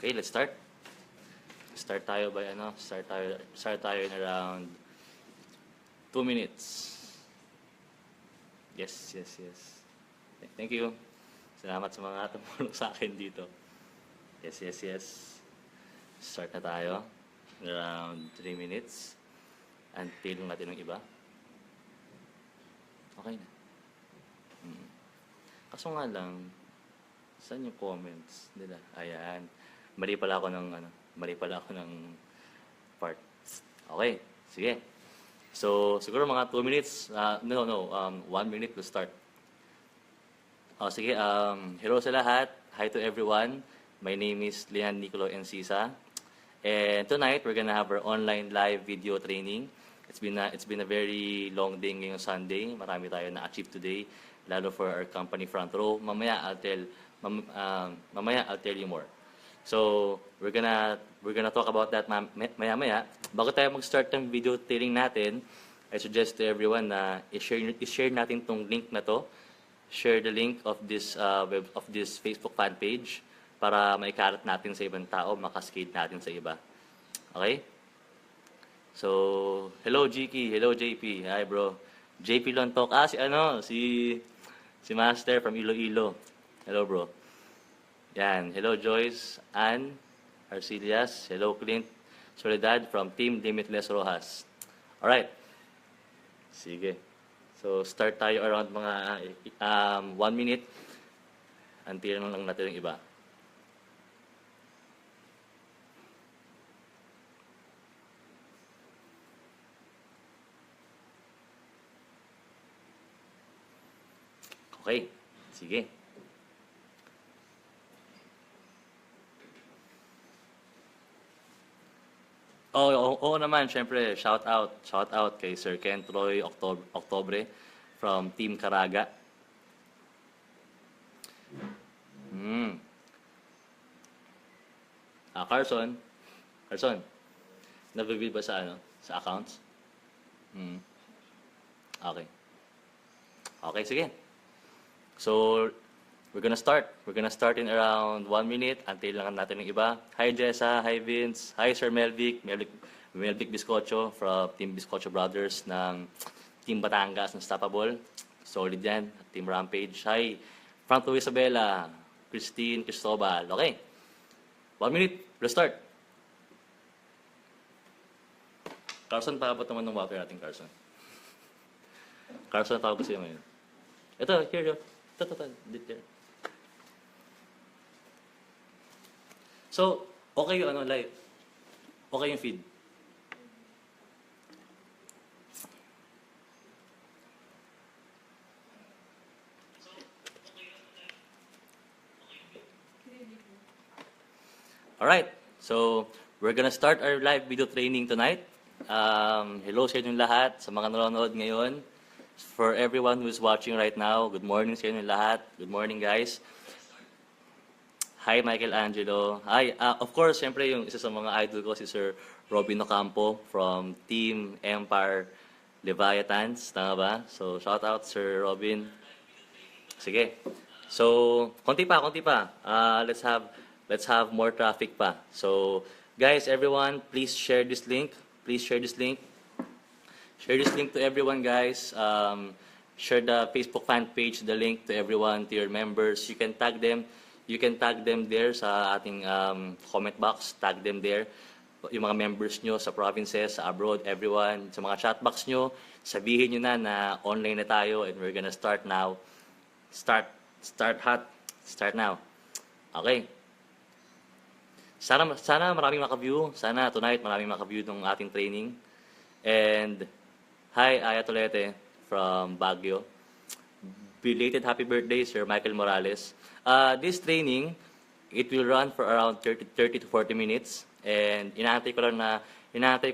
Okay, let's start. Start tayo in around 2 minutes. Yes. Thank you. Salamat sa mga tumulong sa akin dito. Yes. Start na tayo. In around 3 minutes. Until natin ng iba. Okay na. Kaso nga lang, saan yung comments nila? Ayan. Mali pala ako ng part. Okay, sige. So, siguro mga 2 minutes. 1 minute to start. Sige, hello sa lahat. Hi to everyone. My name is Leon Nicolo Encisa. And tonight, we're gonna have our online live video training. It's been a very long day ngayong Sunday. Marami tayo na-achieve today, lalo for our company front row. Mamaya I'll tell you more. So, we're gonna talk about that maya-maya. Bago tayo mag-start ng video training natin, I suggest to everyone na i-share natin tong link na to. Share the link of this Facebook fan page para maikalat natin sa ibang tao, makaskade natin sa iba. Okay? So, hello GK, hello JP. Hi bro. JP Lontok. Si Master from Iloilo. Hello bro. Yan. Hello Joyce, Ann, Arcelias. Hello Clint Soledad from Team Limitless Rojas. Alright. Sige. So, start tayo around mga 1 minute. Until lang natin yung iba. Okay. Sige. Oo naman, syempre, shout out kay Sir Ken Troy Octobre from Team Caraga. Carson, nabibid ba sa accounts? Okay, sige. So, we're gonna start in around 1 minute. Until lang natin ng iba. Hi Jessa, hi Vince, hi Sir Melvic Biscocho from Team Biscocho Brothers ng Team Batangas ng Stoppable. Solid yan. Team Rampage. Hi Franco Isabela, Christine Cristobal. Okay. 1 minute. Let's start. Carson, pakabot naman ng water natin, Carson. Carson, tawag ko sa'yo ngayon. Ito, here. Ito. There. So, okay yung live. Okay yung feed. Alright. So, we're gonna start our live video training tonight. Hello sa inyong lahat, sa mga nanonood ngayon. For everyone who is watching right now, good morning sa inyong lahat. Good morning, guys. Hi, Michael Angelo. Hi, of course, siyempre yung isa sa mga idol ko, si Sir Robin Ocampo from Team Empire Leviathans. Tama ba? So, shout out, Sir Robin. Sige. So, konti pa. Let's have more traffic pa. So, guys, everyone, please share this link. Share this link to everyone, guys. Share the Facebook fan page, the link to everyone, to your members. You can tag them there sa ating comment box. Tag them there. Yung mga members nyo sa provinces, sa abroad, everyone. Sa mga chat box nyo, sabihin nyo na online na tayo and we're gonna start now. Start hot. Start now. Okay. Sana maraming maka-view. Sana tonight maraming maka-view ng ating training. And hi, Aya Tolete from Baguio. Belated happy birthday, Sir Michael Morales. This training, it will run for around 30 to 40 minutes. And inaantay ko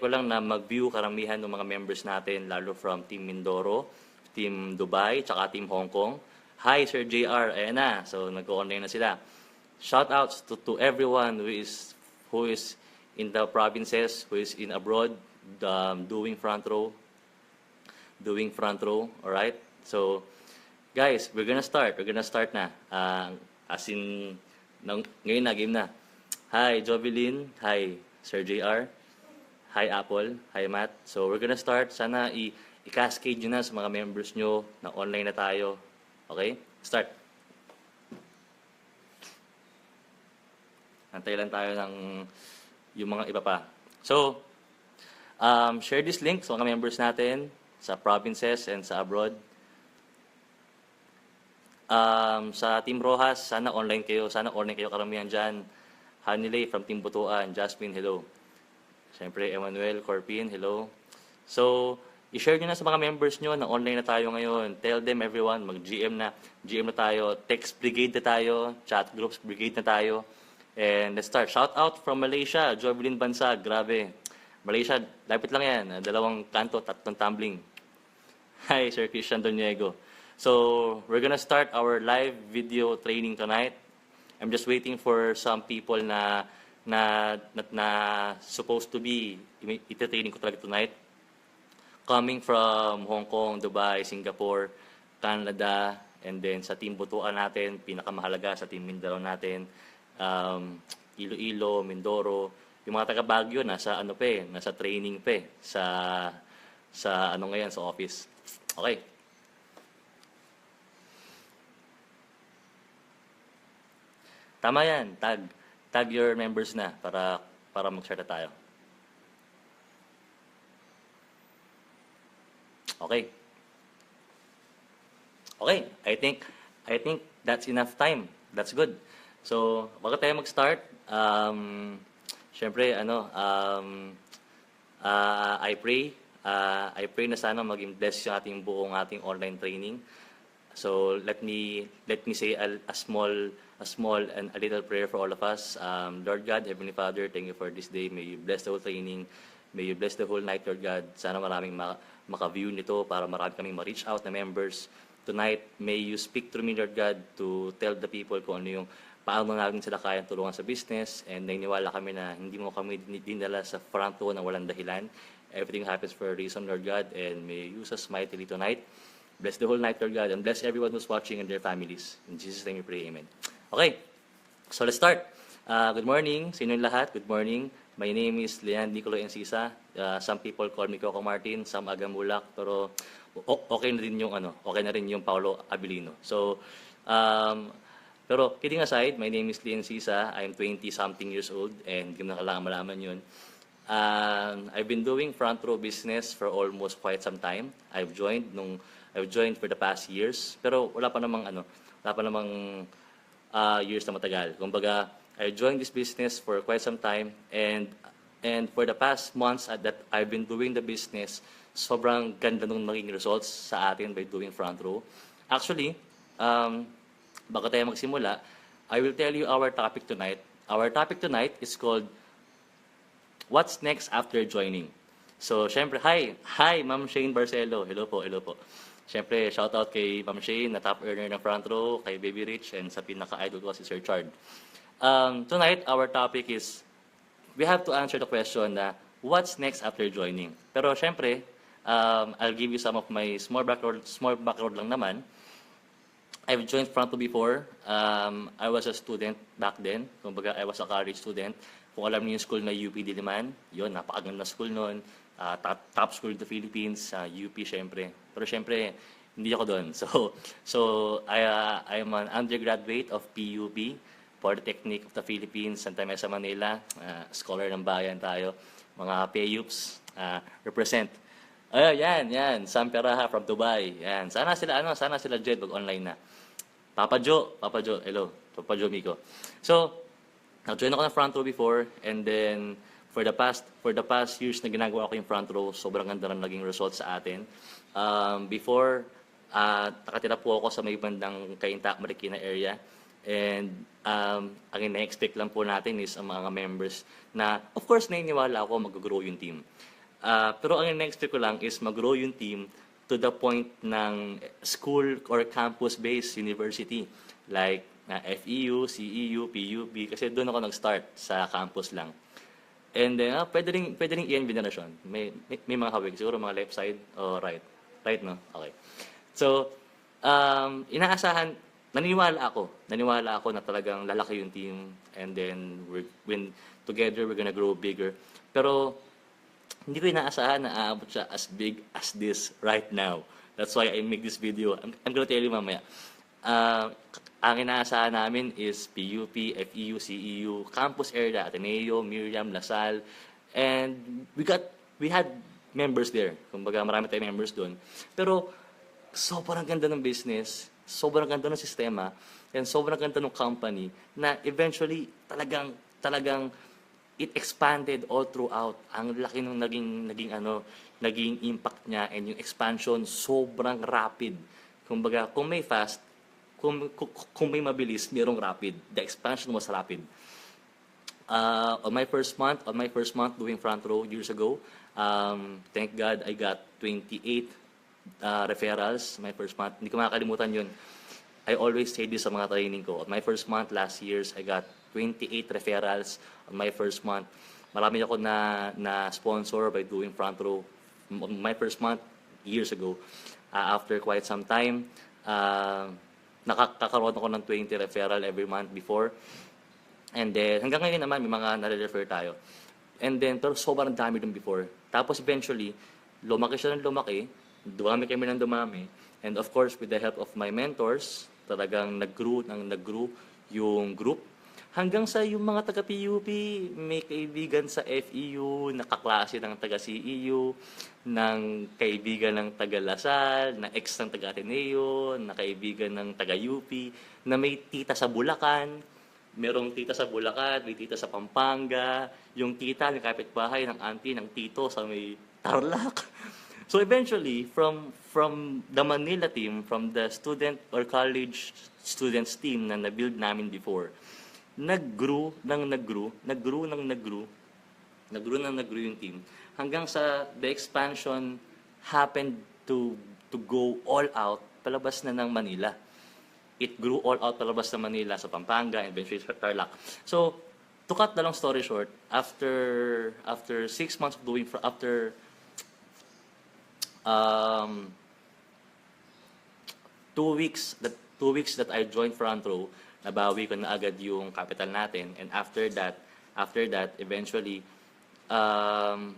lang na mag-view karamihan ng mga members natin, lalo from Team Mindoro, Team Dubai, tsaka Team Hong Kong. Hi, Sir JR. Ayan na. So, nag-online na sila. Shoutouts to everyone who is in the provinces, who is in abroad, doing front row. Alright? So, guys, we're gonna start na. As in, ngayon na, game na. Hi, Jovelyn. Hi, Sir JR. Hi, Apple. Hi, Matt. So, we're gonna start. Sana i-cascade nyo na sa mga members nyo na online na tayo. Okay? Start. Antay lang tayo ng yung mga iba pa. So, share this link sa mga members natin sa provinces and sa abroad. Sa Team Rojas, sana online kayo. Sana online kayo karamihan dyan. Hanilay from Team Butuan. Jasmine, hello. Siyempre, Emmanuel, Corpin, hello. So, i-share nyo na sa mga members nyo na online na tayo ngayon. Tell them everyone, mag-GM na. GM na tayo. Text brigade na tayo. Chat groups brigade na tayo. And let's start. Shout out from Malaysia. Jovelyn Bansag. Grabe. Malaysia, lapit lang yan. 2 kanto, 3 tumbling. Hi, Sir Christian Doniego. So, we're gonna start our live video training tonight. I'm just waiting for some people na supposed to be iti-training ko talaga tonight. Coming from Hong Kong, Dubai, Singapore, Canada, and then sa Team Butuan natin, pinakamahalaga sa Team Mindanao natin, Iloilo, Mindoro, yung mga taga Baguio nasa nasa training sa ngayon sa office. Okay. Tama yan, tag your members na para mag-share na tayo. Okay. Okay, I think that's enough time. That's good. So, bago tayo mag-start, syempre, I pray na sana maging blessed yung ating online training. So, let me say a small and a little prayer for all of us. Lord God, Heavenly Father, thank you for this day. May you bless the whole training. May you bless the whole night, Lord God. Sana maraming maka-view nito para marami kaming ma-reach out na members. Tonight, may you speak through me, Lord God, to tell the people kung ano yung paano natin sila kayang tulungan sa business, and naniniwala kami na hindi mo kami dinala sa front row na walang dahilan. Everything happens for a reason, Lord God, and may you use us mightily tonight. Bless the whole night, Lord God, and bless everyone who's watching and their families. In Jesus' name we pray, amen. Okay, so let's start. Good morning sa inyong lahat. Good morning. My name is Leon Nicolo Encisa. Some people call me Coco Martin, some Agamulak, pero okay na rin yung Paulo Abilino. So, pero kidding aside, my name is Leon Encisa. I'm 20-something years old, and hindi na kailangan malaman yun. I've been doing front row business for almost quite some time. I've joined for the past years, pero wala pa namang years na matagal. Kumbaga, I joined this business for quite some time, and for the past months that I've been doing the business, sobrang ganda nung naging results sa atin by doing front row. Actually, bago tayo magsimula, I will tell you our topic tonight. Our topic tonight is called What's Next After Joining? So, syempre, hi, Ma'am Shane Barcelo. Hello po. Syempre, shout out kay Ma'am Shane, na top earner ng front row, kay Baby Rich, and sa pinaka-idol ko si Sir Chard. Tonight, our topic is, we have to answer the question na, what's next after joining? Pero syempre, I'll give you some of my small background lang naman. I've joined front row before. I was a student back then. Kumbaga, I was a college student. Kung alam niyo yung school na UP Diliman, yun, napakaganda school noon. Top school in the Philippines, UP syempre. Pero syempre, hindi ako doon. So I'm an undergraduate of PUP, Polytechnic of the Philippines, Santa Mesa, Manila. Scholar ng bayan tayo. Mga PUPs, represent. Yan. Sam Peraha from Dubai. Yan. Sana sila Jed, online na. Papa Joe, hello. Papa Joe Miko. So, nag-join ako ng front row before, and then for the past years na ginagawa ko yung front row, sobrang ganda ng naging results sa atin. Before, nakatira po ako sa may bandang Cainta, Marikina area, and ang ina-expect lang po natin is ang mga members na, of course, naniniwala ako mag-grow yung team. Pero ang ina-expect ko lang is mag-grow yung team to the point ng school or campus-based university, like FEU, CEU, PUB, kasi doon ako nag-start sa campus lang. And then, pwede rin ENB generation. May mga hawig, siguro mga left side o right. Right, no? Okay. So, inaasahan, Naniwala ako na talagang lalaki yung team, and then when together we're gonna grow bigger. Pero hindi ko inaasahan na aabot siya as big as this right now. That's why I make this video. I'm gonna tell you mamaya. Ang inaasahan namin is PUP, FEU, CEU, campus area, Ateneo, Miriam, Lasal, and we had members there. Kumbaga marami tayong members doon. Pero sobrang ganda ng business, sobrang ganda ng sistema, and sobrang ganda ng company na eventually talagang it expanded all throughout. Ang laki nung naging impact niya, and yung expansion sobrang rapid. Kumbaga, kung may fast, kung may mabilis, mayroong rapid. The expansion was rapid. On my first month doing front row years ago, thank God I got 28 referrals my first month. Hindi ko makakalimutan yun. I always say this sa mga training ko. On my first month last years, I got 28 referrals on my first month. Marami ako na sponsor by doing front row. On my first month years ago, after quite some time, nakakaroon ako ng 20 referral every month before. And then, hanggang ngayon naman, may mga nare-refer tayo. And then, pero sobrang dami dun before. Tapos eventually, lumaki siya ng lumaki, dumami kami ng dumami. And of course, with the help of my mentors, talagang nag-grow yung group. Hanggang sa yung mga taga-PUP, may kaibigan sa FEU, nakaklase ng taga-CEU, ng kaibigan ng taga-Lasal, na ex ng taga-Ateneo, na kaibigan ng taga-UP, na may tita sa Bulacan, merong tita sa Bulacan, may tita sa Pampanga, yung tita ng kapitbahay ng auntie ng tito sa may Tarlac. So eventually, from the Manila team, from the student or college students team na na-build namin before, nag-grow yung team hanggang sa the expansion happened to go all out palabas na ng Manila. It grew all out palabas ng Manila sa Pampanga and eventually sa Tarlac. So, to cut the long story short, after 6 months of doing after 2 weeks that I joined front row, nabawi ko na agad yung capital natin, and after that eventually 2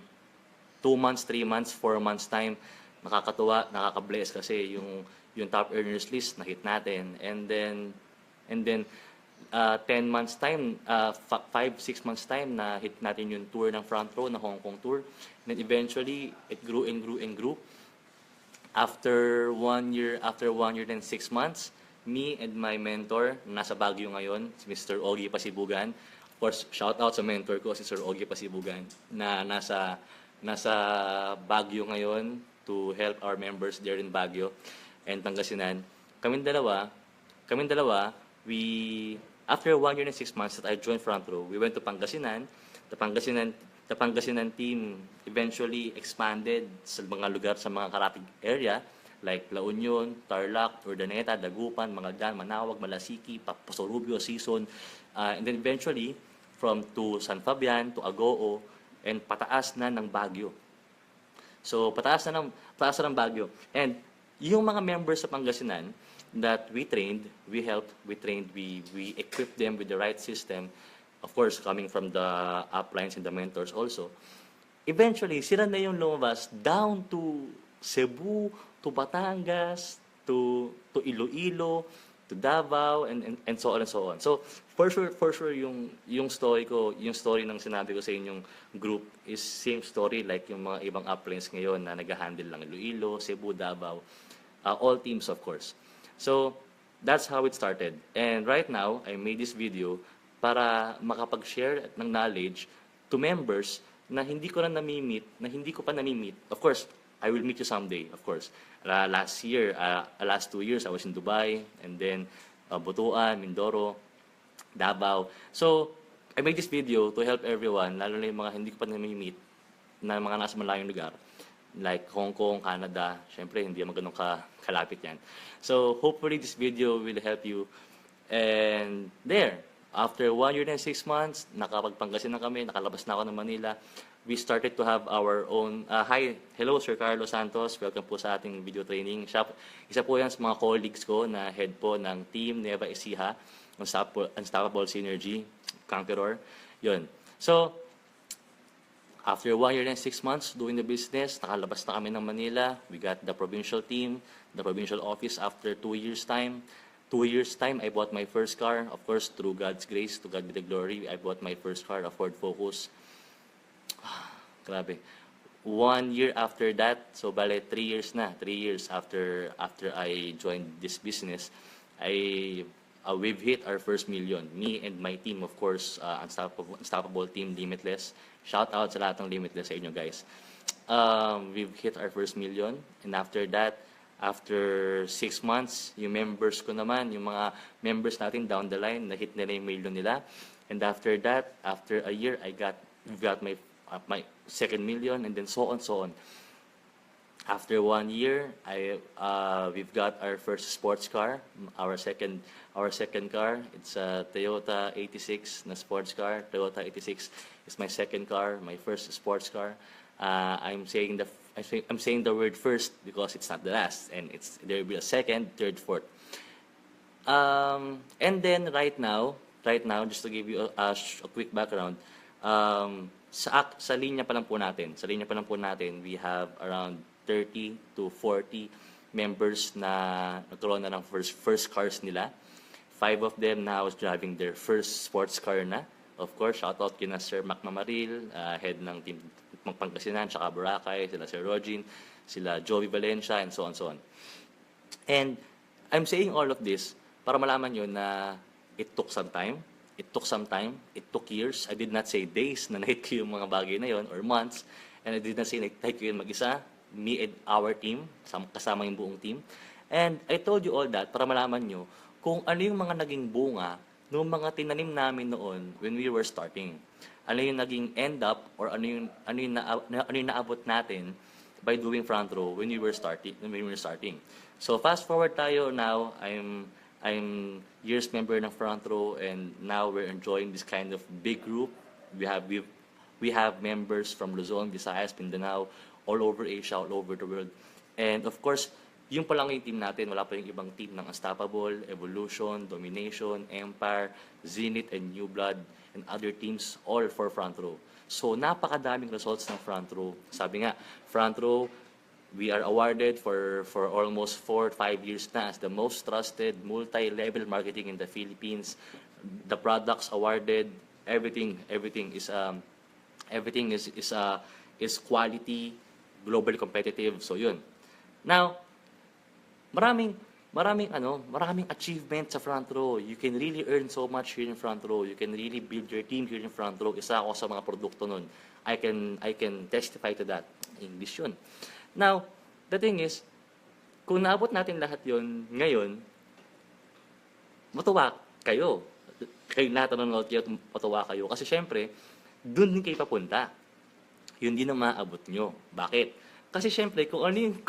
months, 3 months, 4 months time, nakakatuwa, nakaka-bless kasi yung top earners list na hit natin, and then 10 months time, 5-6 months time na hit natin yung tour ng front row na Hong Kong tour, and then eventually it grew and grew. After 1 year and 6 months, me and my mentor, nasa Baguio ngayon, si Mr. Ogie Pasibugan. Of course, shout out sa mentor ko, si Sir Ogie Pasibugan, na nasa Baguio ngayon to help our members there in Baguio and Pangasinan. Kaming dalawa, after 1 year and 6 months that I joined front row, we went to Pangasinan. The Pangasinan team eventually expanded sa mga lugar sa mga karatig area, like La Union, Tarlac, Urdaneta, Dagupan, Mangaldan, Manawag, Malasiki, Pasorubio, Sison, and then eventually to San Fabian, to Agoo, and pataas na ng Baguio. So pataas na ng Baguio. And yung mga members sa Pangasinan that we trained, we equipped them with the right system, of course coming from the uplines and the mentors also. Eventually, sila na yung lumabas down to Cebu, to Batangas, to Iloilo, to Davao, and so on and so on. So, for sure yung story ko, yung story ng sinabi ko sa inyong group is same story like yung mga ibang uplines ngayon na nag-handle lang Iloilo, Cebu, Davao, all teams of course. So, that's how it started. And right now, I made this video para makapag-share ng knowledge to members na hindi ko pa nami-meet. Of course, I will meet you someday, of course. Last 2 years, I was in Dubai, and then Butuan, Mindoro, Davao. So, I made this video to help everyone, lalo na yung mga hindi ko pa nami-meet, na mga nasa malayong lugar, like Hong Kong, Canada. Siyempre, hindi naman ganun kalapit yan. So, hopefully, this video will help you. And there, after 1 year and 6 months, nakapagpanggasin na kami, nakalabas na ako ng Manila. we started to have our own, hello Sir Carlos Santos, welcome po sa ating video training. Isa po yan sa mga colleagues ko na head po ng team Nueva Ecija, Unstoppable Synergy, Conqueror. Yun. So, after 1 year and 6 months doing the business, nakalabas na kami ng Manila. We got the provincial team, the provincial office after 2 years' time. 2 years' time, I bought my first car. Of course, through God's grace, to God be the glory, I bought my first car, a Ford Focus. Grabe. 1 year after that, so bale 3 years na. 3 years after I joined this business, we've hit our first million. Me and my team, of course, Unstoppable Team Limitless. Shout out sa lahat ng Limitless sa inyo, guys. We've hit our first million, and after that, after 6 months, yung members ko naman, yung mga members natin down the line, na-hit nila yung million nila. And after that, after a year, we've got my second million, and then so on. After 1 year, we've got our first sports car, our second car. It's a Toyota 86 na sports car. Toyota 86 is my second car, my first sports car. I'm saying the word first because it's not the last, and there will be a second, third, fourth. And then right now, just to give you a quick background, sa linya pa lang po natin, we have around 30 to 40 members na nagkaroon na ng first cars nila. 5 of them now is driving their first sports car na. Of course, shout out kina Sir Mac Mamaril, head ng team Pangasinan, tsaka Boracay, sila Sir Rogin, sila Joey Valencia, and so on. And I'm saying all of this para malaman nyo na it took some time. It took years. I did not say days na nahit ko yung mga bagay na yon, or months. And I did not say nahit ko yun mag-isa. Me and our team, kasama yung buong team. And I told you all that para malaman nyo kung ano yung mga naging bunga ng mga tinanim namin noon when we were starting. Ano yung naging end up, or ano yung naabot natin by doing front row when we were starting. So fast forward tayo now, I'm years member ng front row, and now we're enjoying this kind of big group. We have members from Luzon, Visayas, Mindanao, all over Asia, all over the world. And of course, yung pa lang yung team natin, wala pa yung ibang team ng Unstoppable, Evolution, Domination, Empire, Zenith, and New Blood, and other teams, all for front row. So napakadaming results ng front row. Sabi nga, front row, we are awarded for almost 4 or 5 years na as the most trusted multi-level marketing in the Philippines. The products awarded, everything is quality, globally competitive. So yun. Now, maraming achievement sa front row. You can really earn so much here in front row. You can really build your team here in front row. Isa ako sa mga produkto nun. I can testify to that. English yun. Now, the thing is, kung naabot natin lahat yon ngayon, matuwa kayo. Kayo lahat nanonood kayo, matuwa kayo. Kasi syempre, dun din kayo papunta. Yun din ang maaabot nyo. Bakit? Kasi syempre, kung ano yung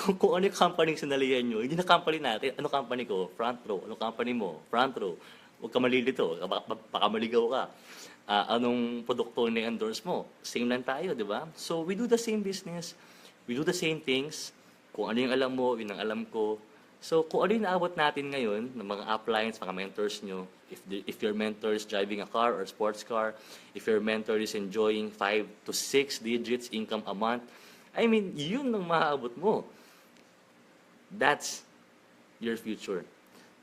company sinalihan nyo, hindi na company natin. Ano company ko? Front row. Ano company mo? Front row. Huwag ka malilito. Baka maligaw ka. Anong produkto na endorse mo? Same lang tayo, di ba? So, we do the same business. We do the same things. Kung ano yung alam mo, yun ang alam ko. So, kung ano yung naabot natin ngayon, ng mga uplines, mga mentors nyo, if your mentor is driving a car or sports car, if your mentor is enjoying 5 to 6 digits income a month, I mean, yun ang maaabot mo. That's your future.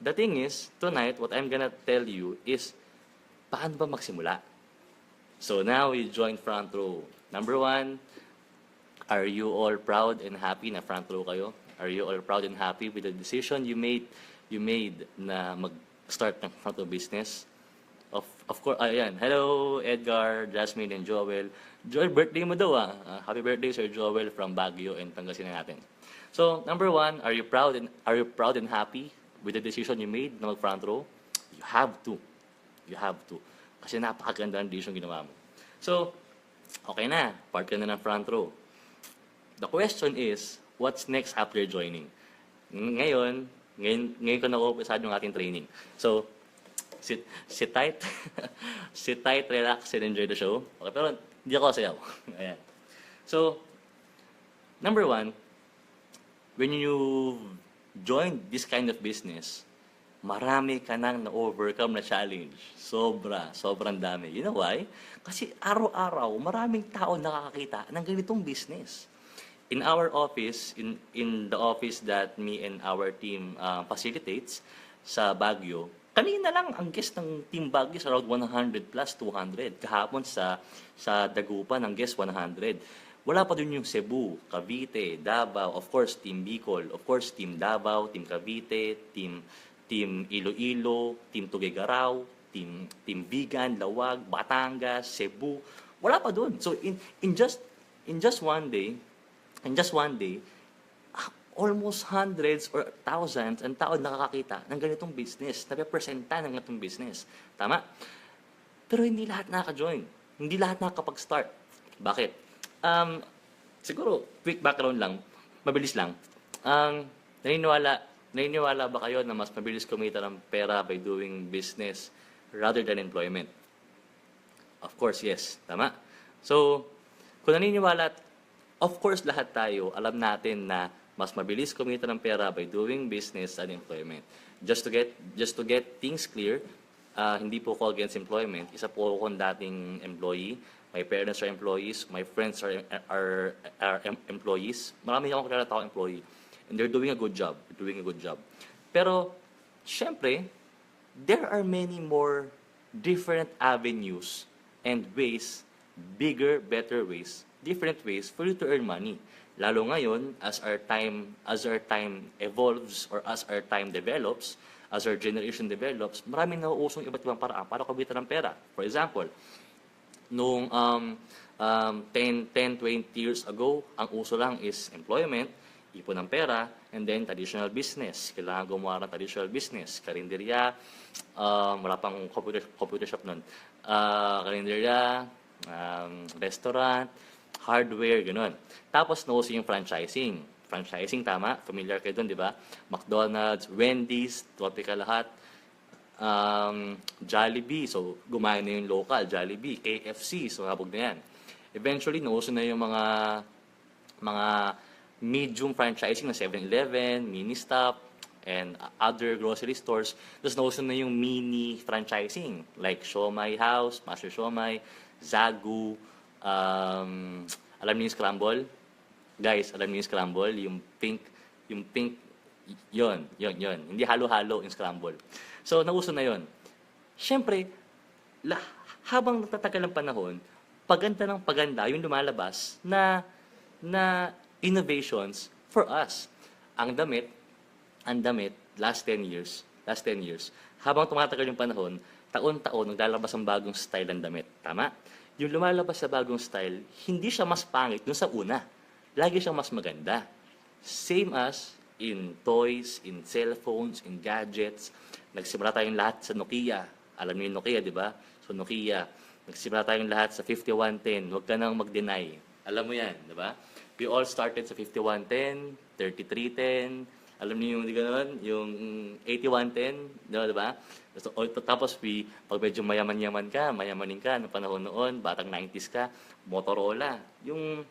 The thing is, tonight, what I'm gonna tell you is, paano ba magsimula? So now, you join front row. Number 1, are you all proud and happy na front row kayo? Are you all proud and happy with the decision you made na mag-start ng front row business? Of course, ayan. Hello, Edgar, Jasmine, and Joel. Joel, birthday mo daw Happy birthday, Sir Joel from Baguio and Pangasinan natin. So, number 1, are you proud and happy with the decision you made na mag-front row? You have to. Kasi napakaganda ng decision ginawa mo. So, okay na. Part ka na ng front row. The question is, what's next after joining? Ngayon ko na-umpisa yung ating training. So, sit tight, sit tight, relax, and enjoy the show. Okay, pero hindi ako sayaw. Ayan. So, number one, when you join this kind of business, marami ka nang na-overcome na challenge. Sobrang dami. You know why? Kasi araw-araw, maraming tao nakakakita ng ganitong business. In our office, in the office that me and our team facilitates sa Baguio, kanina lang ang guest ng Team Baguio is around 100 plus 200. Kahapon sa Dagupan, ang guest 100. Wala pa dun yung Cebu, Cavite, Davao, of course, Team Bicol, of course, Team Davao, Team Cavite, Team Iloilo, Team Tuguegarao, Team Vigan, Lawag, Batangas, Cebu. Wala pa dun. So in just one day, almost hundreds or thousands ang tao nakakakita ng ganitong business, narepresenta ng ganitong business. Tama? Pero hindi lahat nakaka-join. Hindi lahat nakakapag-start. Bakit? Siguro, quick background lang, mabilis lang. Naniniwala ba kayo na mas mabilis kumita ng pera by doing business rather than employment? Of course, yes. Tama? So, kung naniniwala, of course, lahat tayo, alam natin na mas mabilis kumita ng pera by doing business than employment. Just to get things clear, hindi po ako against employment. Isa po akong dating employee. My parents are employees. My friends are employees. Marami akong kilala tao employee. And they're doing a good job. Pero, syempre, there are many more different avenues and ways, bigger, better ways, different ways for you to earn money. Lalo ngayon, as our time evolves or as our time develops, as our generation develops, maraming nauusong iba't ibang paraan para kumita ng pera. For example, noong 10, 20 years ago, ang uso lang is employment, ipon ng pera, and then traditional business. Kailangan gumawa ng traditional business. Karinderya, wala pang computer shop nun. Karinderya, restaurant, hardware, gano'n. Tapos nauso yung franchising. Franchising, tama? Familiar kayo doon, di ba? McDonald's, Wendy's, tropical lahat. Jollibee, so gumaya na yung local, Jollibee, KFC, so habog na yan. Eventually, nauso na yung mga medium franchising na 7-Eleven, Ministop, and other grocery stores. Tapos nauso na yung mini franchising, like Siomai House, Master Siomai, Zagu, alam niyo yung Scramble? Guys, alam niyo yung Scramble? Yung pink, yon. Hindi halo-halo yung Scramble. So, nauso na yon. Siyempre, habang natatagal ang panahon, paganda ng paganda yung lumalabas na innovations for us. Ang damit, last 10 years, habang tumatagal yung panahon, taon-taon naglalabas ang bagong style ng damit. Tama? Yung lumalabas sa bagong style, hindi siya mas pangit dun sa una. Lagi siyang mas maganda. Same as in toys, in cellphones, in gadgets. Nagsimula tayong lahat sa Nokia. Alam niyo yung Nokia, di ba? So Nokia. Nagsimula tayong lahat sa 5110. Huwag ka nang mag-deny. Alam mo yan, di ba? We all started sa 5110, 3310. Alam niyo yung gano'n, yung 8110, di ba? Tapos pag medyo mayamanin ka, noong panahon noon, batang 90s ka, Motorola. Yung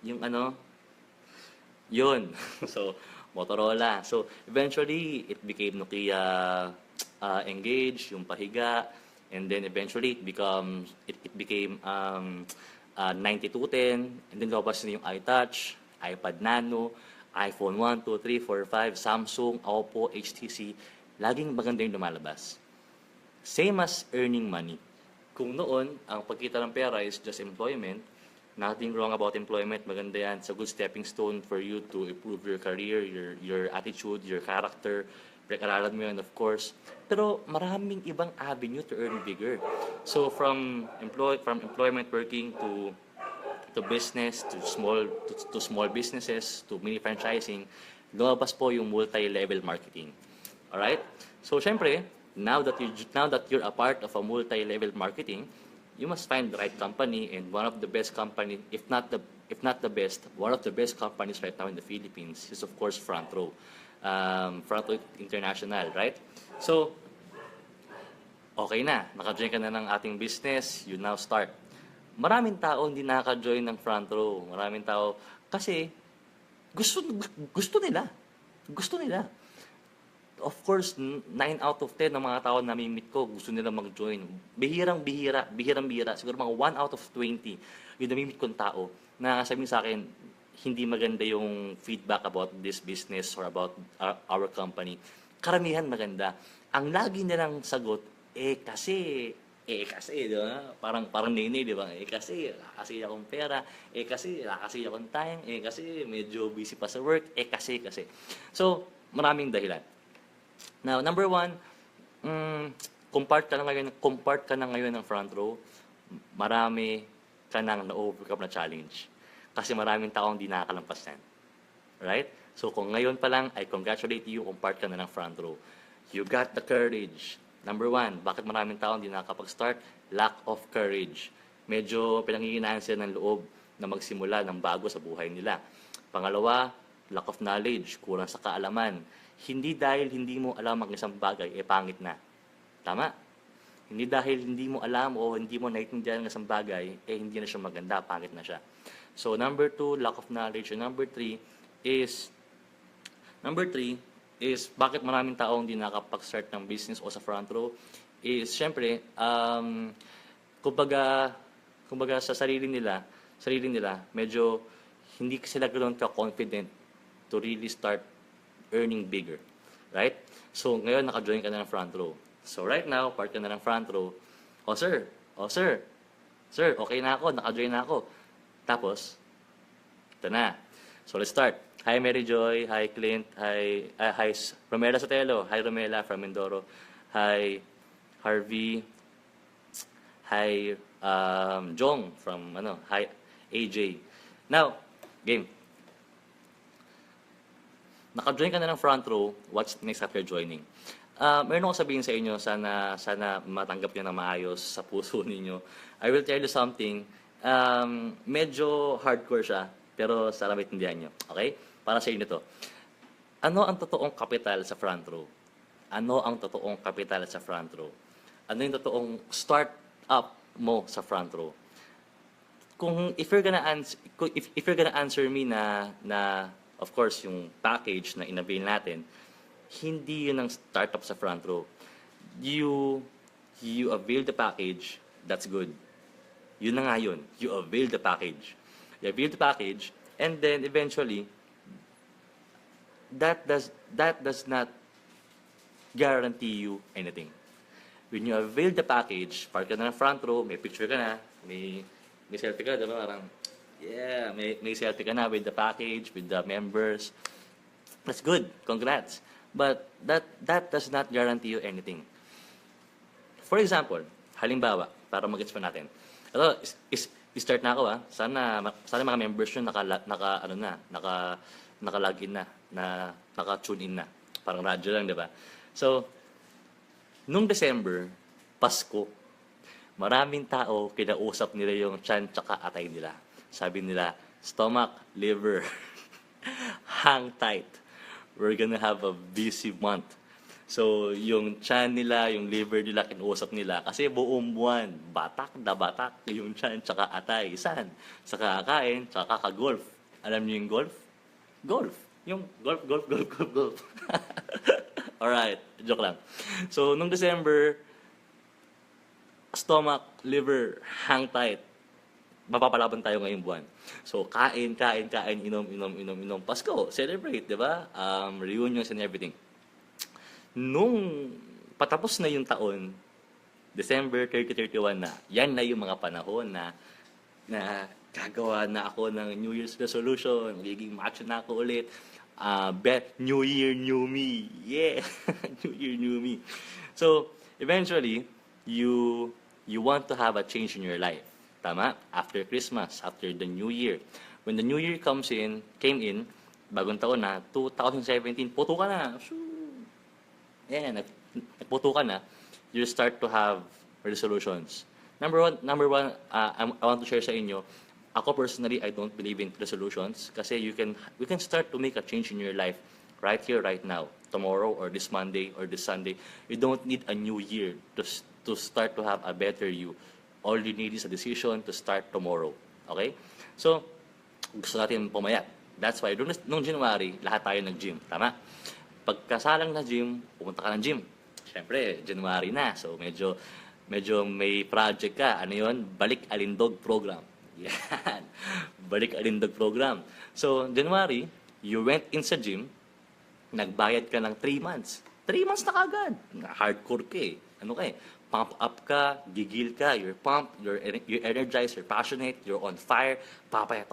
yun. So, Motorola. So, eventually, it became Nokia Engage, yung pahiga, and then eventually, it became 9210, and then lumabas na yung iTouch, iPad Nano, iPhone 1, 2, 3, 4, 5, Samsung, Oppo, HTC, laging maganda yung lumalabas. Same as earning money. Kung noon, ang pagkita ng pera is just employment, nothing wrong about employment, maganda yan. It's a good stepping stone for you to improve your career, your attitude, your character, pinag-aralan mo yan, of course. Pero maraming ibang avenue to earn bigger. So from employment working to business, to small businesses, to mini franchising, lumabas po yung multi-level marketing. Alright? So syempre, now that you're a part of a multi-level marketing, you must find the right company, and one of the best company, if not the best, one of the best companies right now in the Philippines is of course Front Row. Front Row International, right? So, okay na, naka-join ka na ng ating business, you now start. maraming tao hindi nakaka-join ng front row. Maraming tao kasi gusto gusto nila. Gusto nila. Of course, 9 out of 10 ng mga tao na meet ko gusto nila mag-join. Bihirang-bihira. Siguro mga 1 out of 20 yung nami-meet kong tao na sabihin sa akin, hindi maganda yung feedback about this business or about our company. Karamihan maganda. Ang lagi nilang sagot, kasi, di ba? Parang nene, di ba? Kasi akong pera. Kasi akong time. Kasi medyo busy pa sa work. Kasi. So, maraming dahilan. Now, number one, compart ka na ngayon ng front row, marami ka nang na-overcome na challenge. Kasi maraming taong di nakakalampas yan. Right? So, kung ngayon pa lang, I congratulate you, compart ka na ng front row. You got the courage. Number one, bakit maraming taong di nakakapag-start? Lack of courage. Medyo pinanghihinaan sila ng loob na magsimula ng bago sa buhay nila. Pangalawa, lack of knowledge, kulang sa kaalaman. Hindi dahil hindi mo alam ang isang bagay, pangit na. Tama? Hindi dahil hindi mo alam o hindi mo naiintindihan ang isang bagay, hindi na siya maganda, pangit na siya. So, number two, lack of knowledge. And number three is, bakit maraming tao hindi nakapag-start ng business o sa front row, is, syempre, kumbaga sa sarili nila, medyo hindi sila ganoon ka-confident to really start earning bigger. Right? So, ngayon, naka-join ka na ng front row. So, right now, part ka na ng front row. Sir, okay na ako, naka-join na ako. Tapos, ito na. So, let's start. Hi, Mary Joy. Hi, Clint. Hi, Romela Sotelo. Hi, Romela from Mindoro. Hi, Harvey. Hi, Jong from, hi, AJ. Now, game. Naka-join ka na ng front row, what's next after joining? Meron akong sabihin sa inyo, sana matanggap nyo na maayos sa puso ninyo. I will tell you something, medyo hardcore siya, pero sana maintindihan nyo. Okay? Para sa inyo to. Ano ang totoong kapital sa front row? Ano ang totoong kapital sa front row? Ano yung totoong start up mo sa front row? If you're gonna answer me na of course, yung package na inabil natin, hindi yun ang startup sa front row. You avail the package, that's good. Yun na nga yun. You avail the package. You avail the package, and then eventually, that does not guarantee you anything. When you avail the package, park ka na ng front row, may picture ka na, may selfie ka, diba? Parang, yeah, may selfie ka na with the package, with the members. That's good. Congrats. But that does not guarantee you anything. For example, halimbawa, para mag-gets pa natin. Ito, start na ako Sana mga members yun naka-login na, naka-tune in na. Parang radyo lang, di ba? So, nung December, Pasko, maraming tao kinausap nila yung tiyan tsaka atay nila. Sabi nila, stomach, liver, hang tight. We're gonna have a busy month. So, yung tiyan nila, yung liver nila, kinuusap nila. Kasi buong buwan, batak na batak yung tiyan tsaka atay. Saan? Sa kakain, tsaka kaka-golf. Alam niyo yung golf? Golf. Yung golf. Alright, joke lang. So, nung December, stomach, liver, hang tight. Mapapalaban tayo ngayong buwan. So, kain, inom. Pasko, celebrate, di ba? Reunions and everything. Nung patapos na yung taon, December 30-31 na, yan na yung mga panahon na gagawa na ako ng New Year's resolution, magiging macho na ako ulit. New Year, new me. Yeah! New Year, new me. So, eventually, you want to have a change in your life. Tama? After Christmas, after the New Year. When the New Year came in, bagong taon na, 2017, puto ka na. Yeah, nagputo ka na. You start to have resolutions. Number one, I want to share sa inyo, ako personally, I don't believe in resolutions kasi we can start to make a change in your life right here, right now, tomorrow or this Monday or this Sunday. You don't need a new year to start to have a better you All you need is a decision to start tomorrow. Okay? So, gusto natin pumayat. That's why, nung January, lahat tayo nag-gym. Tama? Pagkasalang na gym, pumunta ka ng gym. Siyempre, January na. So, medyo may project ka. Ano yun? Balik Alindog program. Yan. Balik Alindog program. So, January, you went in sa gym, nagbayad ka ng 3 months. 3 months na kagad. Hardcore ka eh. Ano ka eh? Pump up ka, gigil ka, you're pumped, you're energized, you're passionate, you're on fire, papayat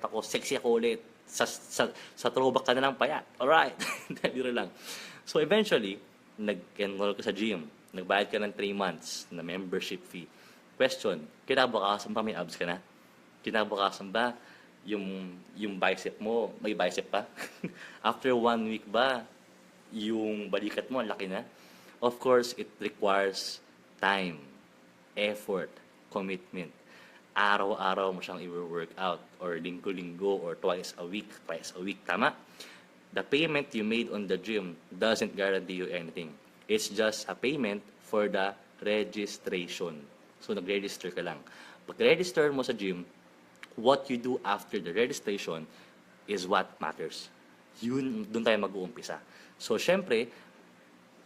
ako, sexy ako ulit. Sa throwback ka na lang payat. Alright. Biro lang. So eventually, nag-enroll ka sa gym. Nagbayad ka ng 3 months na membership fee. Question, kinabukasan ba may abs ka na? Kinabukasan ba yung bicep mo, may bicep pa? After 1 week ba, yung balikat mo, laki na? Of course, it requires time, effort, commitment. Araw-araw mo siyang i-work out or linggo-linggo or twice a week. Tama? The payment you made on the gym doesn't guarantee you anything. It's just a payment for the registration. So, nag-register ka lang. Pag-register mo sa gym, what you do after the registration is what matters. Doon tayo mag-uumpisa. So, syempre,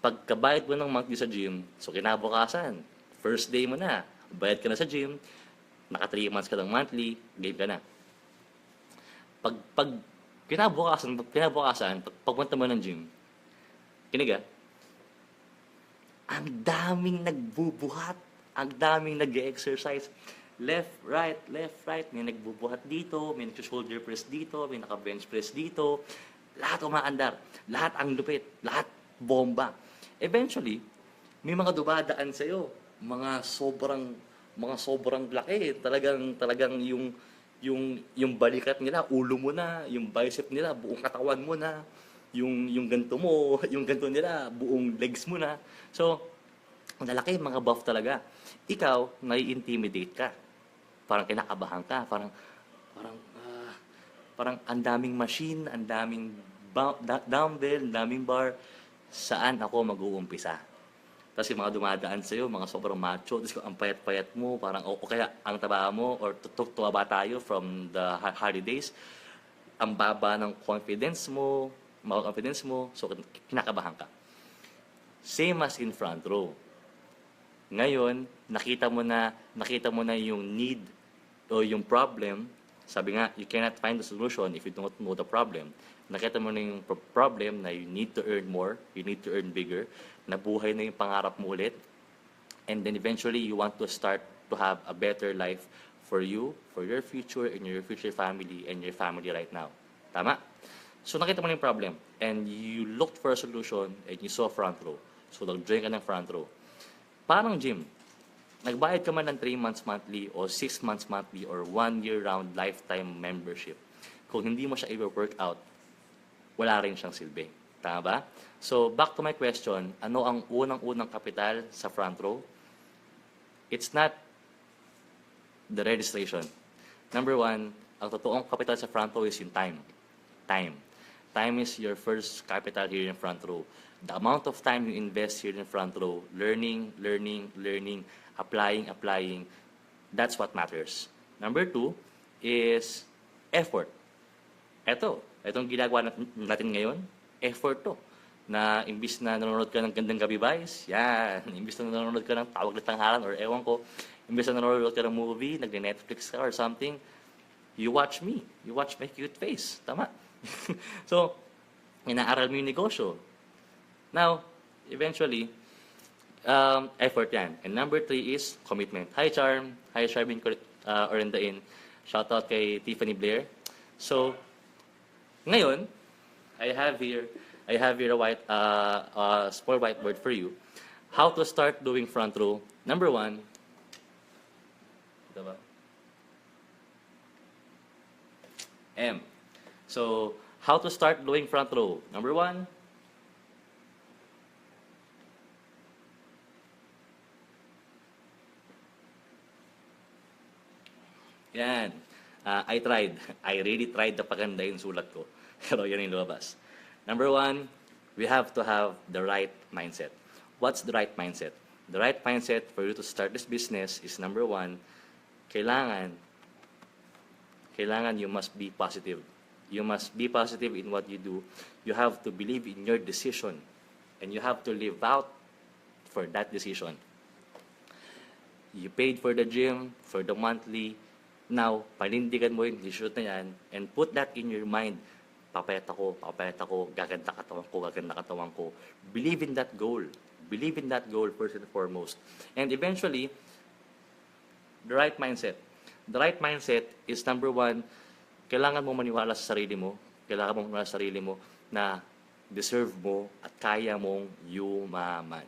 pagkabayad mo ng monthly sa gym, so kinabukasan, first day mo na, bayad ka na sa gym, naka 3 months ka ng monthly, game ka na. Pag kinabukasan, pagpunta mo ng gym, kiniga, ang daming nagbubuhat, ang daming nag-exercise, left, right, may nagbubuhat dito, may nag-shoulder press dito, may naka-bench press dito, lahat umaandar, lahat ang lupit, lahat bomba. Eventually, may mga dumadaan sa'yo, mga sobrang laki, talagang yung balikat nila, ulo mo na, yung bicep nila, buong katawan mo na, yung ganto mo, yung ganto nila, buong legs mo na. So, ang lalaki, mga buff talaga. Ikaw, nai-intimidate ka. Parang kinakabahan ka, parang ang daming machine, ang daming dumbbell, ang daming bar. Saan ako mag-uumpisa? Tapos yung mga dumadaan sa'yo, mga sobrang macho, tapos ang payat-payat mo, parang o kaya ang taba mo, or tuwa tayo from the holidays, ang baba ng confidence mo, so kinakabahan ka. Same as in front row. Ngayon, nakita mo na yung need o yung problem. Sabi nga, you cannot find the solution if you don't know the problem. Nakita mo na yung problem na you need to earn more, you need to earn bigger, nabuhay na yung pangarap mo ulit, and then eventually you want to start to have a better life for you, for your future, and your future family, and your family right now. Tama? So nakita mo na yung problem, and you looked for a solution, and you saw front row. So nag-join ka ng front row. Parang gym. Nagbayad ka man ng 3 months monthly o 6 months monthly or 1 year round lifetime membership. Kung hindi mo siya i-workout, wala rin siyang silbi. Tama ba? So, back to my question, ano ang unang-unang kapital sa front row? It's not the registration. Number 1, ang totoong kapital sa front row is yung time. Time is your first capital here in front row. The amount of time you invest here in front row, learning, applying, that's what matters. Number 2 is effort. Itong ginagawa natin ngayon, effort to. Na imbis na nanonood ka ng Gandang Gabi Boys, yan. Imbis na nanonood ka ng Tawag na Tanghalan or ewan ko, imbis na nanonood ka ng movie, nagne-Netflix ka or something, you watch me. You watch my cute face. Tama. So, inaaral mo yung negosyo. Now, eventually, effort yan. And number 3 is commitment. Hi, Charm. Hi, Charmin Orendain. Shout out kay Tiffany Blair. So, ngayon, I have here a small whiteboard for you. How to start doing front row. Number 1, diba? M. So, how to start doing front row. Number 1, yan. I tried. I really tried na paganda yung sulat ko. Pero yan yung lumabas. Number 1, we have to have the right mindset. What's the right mindset? The right mindset for you to start this business is number one, kailangan you must be positive. You must be positive in what you do. You have to believe in your decision. And you have to live out for that decision. You paid for the gym, for the monthly. Now, panindigan mo yung decision na yan and put that in your mind. Papayat ako, gaganda katawan ko. Believe in that goal. Believe in that goal first and foremost. And eventually, the right mindset. The right mindset is number one, kailangan mo maniwala sa sarili mo. Kailangan mo maniwala sa sarili mo na deserve mo at kaya mong yumaman.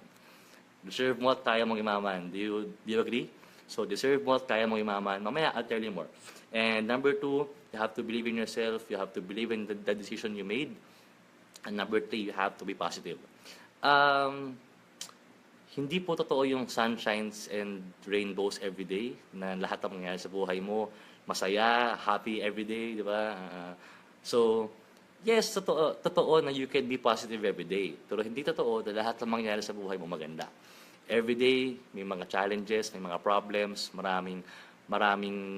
Deserve mo at kaya mong yumaman. Do you agree? So, deserve mo at kaya mong yumaman. Mamaya, I'll tell you more. And number two, you have to believe in yourself. You have to believe in the decision you made. And number three, you have to be positive. Hindi po totoo yung sunshines and rainbows every day na lahat ng mangyayari sa buhay mo, masaya, happy every day, di ba? So, yes, totoo na you can be positive every day. Pero hindi totoo na lahat ng mangyayari sa buhay mo maganda. Every day, may mga challenges, may mga problems, maraming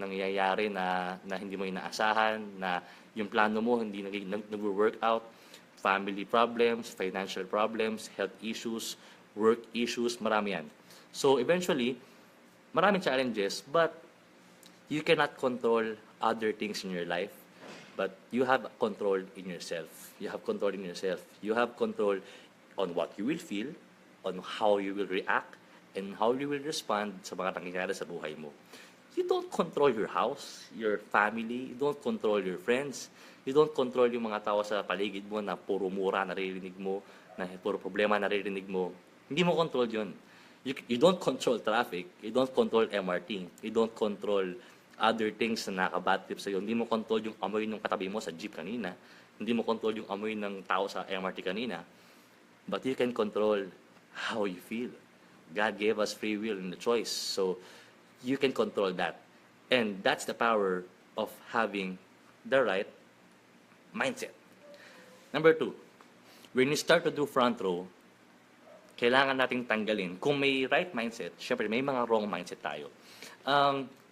nangyayari na hindi mo inaasahan, na yung plano mo hindi nag-work out, family problems, financial problems, health issues, work issues, marami yan. So eventually, maraming challenges, but you cannot control other things in your life, but you have control in yourself. You have control in yourself. You have control on what you will feel, on how you will react, and how you will respond sa mga nangyayari sa buhay mo. You don't control your house, your family, you don't control your friends, you don't control yung mga tao sa paligid mo na puro mura naririnig mo, na puro problema naririnig mo. Hindi mo control yun. You don't control traffic, you don't control MRT, you don't control other things na nakaka-bad trip sa'yo. Hindi mo control yung amoy ng katabi mo sa jeep kanina, hindi mo control yung amoy ng tao sa MRT kanina, but you can control how you feel. God gave us free will and the choice, so you can control that. And that's the power of having the right mindset. Number two, when you start to do front row, kailangan nating tanggalin. Kung may right mindset, syempre may mga wrong mindset tayo.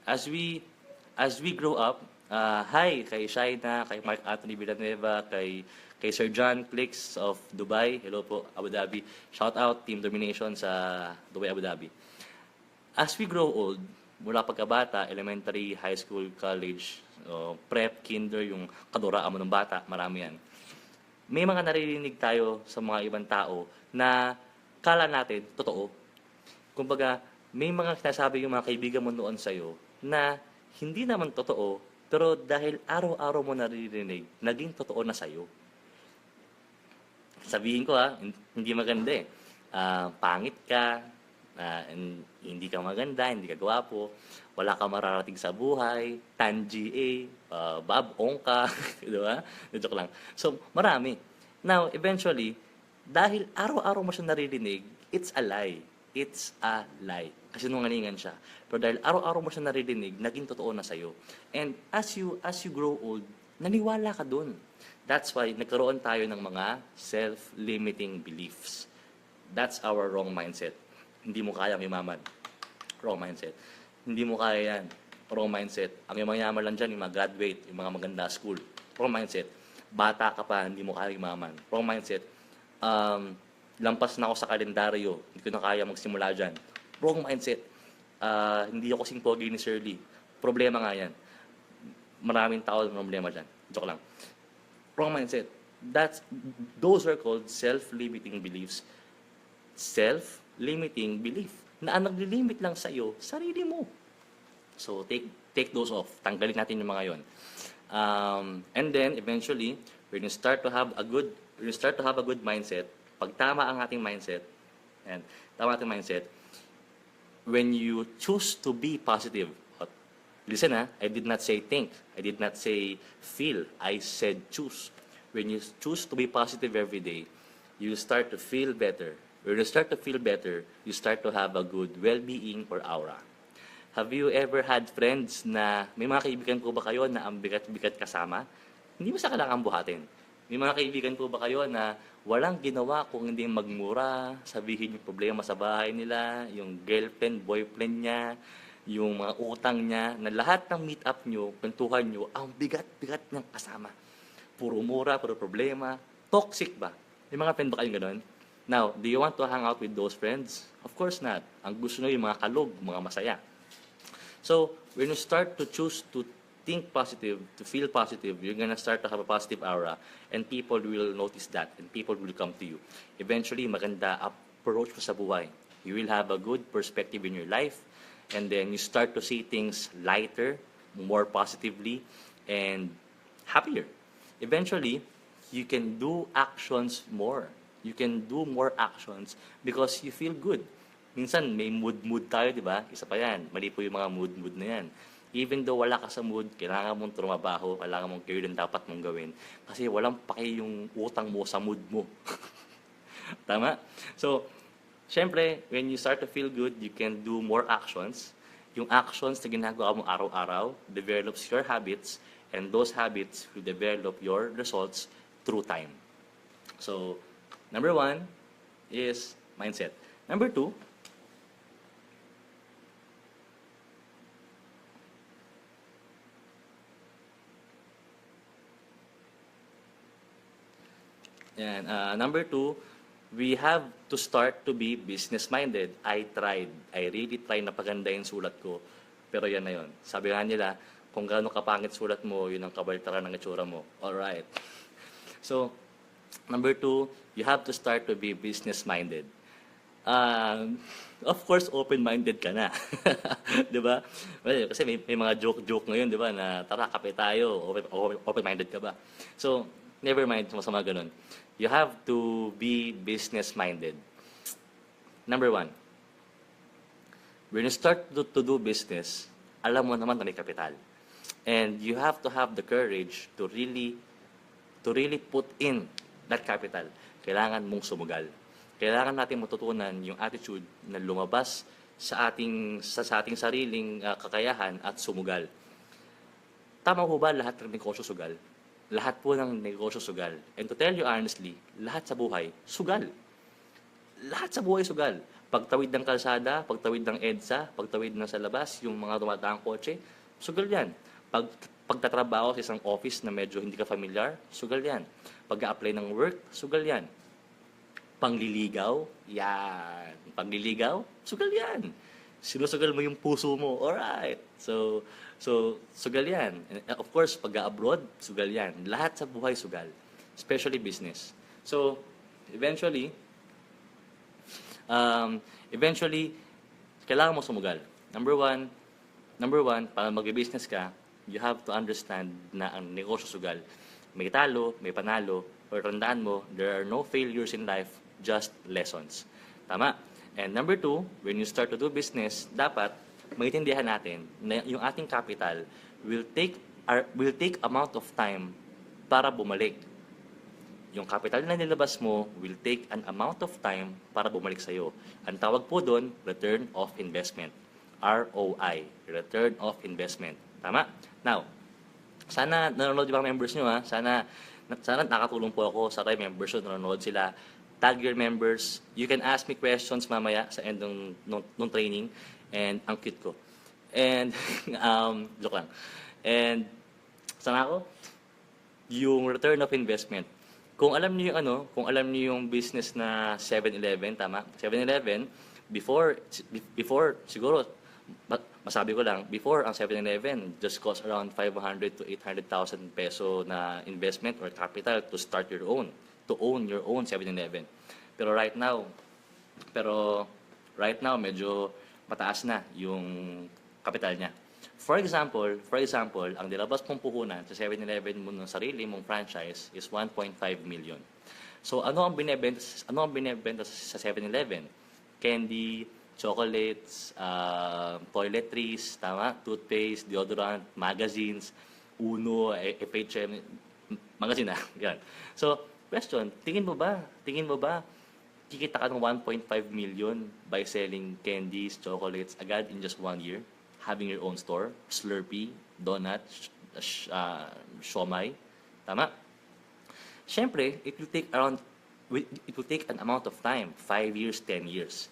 As we grow up, hi kay Shaina, kay Mark Anthony Villanueva, kay Sir John Clicks of Dubai. Hello po, Abu Dhabi. Shout out, Team Domination sa Dubai, Abu Dhabi. As we grow old, mula pagkabata, elementary, high school, college, prep, kinder, yung kaduraan mo ng bata, marami yan. May mga naririnig tayo sa mga ibang tao na kala natin, totoo. Kumbaga, may mga sinasabi yung mga kaibigan mo noon sa'yo na hindi naman totoo, pero dahil araw-araw mo naririnig, naging totoo na sa'yo. Sabihin ko hindi maganda eh. Pangit ka, hindi ka maganda, hindi ka gwapo, wala ka mararating sa buhay, Tanji Bob Ongka, di ba? Joke lang. So, marami. Now, eventually, dahil araw-araw mo siya naririnig, it's a lie. It's a lie. Kasi nungalingan siya. Pero dahil araw-araw mo siya naririnig, naging totoo na sa'yo. And as you grow old, naniwala ka dun. That's why nagkaroon tayo ng mga self-limiting beliefs. That's our wrong mindset. Hindi mo kayang yumaman. Wrong mindset. Hindi mo kaya yan. Wrong mindset. Ang yaman lang dyan, yung mga graduate, yung mga maganda school. Wrong mindset. Bata ka pa, hindi mo kaya yumaman. Wrong mindset. Lampas na ako sa kalendaryo, hindi ko na kaya magsimula dyan. Wrong mindset. Hindi ako kasing pogi ni Shirley. Problema nga yan. Maraming tao ang problema dyan. Joke lang. Wrong mindset. Those are called self-limiting beliefs. Self-limiting belief. Na ang nagli-limit lang sa'yo, sarili mo. So, take those off. Tanggalin natin yung mga yon. And then, eventually, when you start to have a good mindset, pag tama ang ating mindset, when you choose to be positive, listen I did not say think, I did not say feel, I said choose. When you choose to be positive every day, you start to feel better. When you start to feel better, you start to have a good well-being or aura. Have you ever had friends na, may mga kaibigan po ba kayo na ang bigat-bigat kasama? Hindi mo sa kailangan buhatin. May mga kaibigan po ba kayo na walang ginawa kung hindi magmura, sabihin yung problema sa bahay nila, yung girlfriend, boyfriend niya, yung mga utang niya, na lahat ng meet up nyo, kwentuhan nyo, ang bigat-bigat niyang kasama. Puro mura, puro problema. Toxic ba? May mga friend ba kayong ganun? Now, do you want to hang out with those friends? Of course not. Ang gusto nyo yung mga kalog, mga masaya. So, when you start to choose to think positive, to feel positive, you're gonna start to have a positive aura, and people will notice that, and people will come to you. Eventually, maganda approach mo sa buhay. You will have a good perspective in your life, and then you start to see things lighter, more positively, and happier. Eventually, you can do actions more. You can do more actions because you feel good. Minsan may mood tayo, di ba? Isa pa yan. Mali po yung mga mood na yan. Even though wala ka sa mood, kailangan mong trumabaho, kailangan mong gawin ang dapat mong gawin. Kasi walang paki yung utang mo sa mood mo. Tama? So, syempre, when you start to feel good, you can do more actions. Yung actions na ginagawa mo araw-araw develops your habits, and those habits will develop your results through time. So, number 1 is mindset. Number 2, number 2, we have to start to be business-minded. I really tried na pagandahin sulat ko. Pero yan na yun. Sabi nga nila, kung gaano kapangit sulat mo, yun ang kabaltaran ng itsura mo. Alright. So, number 2, you have to start to be business-minded. Of course, open-minded ka na. Di ba? Well, kasi may mga joke ngayon, di ba, na tara, kape tayo, open-minded ka ba? So, never mind, masama ganun. You have to be business-minded. Number 1, when you start to do business, alam mo naman na may kapital. And you have to have the courage to really put in that capital. Kailangan mong sumugal. Kailangan natin matutunan yung attitude na lumabas sa ating sariling kakayahan at sumugal. Tama po ba lahat ng negosyo sugal? Lahat po ng negosyo sugal. And to tell you honestly, lahat sa buhay, sugal. Lahat sa buhay sugal. Pagtawid ng kalsada, pagtawid ng EDSA, pagtawid ng sa labas, yung mga dumadaang kotse, sugal yan. Pagtatrabaho sa isang office na medyo hindi ka familiar, sugal yan. Pag-a-apply ng work, sugal yan. Pangliligaw, yan. Pangliligaw, sugal yan. Sinusugal mo yung puso mo, alright. So sugal yan. And of course, pag-abroad, sugal yan. Lahat sa buhay sugal. Especially business. So, eventually, kailangan mo sumugal. Number one, para mag-business ka, you have to understand na ang negosyo sugal. May talo, may panalo, pero tandaan mo, there are no failures in life, just lessons. Tama? And number 2, when you start to do business, dapat maintindihan natin na yung ating capital will take amount of time para bumalik. Yung capital na nilabas mo will take an amount of time para bumalik sa'yo. Ang tawag po doon, return of investment. ROI, return of investment. Tama? Now, sana nanonood yung mga members nyo, ha? Sana nakatulong po ako sa kay members nyo, nanonood sila. Tag your members. You can ask me questions mamaya sa end ng training. And ang cute ko. And, joke lang. And, sana ako? Yung return of investment. Kung alam niyo yung business na 7-Eleven, tama? 7-Eleven, before siguro, masabi ko lang, before ang 7-Eleven just cost around 500 to 800,000 peso na investment or capital to start your own, to own your own 7-Eleven. Pero right now medyo mataas na yung capital niya. For example, ang nilabas mong puhunan sa 7-Eleven mo ng sarili mong franchise is 1.5 million. So ano ang binebenta sa 7-Eleven? Candy, chocolates, toiletries, tama? Toothpaste, deodorant, magazines, Uno, FHM, magazine na. Yan. So, question, tingin mo ba kikita ka ng 1.5 million by selling candies, chocolates agad in just 1 year? Having your own store, Slurpee, donut, siomai. Tama? Syempre, it will take an amount of time, 5 years, 10 years.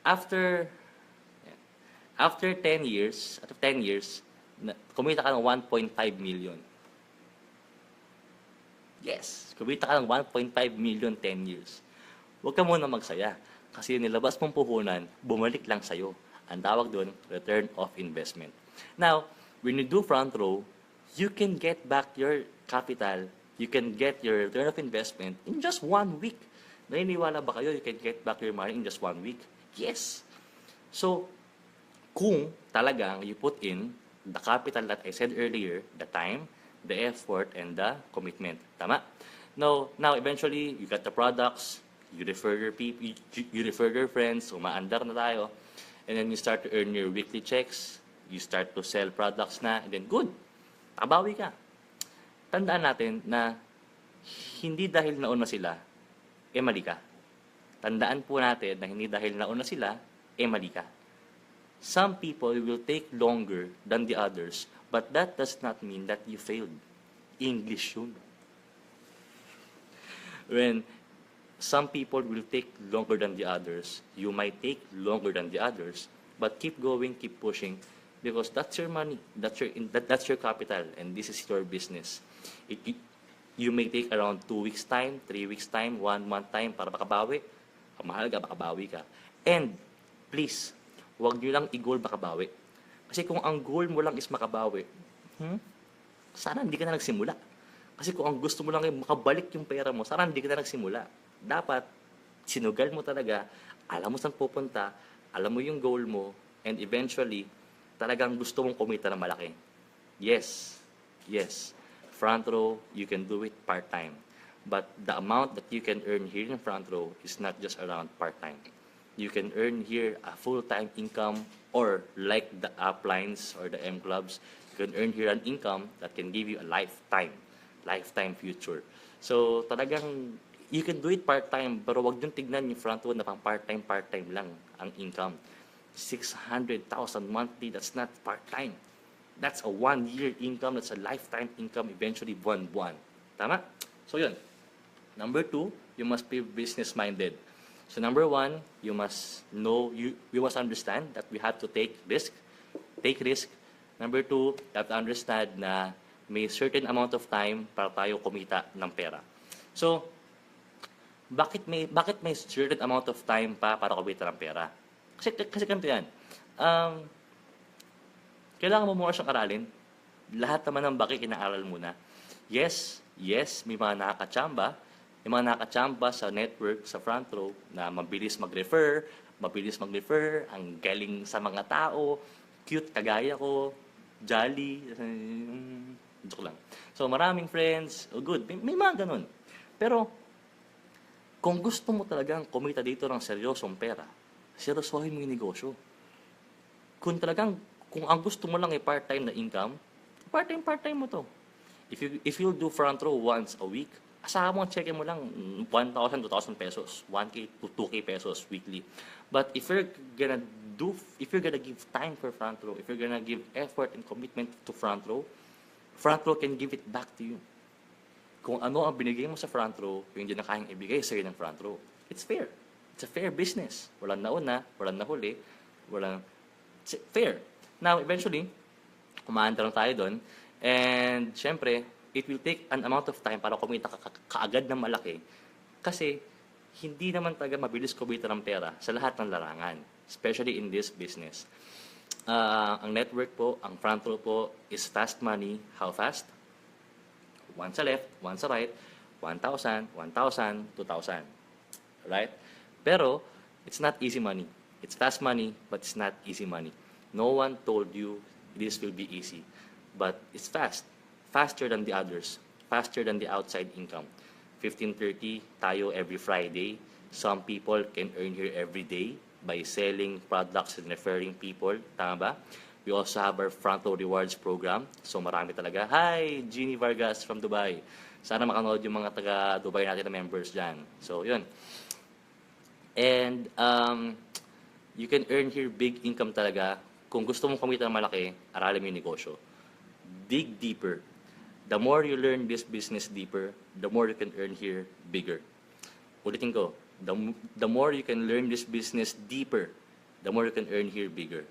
After after 10 years, kumita ka ng 1.5 million. Yes, kumita ka ng 1.5 million 10 years. Huwag ka muna magsaya. Kasi yung nilabas mong puhunan, bumalik lang sa'yo. Ang tawag doon, return of investment. Now, when you do front row, you can get back your capital, you can get your return of investment in just 1 week. Naniniwala ba kayo you can get back your money in just 1 week? Yes. So, kung talagang you put in the capital that I said earlier, the time, the effort, and the commitment. Tama? Now eventually, you got the products, you refer your people, you refer your friends, umaandar na tayo, and then you start to earn your weekly checks, you start to sell products na, and then good, nakabawi ka. Tandaan natin na hindi dahil nauna sila, mali ka. Tandaan po natin na hindi dahil nauna sila, mali ka. Some people will take longer than the others, but that does not mean that you failed. English yun. When some people will take longer than the others, you might take longer than the others, but keep going, keep pushing, because that's your money, that's your capital, and this is your business. You may take around 2 weeks time, 3 weeks time, 1 month time para makabawi. Ang mahalaga, makabawi ka. And please, huwag nyo lang i-goal makabawi. Kasi kung ang goal mo lang is makabawi, sana hindi ka na nagsimula. Kasi kung ang gusto mo lang ay makabalik yung pera mo, sana hindi ka na nagsimula. Dapat, sinugal mo talaga, alam mo saan pupunta, alam mo yung goal mo, and eventually, talagang gusto mong kumita ng malaki. Yes, front row, you can do it part-time. But the amount that you can earn here in front row is not just around part-time. You can earn here a full-time income, or like the uplines or the M clubs, you can earn here an income that can give you a lifetime future. So talagang you can do it part-time, pero wag yung tignan yung front row na pang part-time lang ang income. 600,000 monthly, that's not part-time. That's a 1-year income, that's a lifetime income, eventually buwan-buwan. Tama? So yun. Number 2, you must be business-minded. So number 1, you must know, you must understand that we have to take risk. Number 2, you have to understand na may certain amount of time para tayo kumita ng pera. So, bakit may certain amount of time pa para kumita ng pera? Kasi ganito yan. Kailangan mo muna siyang aralin. Lahat naman ng baki inaaral muna. Yes, may mga nakakachamba. May mga nakakachamba sa network, sa front row, na mabilis mag-refer, ang galing sa mga tao, cute, kagaya ko, jolly, joke lang. So, maraming friends, good. May mga ganun. Pero, kung gusto mo talagang kumita dito ng seryosong pera, seryosohin mo yung negosyo. Kung ang gusto mo lang ay part-time na income, part-time mo to. If you do front row once a week, asahan mo ang check mo lang 1,000, 2,000 pesos, 1K to 2K pesos weekly. But if you're gonna give time for front row, if you're gonna give effort and commitment to front row can give it back to you. Kung ano ang binigay mo sa front row, yung hindi na kayang ibigay sa'yo ng front row. It's fair. It's a fair business. Walang nauna, walang nahuli, it's fair. Now, eventually, kumaandar lang tayo doon. And, syempre, it will take an amount of time para kumita kaagad ng malaki. Kasi, hindi naman talaga mabilis kumita ng pera sa lahat ng larangan. Especially in this business. Ang network po, ang front row po, is fast money. How fast? One sa left, one sa right, 1,000, 1,000, 2,000. Right? Pero, it's not easy money. It's fast money, but it's not easy money. No one told you this will be easy. But it's fast. Faster than the others. Faster than the outside income. 15:30 tayo every Friday. Some people can earn here every day by selling products and referring people. Tama ba? We also have our front row rewards program. So marami talaga. Hi, Jeannie Vargas from Dubai. Sana makanood yung mga taga Dubai natin na members dyan. So yun. And you can earn here big income talaga. Kung gusto mong kumita ng malaki, aralin mo yung negosyo. Dig deeper. The more you learn this business deeper, the more you can earn here bigger. Ulitin ko, the more you can learn this business deeper, the more you can earn here bigger.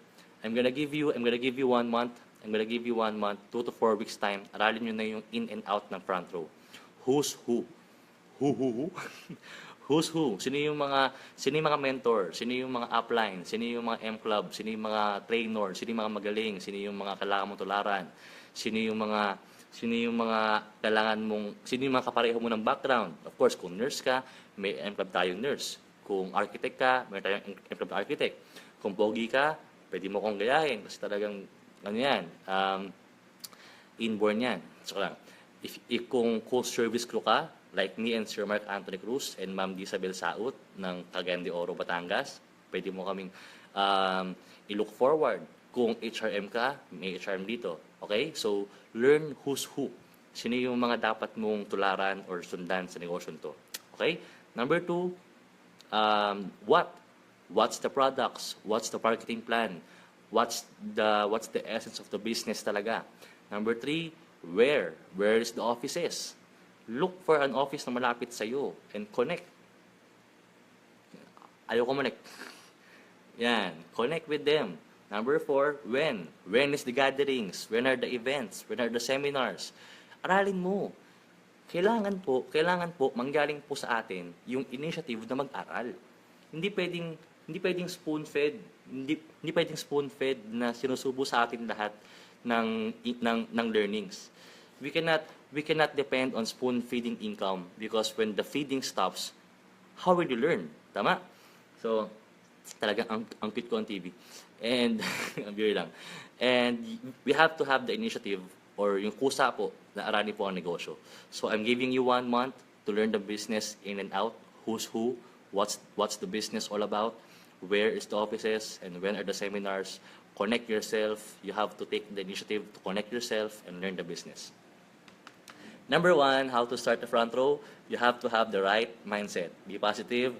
I'm gonna give you 1 month. I'm gonna give you 1 month, 2 to 4 weeks time. Aralin nyo na yung in and out ng front row. Who's who? Who? Who's who? Sino yung mga mentor? Sino yung mga upline? Sino yung mga M-club? Sino yung mga trainer? Sino yung mga magaling? Sino yung mga kailangan mong tularan? Sino yung mga kailangan mong, sino yung mga kapareho mo ng background? Of course, kung nurse ka, may M-club tayong nurse. Kung architect ka, may tayong M-club na architect. Kung pogi ka, pwede mo kong gayahin kasi talagang, inborn yan. So lang, if kung co-service crew ka, like me and Sir Mark Anthony Cruz and Ma'am Isabel Saut ng Cagayan de Oro, Batangas, pwede mo kaming i-look forward. Kung HRM ka, may HRM dito. Okay? So, learn who's who. Sino yung mga dapat mong tularan or sundan sa negosyo to. Okay? Number 2, what? What's the products? What's the marketing plan? What's the essence of the business talaga? Number 3, where? Where is the offices? Look for an office na malapit sa iyo and connect. Ayoko connect. Yan, connect with them. Number 4, when? When is the gatherings? When are the events? When are the seminars? Aralin mo. Kailangan po manggaling po sa atin yung initiative na mag-aral. Hindi pwedeng spoon-fed. Hindi pwedeng spoon-fed na sinusubo sa atin lahat ng learnings. We cannot depend on spoon-feeding income because when the feeding stops, how will you learn? Tama? So, talagang ang cute ko on TV. And, ang beer lang. And we have to have the initiative or yung kusa po na aralin po ang negosyo. So, I'm giving you 1 month to learn the business in and out. Who's who? What's the business all about? Where is the offices? And when are the seminars? Connect yourself. You have to take the initiative to connect yourself and learn the business. Number 1, how to start the front row. You have to have the right mindset. Be positive,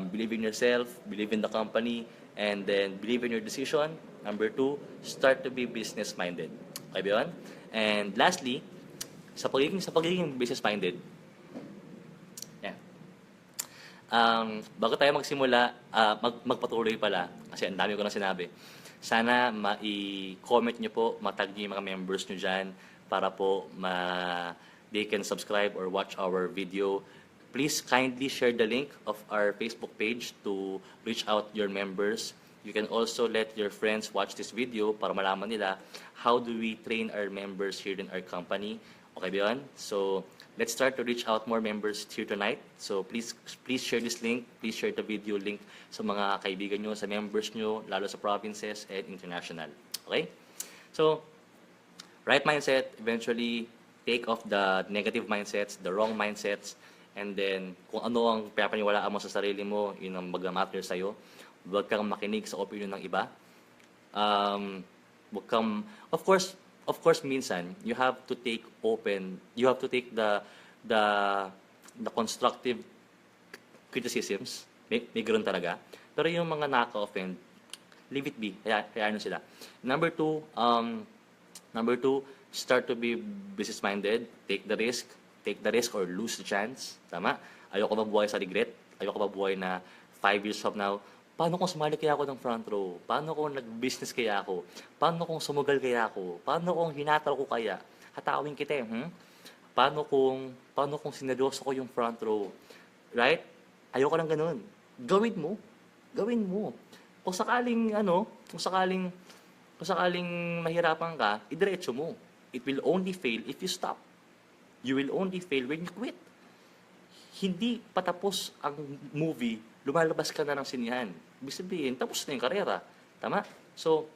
believe in yourself, believe in the company, and then believe in your decision. Number 2, start to be business-minded. Okay ba yun? And lastly, sa pagiging business-minded, bago tayo magsimula, magpatuloy pala, kasi ang dami ko na sinabi. Sana ma-comment nyo po, matag nyo yung mga members nyo dyan para po they can subscribe or watch our video. Please kindly share the link of our Facebook page to reach out your members. You can also let your friends watch this video para malaman nila how do we train our members here in our company. Okay ba yun? So, let's start to reach out more members here tonight. So, please share this link. Please share the video link sa mga kaibigan nyo, sa members nyo, lalo sa provinces and international. Okay? So, right mindset, eventually, take off the negative mindsets, the wrong mindsets, and then kung ano ang pinapaniwalaan mo sa sarili mo, yun ang mag-matter sa'yo. Huwag kang makinig sa opinion ng iba. Of course, minsan, you have to take the constructive criticisms. May ganoon talaga. Pero yung mga naka-offend, leave it be. Hayaan sila. Number two, start to be business-minded. Take the risk or lose the chance. Tama? Ayoko mabuhay sa regret. Ayoko mabuhay na 5 years from now, paano kung sumali kaya ako ng front row? Paano kung nag-business kaya ako? Paano kung sumugal kaya ako? Paano kung hinatal ko kaya? Hatawin kita Paano kung sineryoso ko yung front row? Right? Ayoko ng ganun. Gawin mo. Kung sakaling mahirapan ka, idiretso mo. It will only fail if you stop. You will only fail when you quit. Hindi patapos ang movie, lumalabas ka na ng sinihan. Ibig sabihin, tapos na yung karera. Tama? So,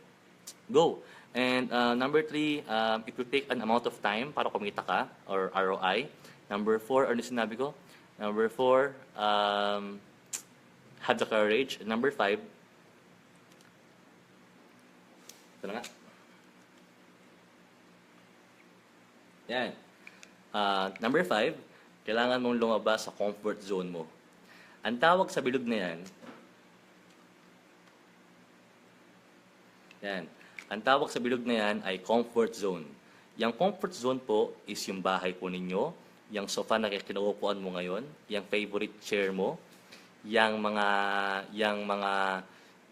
go. And number 3, it will take an amount of time para kumita ka, or ROI. Number 4, ano sinabi ko? Number 4, have the courage. Number 5, ito na nga. Yan. Number 5, kailangan mong lumabas sa comfort zone mo. Ang tawag sa bilog na yan, ang tawag sa bilog na yan ay comfort zone. Yung comfort zone po is yung bahay po ninyo, yung sofa na kinaupuan mo ngayon, yung favorite chair mo, yung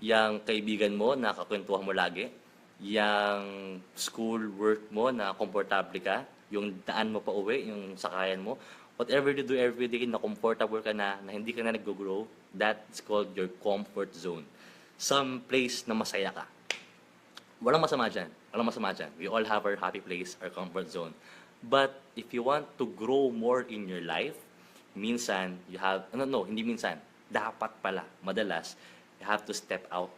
yung kaibigan mo na kakwentuhan mo lagi, yung school work mo na komportable ka, yung daan mo pa uwi, yung sakayan mo, whatever you do every day na comfortable ka na hindi ka na nag-grow, that's called your comfort zone. Some place na masaya ka. Walang masama dyan. Walang masama dyan. We all have our happy place, our comfort zone. But if you want to grow more in your life, minsan, you have, no, hindi minsan, dapat pala, madalas, you have to step out.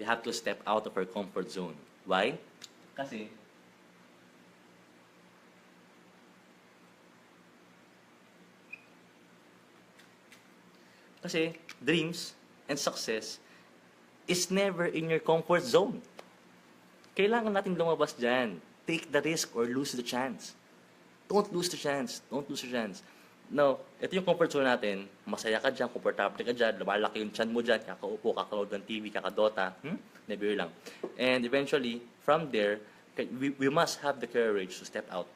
You have to step out of your comfort zone. Why? Kasi, dreams and success is never in your comfort zone. Kailangan natin lumabas dyan. Take the risk or lose the chance. Don't lose the chance. Don't lose the chance. Now, ito yung comfort zone natin. Masaya ka dyan, komportable ka dyan, lumalaki yung chan mo dyan, kakaupo, kakaload ng TV, kakadota. Never lang. And eventually, from there, we must have the courage to step out.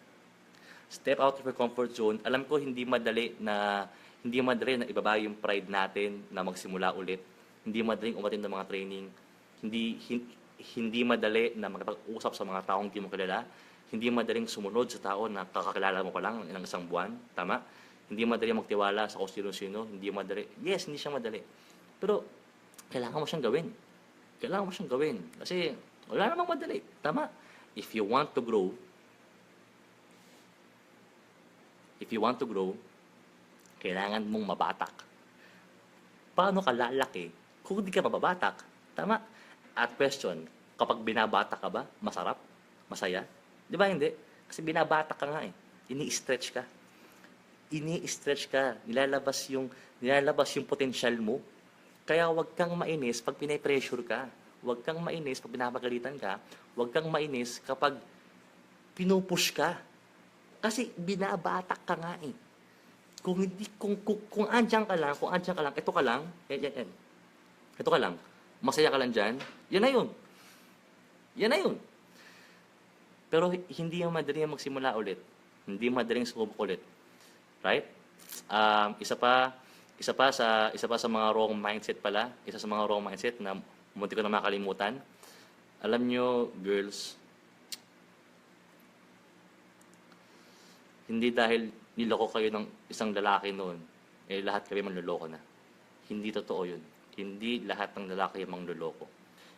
Step out of your comfort zone. Alam ko, hindi madali na ibaba yung pride natin na magsimula ulit. Hindi madaling umatin ng mga training. Hindi madali na makipag-usap sa mga taong hindi mo kilala. Hindi madaling sumunod sa tao na kakakilala mo pa lang ng isang buwan. Tama? Hindi madali magtiwala sa kung sino-sino. Hindi madali. Yes, hindi siya madali. Pero, kailangan mo siyang gawin. Kailangan mo siyang gawin. Kasi, wala namang madali. Tama? If you want to grow, kailangan mong mabatak. Paano ka lalaki kung hindi ka mababatak? Tama? At question, kapag binabatak ka ba, masarap? Masaya? Di ba hindi? Kasi binabatak ka nga eh. Ini-stretch ka. Nilalabas yung potential mo. Kaya huwag kang mainis pag pinipressure ka. Huwag kang mainis pag pinapagalitan ka. Huwag kang mainis kapag pinupush ka. Kasi binabatak ka nga eh. Kung andyan ka lang, ito ka lang, yan. Ito ka lang, masaya ka lang dyan, yan na yun. Pero hindi yung madaling magsimula ulit. Hindi madaling sumubok ulit. Right? Isa pa sa mga wrong mindset pala, isa sa mga wrong mindset na munti ko na makalimutan. Alam nyo, girls, hindi dahil niloko kayo ng isang lalaki noon, lahat kayo manloloko na. Hindi totoo yun. Hindi lahat ng lalaki yung mangloloko.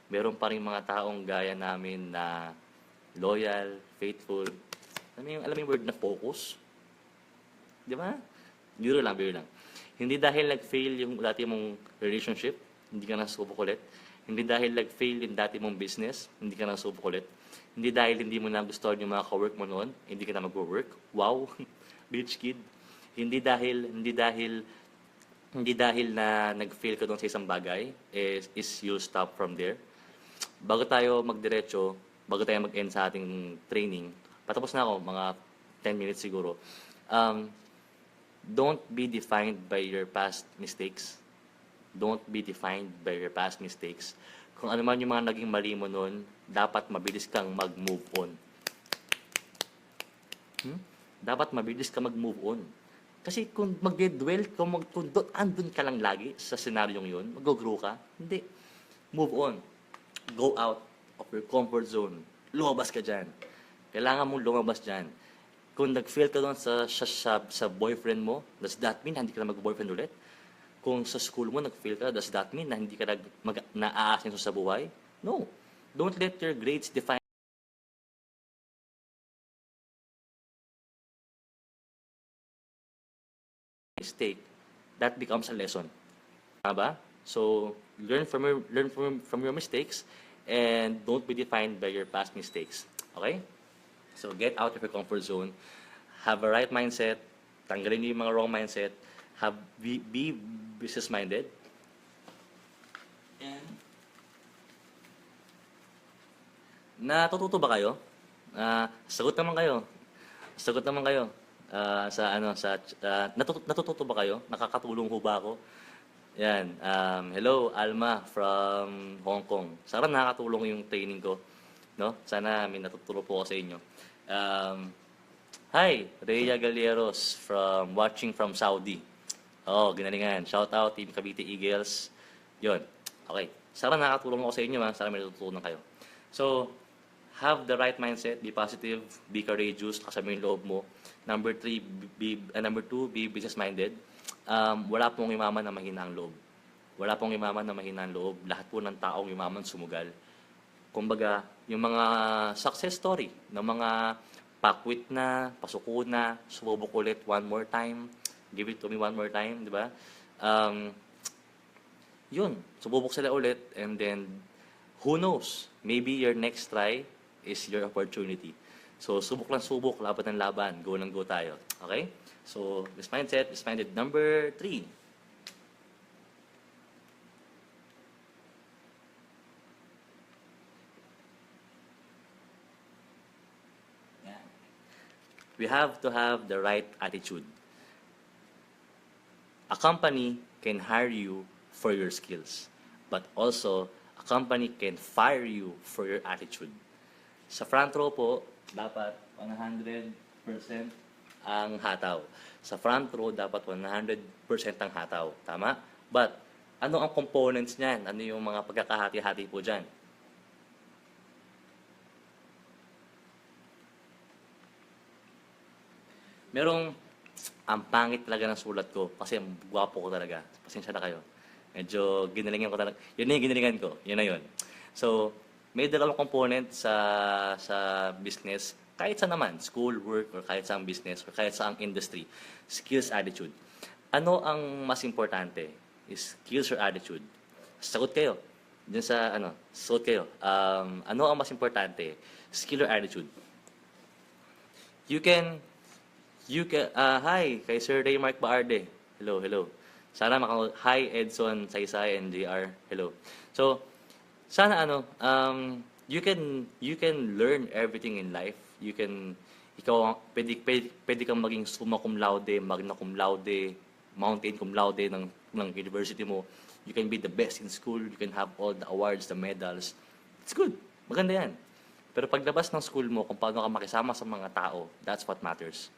Meron pa rin mga taong gaya namin na loyal, faithful. Alam mo yung word na focus? Di ba? Biro lang. Hindi dahil nag-fail yung dati mong relationship, hindi ka nasubok ulit. Hindi dahil nag-fail yung dati mong business, hindi ka nasubok ulit. Hindi dahil hindi mo na gusto yung mga ka-work mo noon, hindi ka na mag-work. Wow, bitch kid. Hindi dahil na nag-fail ka doon sa isang bagay, is you stop from there. Bago tayo mag-end sa ating training, patapos na ako, mga 10 minutes siguro. Don't be defined by your past mistakes. Don't be defined by your past mistakes. Kung ano man yung mga naging mali mo noon, dapat mabilis kang mag-move on. Dapat mabilis ka mag-move on. Kasi kung mag-dwell, kung andun ka lang lagi sa senaryong yun, mag-grow ka, hindi. Move on. Go out of your comfort zone. Lumabas ka dyan. Kailangan mong lumabas dyan. Kung nag-fail ka doon sa boyfriend mo, does that mean hindi ka na mag-boyfriend ulit? Kung sa school mo nag-fail ka, does that mean na hindi ka na-aasenso sa buhay? No. Don't let your grades define mistake. That becomes a lesson. Tama ba? So, learn from your mistakes and don't be defined by your past mistakes. Okay? So, get out of your comfort zone. Have a right mindset. Tanggalin niyo yung mga wrong mindset. Be business-minded. And, natututo ba kayo? Sagot naman kayo. Natututo ba kayo? Nakakatulong ho ba ako? Yan. Hello, Alma from Hong Kong. Sana nakakatulong yung training ko. No? Sana may natuturo po ako sa inyo. Um, Hi, Rhea Galeros from watching from Saudi. Oh, ginalingan. Shout out Team Cavite Eagles. Yon. Okay. Sana nakakatulong ako sa inyo, ha. Sana may natutunan kayo. So, have the right mindset, be positive, be courageous, kasama yung loob mo. Number two, be business-minded. Wala pong umaman na mahina ang loob. Wala pong umaman na mahina ang loob. Lahat po ng taong umaman sumugal. Kumbaga, yung mga success story ng mga pakwit na, pasuko na, sumubok ulit one more time, give it to me one more time, di ba? Um, Yun, sumubok sila ulit and then who knows, maybe your next try is your opportunity. So, subok lang subok, laban ng laban, go lang go tayo. Okay? So, this mindset, this minded. Number 3. We have to have the right attitude. A company can hire you for your skills, but also a company can fire you for your attitude. Sa front row po, dapat 100% ang hataw. Sa front row, dapat 100% ang hataw. Tama? But, ano ang components niyan? Ano yung mga pagkakahati-hati po dyan? Merong, ang pangit talaga ng sulat ko kasi ang gwapo ko talaga. Pasensya na kayo. Medyo ginalingan ko talaga. Yun na yung ginalingan ko. Yun na yun. So, may dalawang component sa business. Kahit sa naman, school, work, or kahit sa business, or kahit sa industry. Skills, attitude. Ano ang mas importante? Is skills or attitude? Sagot kayo. Diyan sa, sagot kayo. Ano ang mas importante? Skill or attitude? You can hi, kay Sir Raymark Baarde. Hello, hello. Sana hi, Edson, Saysay, and JR. Hello. So, sana you can learn everything in life. Pwede kang maging summa cum laude, magna cum laude, mountain cum laude ng university mo. You can be the best in school. You can have all the awards, the medals. It's good. Maganda yan. Pero paglabas ng school mo, kung paano ka makisama sa mga tao, that's what matters.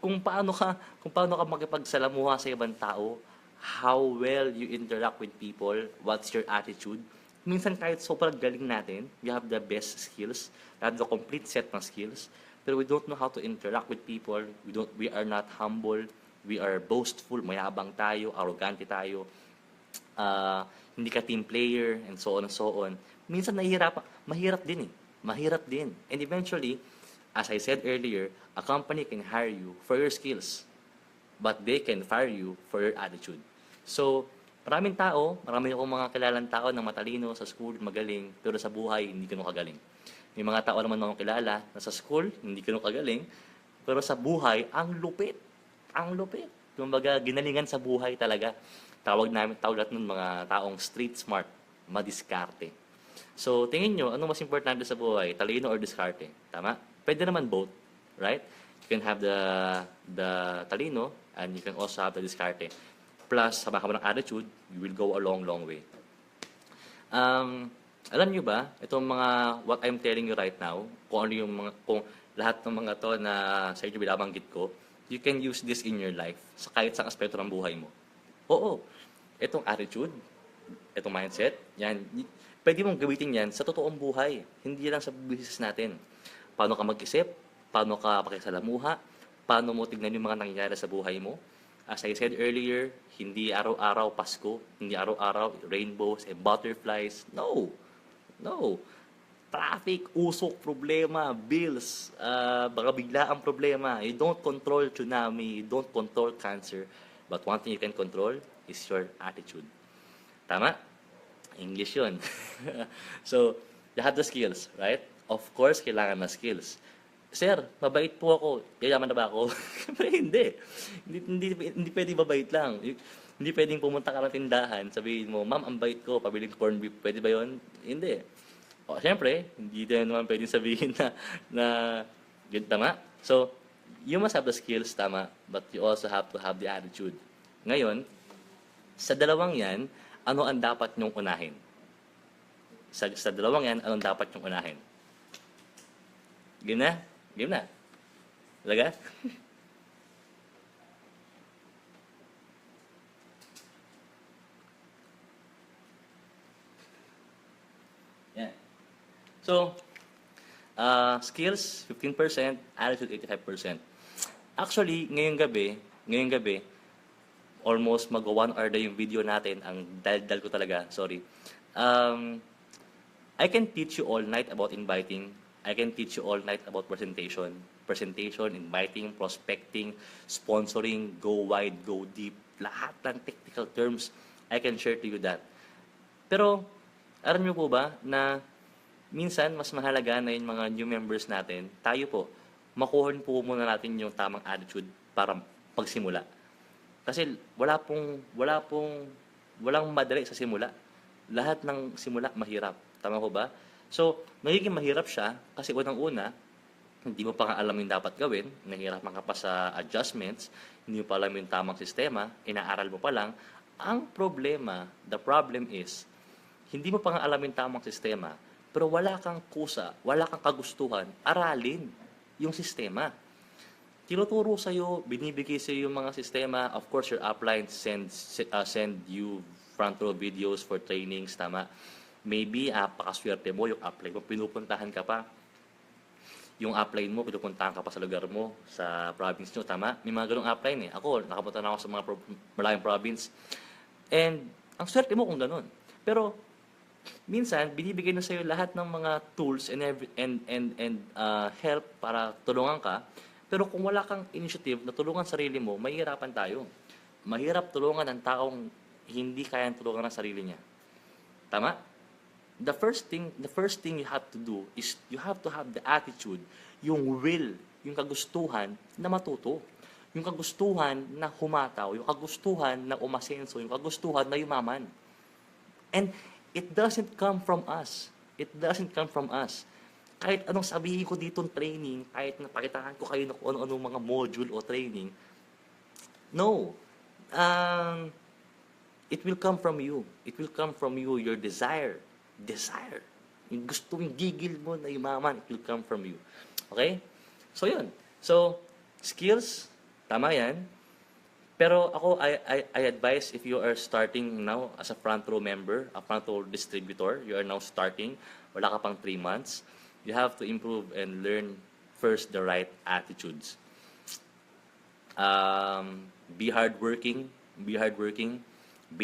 Kung paano ka makipagsalamuha sa ibang tao, how well you interact with people, what's your attitude. Minsan kahit sobrang galing natin, we have the best skills, we have the complete set ng skills, pero we don't know how to interact with people, we are not humble, we are boastful, mayabang tayo, arrogante tayo, hindi ka team player, and so on and so on. Minsan mahirap din eh. Mahirap din. And eventually, as I said earlier, a company can hire you for your skills, but they can fire you for your attitude. So, marami akong mga kilalang tao na matalino sa school, magaling, pero sa buhay, hindi ganun kagaling. May mga tao naman akong kilala na sa school, hindi ganun kagaling, pero sa buhay, ang lupit. Ang lupit. Kumbaga, ginalingan sa buhay talaga. Tawag natin ng mga taong street smart, madiskarte. So, tingin nyo, ano mas importante sa buhay? Talino or diskarte? Tama? Pwede naman both, right? You can have the talino and you can also have the diskarte. Plus, sama ka ng attitude, you will go a long, long way. Alam nyo ba, itong mga what I'm telling you right now, kung lahat ng mga to na sa inyo binabanggit ko, you can use this in your life sa kahit sa aspeto ng buhay mo. Oo, itong attitude, itong mindset, yan, pwede mong gamitin yan sa totoong buhay, hindi lang sa business natin. Paano ka mag-isip, paano ka pakisalamuha, paano mo tignan yung mga nangyayari sa buhay mo. As I said earlier, hindi araw-araw Pasko, hindi araw-araw rainbows and butterflies. No. Traffic, usok, problema, bills, baka bigla ang problema. You don't control tsunami, you don't control cancer. But one thing you can control is your attitude. Tama? English yun. So, you have the skills, right? Of course, kailangan na skills. Sir, mabait po ako. Yayaman na ba ako? Siyempre, hindi. Hindi pwedeng mabait lang. Hindi pwedeng pumunta ka ng tindahan, sabihin mo, ma'am, ang bait ko, pabiling corned beef. Pwede ba yun? Hindi. O, siyempre, hindi din naman pwedeng sabihin na good, tama? So, you must have the skills, tama, but you also have to have the attitude. Ngayon, Sa dalawang yan, ano ang dapat nyong unahin? Sa dalawang yan, anong dapat nyong unahin? Game na? Game na. Talaga? Yan. So, skills, 15%, attitude, 85%. Actually, ngayong gabi, almost mag 1 hour na yung video natin, ang dal-dal ko talaga, sorry. I can teach you all night about inviting. I can teach you all night about presentation, inviting, prospecting, sponsoring, go wide, go deep, lahat ng technical terms, I can share to you that. Pero, alam niyo po ba na minsan mas mahalaga na yung mga new members natin, tayo po, makuha po muna natin yung tamang attitude para pagsimula. Kasi walang madali sa simula. Lahat ng simula mahirap. Tama ko ba? So, nagiging mahirap siya kasi unang-una, hindi mo pa nga alam yung dapat gawin, nahihirapan ka pa sa adjustments, hindi mo pa alam yung tamang sistema, inaaral mo pa lang. The problem is, hindi mo pa nga alam yung tamang sistema, pero wala kang kusa, wala kang kagustuhan, aralin yung sistema. Tinuturo sa'yo, binibigay sa'yo yung mga sistema. Of course, your upline send you front row videos for trainings, tama. Maybe, pakaswerte mo, yung upline mo, pinupuntahan ka pa. Yung upline mo, pinupuntahan ka pa sa lugar mo, sa province nyo, tama. May mga ganong upline eh. Ako, nakapunta na ako sa mga maraming province. And, ang swerte mo kung ganon. Pero, minsan binibigay na sa iyo lahat ng mga tools and help para tulungan ka, pero kung wala kang initiative na tulungan sarili mo, mahihirapan tayo. Mahirap tulungan ng taong hindi kayang tulungan ng sarili niya. Tama? The first thing you have to do is you have to have the attitude, yung will, yung kagustuhan na matuto. Yung kagustuhan na humataw, yung kagustuhan na umasenso, yung kagustuhan na yumaman. And it doesn't come from us. It doesn't come from us. Kahit anong sabihin ko dito ng training, kahit napakitaan ko kayo ng ano-anong mga module o training, no. It will come from you. It will come from you, your desire. Desire. Yung gusto, yung gigil mo na yumaman, it will come from you. Okay? So, yun. So, skills, tama yan. Pero ako, I advise if you are starting now as a front row member, a front row distributor, you are now starting, wala ka pang 3 months, you have to improve and learn first the right attitudes. Be hardworking, be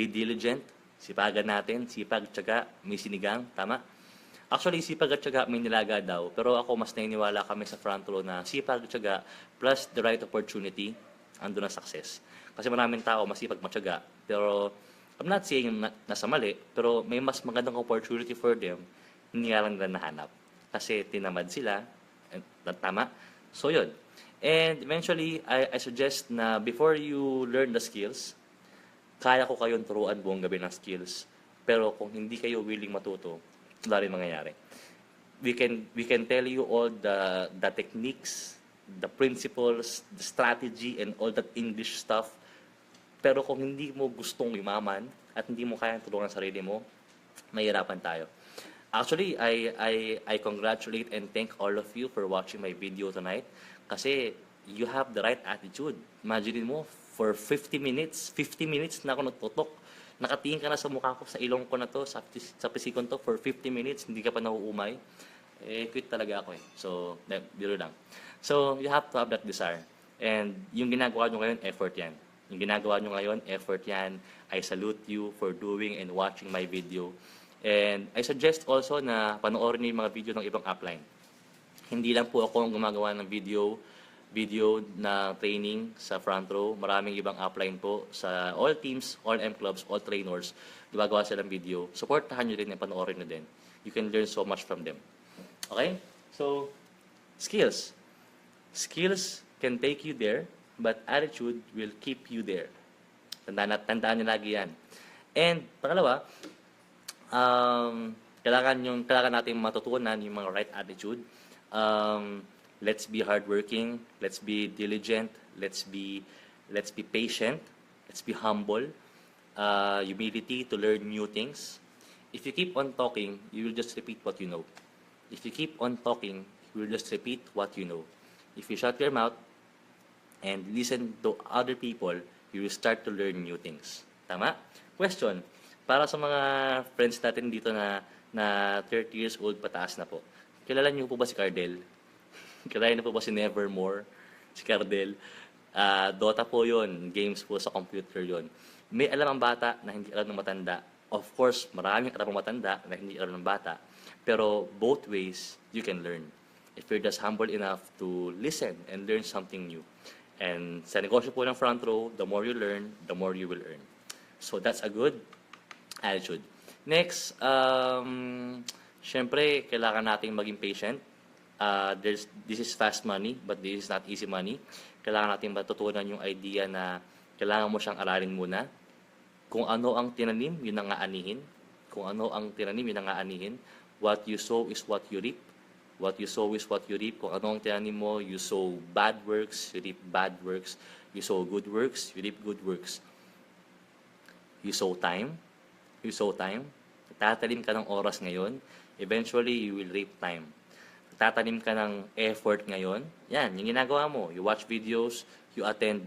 diligent, sipagan natin, sipag, tiyaga, may sinigang, tama? Actually, sipag at tiyaga may nilaga daw, pero ako mas naniniwala kami sa front row na sipag at tiyaga plus the right opportunity, andun ang success. Kasi maraming tao masipag matyaga, pero I'm not saying nasa mali, pero may mas magandang opportunity for them, hindi nga lang nila nahanap. Kasi tinamad sila, tama? So yun. And eventually, I suggest na before you learn the skills, kaya ko kayong turuan buong gabi ng skills. Pero kung hindi kayo willing matuto, wala rin mangyayari. We can tell you all the techniques, the principles, the strategy, and all that English stuff. Pero kung hindi mo gustong yumaman at hindi mo kayang tulungan sarili mo, mahirapan tayo. Actually, I congratulate and thank all of you for watching my video tonight kasi you have the right attitude. Imagine mo, for 50 minutes na ako nagtutok. Nakatingin ka na sa mukha ko, sa ilong ko na to, sa pisikon to, for 50 minutes, hindi ka pa nauumay. Quit talaga ako eh. So, biro lang. So, you have to have that desire. And yung ginagawa nyo ngayon, effort yan. Yung ginagawa nyo ngayon, effort yan. I salute you for doing and watching my video. And I suggest also na panoorin niyo yung mga video ng ibang upline. Hindi lang po ako ang gumagawa ng video na training sa front row. Maraming ibang upline po sa all teams, all M clubs, all trainers. Gumagawa sila ng video. Supportahan nyo din and panoorin nyo din. You can learn so much from them. Okay? So, skills. Skills can take you there, but attitude will keep you there. Tandaan nyo lagi yan. And, pangalawa, kailangan natin matutunan yung mga right attitude. Let's be hardworking, let's be diligent, let's be patient, let's be humble, humility to learn new things. If you keep on talking, you will just repeat what you know. If you keep on talking, you will just repeat what you know. If you shut your mouth and listen to other people, you will start to learn new things. Tama? Question, para sa mga friends natin dito na 30 years old pataas na po, kilala niyo po ba si Cardell? Kilala niyo po ba si Nevermore? Si Cardell? Dota po yon, games po sa computer yon. May alam ang bata na hindi alam ng matanda. Of course, maraming alam ng matanda na hindi alam ng bata. Pero both ways, you can learn. If you're just humble enough to listen and learn something new. And sa negosyo po ng front row, the more you learn, the more you will earn. So that's a good attitude. Next, syempre, kailangan nating maging patient. This is fast money, but this is not easy money. Kailangan nating matutunan yung idea na kailangan mo siyang aralin muna. Kung ano ang tinanim, yun ang aanihin. Kung ano ang tinanim, yun ang aanihin. What you sow is what you reap. What you sow is what you reap. Kung ano ang tinanim mo, you sow bad works, you reap bad works. You sow good works, you reap good works. You sow time. You sow time. Tatanim ka ng oras ngayon. Eventually, you will reap time. Tatanim ka ng effort ngayon. Yan, yung ginagawa mo. You watch videos, you attend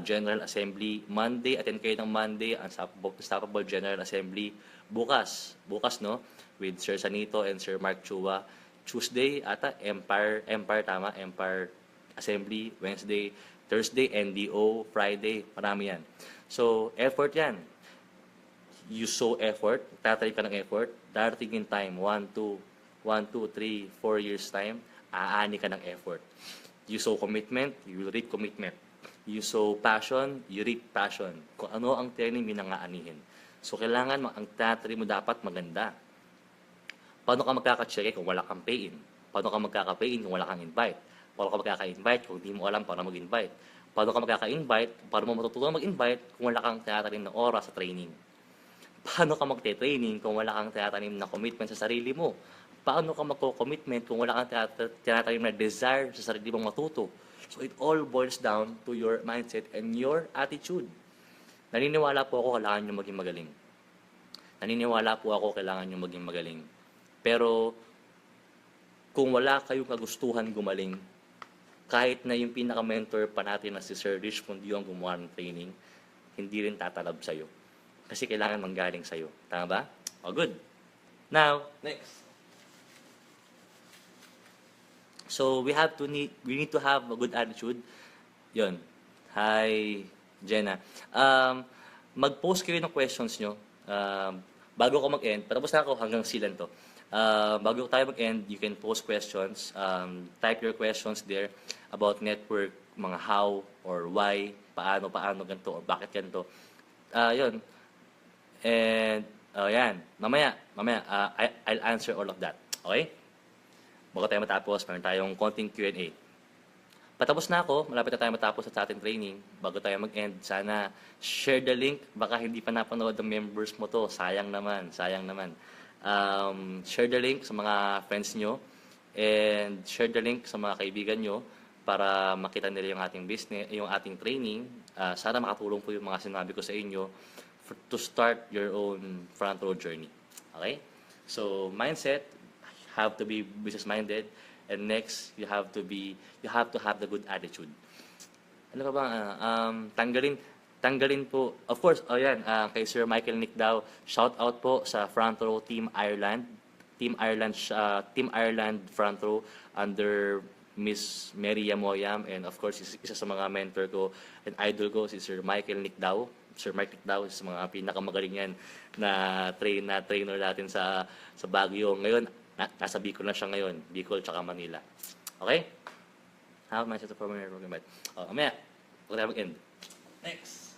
General Assembly. Monday, attend kayo ng Monday, Unstoppable General Assembly. Bukas, no? With Sir Sanito and Sir Mark Chua. Tuesday, Empire Assembly. Wednesday, Thursday, NDO. Friday, marami yan. So, effort yan. You sow effort, tatanim ka ng effort, darating in time, 1, 2, 3, 4 years time, aani ka ng effort. You sow commitment, you will reap commitment. You sow passion, you reap passion. Kung ano ang training, yun ang aanihin. So, kailangan ang tatanim mo dapat maganda. Paano ka magkaka-check kung wala kang pay-in? Paano ka magkaka-pay-in kung wala kang invite? Paano ka magkaka-invite kung di mo alam paano mag-invite? Paano ka magkaka-invite? Paano mo matutunan mag-invite kung wala kang tinatanim ng oras sa training? Paano ka magte-training kung wala kang tinatanim na commitment sa sarili mo? Paano ka magko-commitment kung wala kang tinatanim na desire sa sarili mong matuto? So it all boils down to your mindset and your attitude. Naniniwala po ako kailangan nyo maging magaling. Naniniwala po ako kailangan nyo maging magaling. Pero kung wala kayong kagustuhan gumaling, kahit na yung pinaka-mentor pa natin na si Sir Rich Mundio ang gumawa ng training, hindi rin tatalab sa'yo. Kasi kailangan manggaling sa'yo. Tama ba? Oh, good. Now, next. So, we need to have a good attitude. Yun. Hi, Jenna. Mag-post kayo ng questions nyo. Bago ko mag-end, patapos na ako hanggang silan to. Bago tayo mag-end, you can post questions. Type your questions there about network, mga how or why, paano ganito, or bakit ganito. Yun. And, yan. Mamaya, I'll answer all of that. Okay? Bago tayo matapos, meron tayong konting Q&A. Patapos na ako, malapit na tayo matapos sa ating training. Bago tayo mag-end, sana share the link. Baka hindi pa napanood ng members mo to. Sayang naman. Share the link sa mga friends nyo and share the link sa mga kaibigan nyo para makita nila yung ating business, yung ating training. Sana makatulong po yung mga sinabi ko sa inyo to start your own front row journey. Okay? So, mindset, have to be business-minded. And next, you have to have the good attitude. Ano pa ba? Tanggalin po. Of course, kay Sir Michael Nick daw, shout out po sa front row Team Ireland. Team Ireland front row under Miss Mary Yamoyam, and of course, isa sa mga mentor ko and idol ko si Sir Michael Nick daw. Sir Mike Nick daw, isa sa mga pinakamagaling yan na trainer natin sa Baguio. Ngayon, nasa Bicol na siya ngayon. Bicol tsaka Manila. Okay? How much is the program about? Mamaya. Huwag tayo mag-end. Next.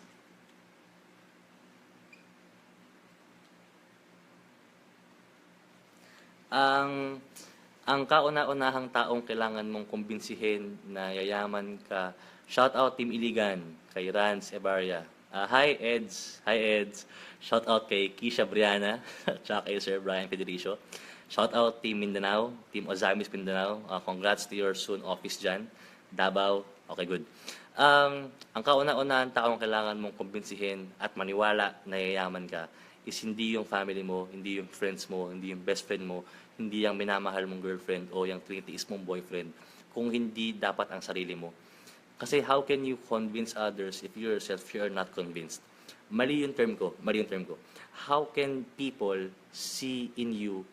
Ang kauna-unahang taong kailangan mong kumbinsihin na yayaman ka. Shout out Team Iligan, kay Rans Ebaria. Hi Eds. Shout out kay Kisha Briana, tsaka kay Sir Brian Federicio. Shout out Team Mindanao, Team Ozamis Mindanao. Congrats to your soon office dyan. Davao. Okay, good. Ang kauna-unahang taong kailangan mong kumbinsihin at maniwala na yayaman ka is hindi yung family mo, hindi yung friends mo, hindi yung best friend mo, hindi yung minamahal mong girlfriend o yung tinitiis mong boyfriend, kung hindi dapat ang sarili mo. Kasi how can you convince others if you yourself you are not convinced? Mali yung term ko. How can people see in you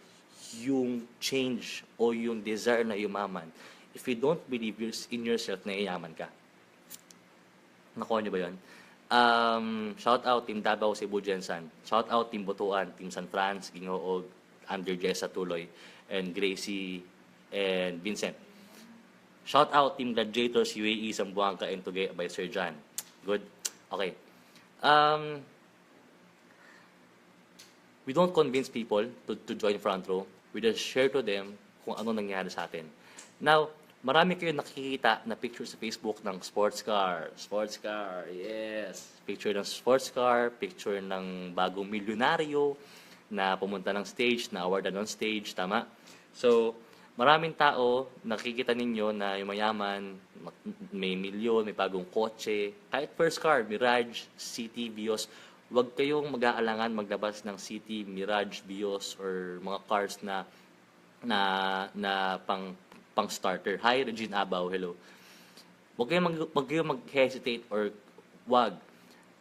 yung change o yung desire na yumaman if you don't believe in yourself na yayaman ka? Nakuha niyo ba yun? Shout out Team Davao, Cebu, Jensan. Shout out Team Butuan, Team San Franz, Gingoog, Under Jessa Tuloy, and Gracie, and Vincent. Shout out Team Gladiators, UAE, Zamboanga, and Tugay by Sir John. Good? Okay. We don't convince people to join front row. We just share to them kung ano nangyari sa atin. Now, marami kayo nakikita na picture sa Facebook ng sports car. Sports car, yes. Picture ng sports car, picture ng bagong milyonaryo na pumunta ng stage, na awardan on stage, tama? So, maraming tao, nakikita ninyo na yung mayaman, may milyon, may bagong kotse, kahit first car, Mirage, City, Vios, huwag kayong mag-aalangan maglabas ng City, Mirage, Vios, or mga cars na pang starter. Hi, Regine Abaw, hello. Huwag kayong mag-hesitate or wag.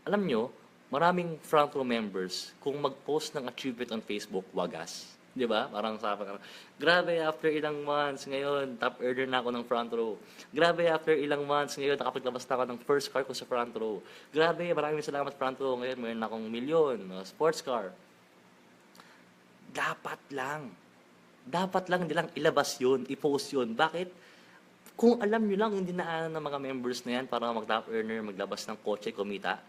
Alam nyo, maraming front row members, kung mag-post ng achievement on Facebook, wagas. Di ba? Parang sabi ka, grabe, after ilang months, ngayon, top earner na ako ng front row. Grabe, after ilang months, ngayon, nakapaglabas na ako ng first car ko sa front row. Grabe, maraming salamat front row. Ngayon, mayroon na akong milyon, sports car. Dapat lang, hindi lang ilabas yun, i-post yun. Bakit? Kung alam nyo lang yung dinaanan ng mga members na yan para mag-top earner, maglabas ng kotse, kumita,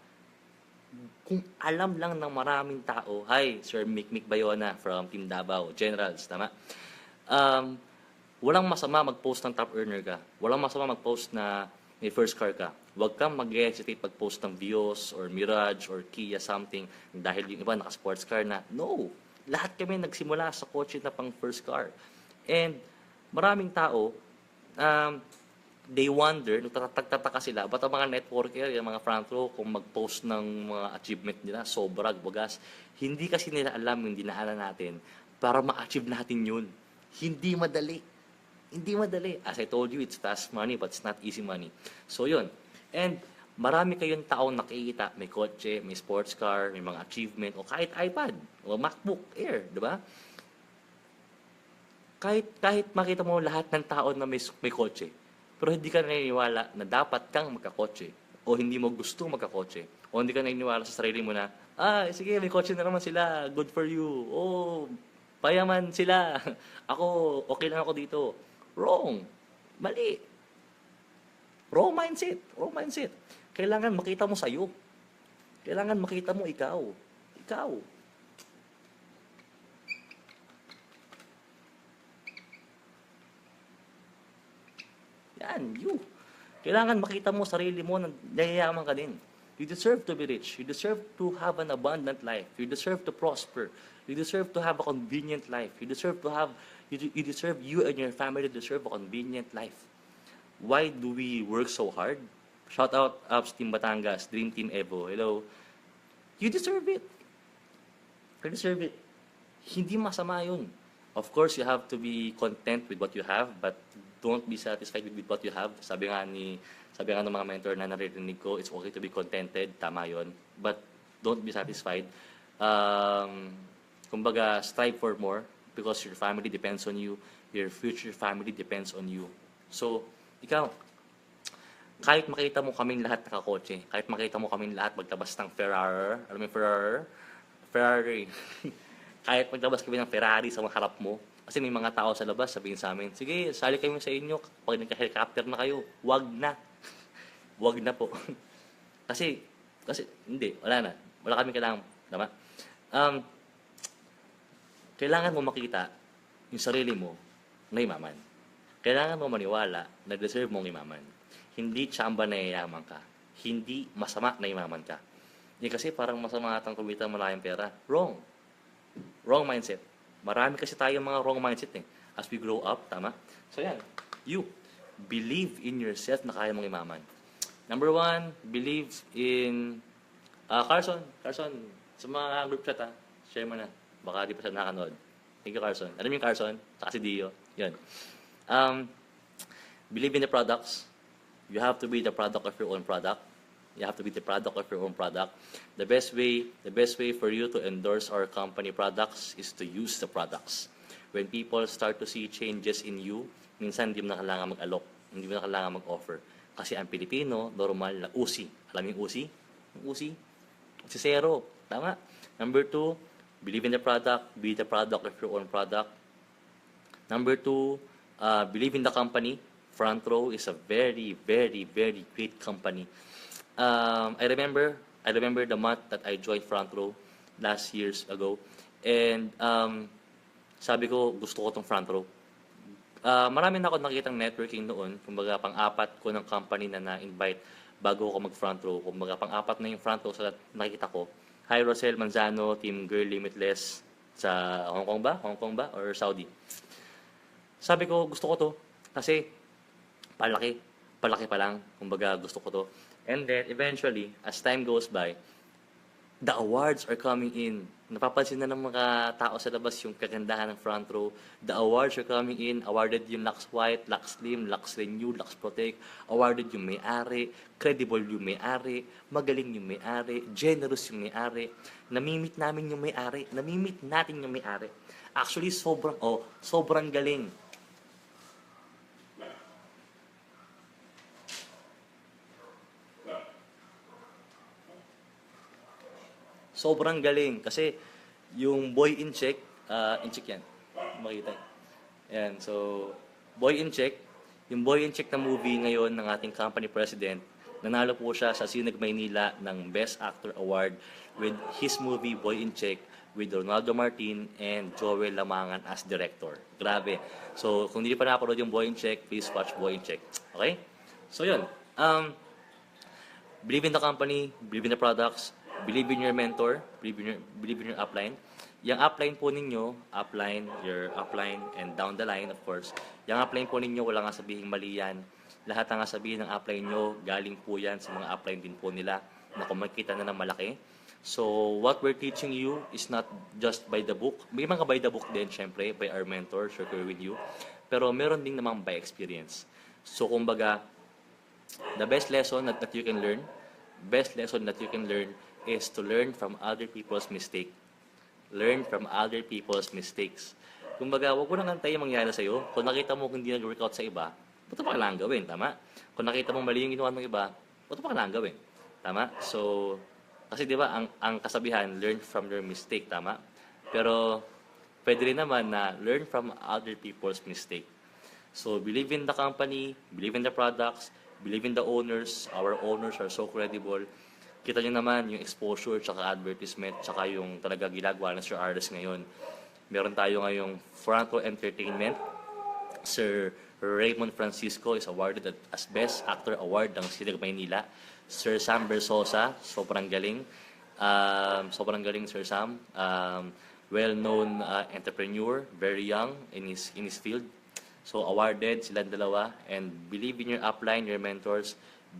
kung alam lang ng maraming tao, hi, Sir Mick Bayona from Team Davao, Generals, tama? Walang masama mag-post ng top earner ka. Walang masama mag-post na may first car ka. Huwag kang mag-hesitate pag-post ng Vios or Mirage or Kia something dahil yung iba naka-sports car na. No! Lahat kami nagsimula sa kotse na pang first car. And maraming tao, they wonder, nagtataka sila, ba't ang mga networker, yung mga front row, kung mag-post ng mga achievement nila, sobrang bagas. Hindi kasi nila alam yung dinaanan natin para ma-achieve natin yun. Hindi madali. As I told you, it's fast money, but it's not easy money. So yun. And marami kayong taong nakikita, may kotse, may sports car, may mga achievement, o kahit iPad, o MacBook Air, di ba? Kahit makita mo lahat ng tao na may kotse, pero hindi ka naniniwala na dapat kang magkakotse, o hindi mo gusto magkakotse, o hindi ka naniniwala sa sarili mo na, sige, may kotse na naman sila, good for you, payaman sila, ako, okay lang ako dito. Wrong. Mali. Wrong mindset. Kailangan makita mo sa'yo. Kailangan makita mo ikaw. Yan, you. Kailangan makita mo sarili mo na nayayaman ka din. You deserve to be rich. You deserve to have an abundant life. You deserve to prosper. You deserve to have a convenient life. You deserve you and your family deserve a convenient life. Why do we work so hard? Shout out Ups Team Batangas, Dream Team Evo. Hello. You deserve it. Hindi masama yun. Of course, you have to be content with what you have, but don't be satisfied with what you have. Sabi nga ng mga mentor na naririnig ko, it's okay to be contented. Tama yun. But don't be satisfied. Kumbaga, strive for more because your family depends on you. Your future family depends on you. So, ikaw, kahit makita mo kaming lahat nakakotse, kahit makita mo kaming lahat maglabas ng Ferrari, alam mo yung Ferrari. Kahit maglabas kami ng Ferrari sa mga harap mo, kasi may mga tao sa labas, sabihin sa amin, sige, sali kami sa inyo, pag nagka-helicopter na kayo, wag na. Wag na po. kasi, hindi, wala kami kailangan, tama? Kailangan mo makita yung sarili mo na imaman. Kailangan mo maniwala na deserve mong imaman. Hindi tsamba na yayaman ka. Hindi masama na imaman ka. Hindi kasi parang masama atang kumita malayang pera. Wrong mindset. Marami kasi tayong mga wrong mindset as we grow up, tama? So yan, you believe in yourself na kaya mong imaman. Number one, believe in Carson. Carson, sa mga group chat share mo na. Baka di pa siya nakanood. Thank you, Carson. Alam mo yung Carson? Saka si Dio. Yun. Um, believe in the products. You have to be the product of your own product. You have to be the product of your own product. The best way for you to endorse our company products is to use the products. When people start to see changes in you, minsan hindi mo na kailangan mag-alok, hindi mo na kailangan mag-offer. Kasi ang Pilipino, normal na usi. Alam mo yung usi? Yung usi? Si zero. Tama. Number two, believe in the product, be the product of your own product. Number two, believe in the company. Front Row is a very, very, very great company. I remember the month that I joined Front Row last years ago. And sabi ko, gusto ko tong Front Row. Marami na ako nakitang networking noon. Kumbaga, pang-apat ko ng company na na-invite bago ako mag-front row. Kumbaga, pang-apat na yung front row sa nakikita ko. Hi, Rosel Manzano, Team Girl Limitless sa Hong Kong ba? Hong Kong ba? Or Saudi? Sabi ko, gusto ko to. Kasi, palaki. Palaki pa lang. Kumbaga, gusto ko to. And then, eventually, as time goes by, the awards are coming in. Napapansin na ng mga tao sa labas yung kagandahan ng front row. The awards are coming in. Awarded yung Lux White, Lux Slim, Lux Renew, Lux Protect. Awarded yung may-ari. Credible yung may-ari. Magaling yung may-ari. Generous yung may-ari. Namimit namin yung may-ari. Namimit natin yung may-ari. Actually, sobrang galing. Sobrang galing kasi yung Boy in Check yan. Makita. Ayan, so Boy in Check, yung Boy in Check na movie ngayon ng ating company president, nanalo po siya sa Sinag Maynila ng Best Actor Award with his movie Boy in Check with Ronaldo Martin and Joel Lamangan as director. Grabe. So, kung hindi pa napanood yung Boy in Check, please watch Boy in Check. Okay? So, yun. Believe in the company, believe in the products, believe in your mentor, believe in your upline. Yung upline po ninyo, your upline, and down the line, of course, yung upline po ninyo, wala nga sabihing mali yan. Lahat ng sabihin ng upline nyo, galing po yan sa mga upline din po nila na kumikita na ng malaki. So, what we're teaching you is not just by the book. May mga by the book din, syempre, by our mentor, Sir Kerwin Yu. Pero meron din namang by experience. So, kumbaga, the best lesson that you can learn is to learn from other people's mistake. Learn from other people's mistakes. Kumbaga, wag mo nang antayin mangyari sa'yo. Kung nakita mo hindi nag-workout sa iba, ba't pa kailangan gawin? Tama? Kung nakita mo mali yung ginawa ng iba, ba't pa kailangan gawin? Tama? So, kasi di ba, ang kasabihan, learn from your mistake. Tama? Pero, pwede rin naman na learn from other people's mistake. So, believe in the company, believe in the products, believe in the owners. Our owners are so credible. Kita nyo naman yung exposure, tsaka advertisement, tsaka yung talaga ginagawa ng Sir Arles ngayon. Meron tayo ngayong Front Row Entertainment. Sir Raymond Francisco is awarded as Best Actor Award ng Sinag Maynila. Sir Sam Bersosa, sobrang galing. Sobrang galing, Sir Sam. Well-known entrepreneur, very young in his field. So, awarded silang dalawa. And believe in your upline, your mentors.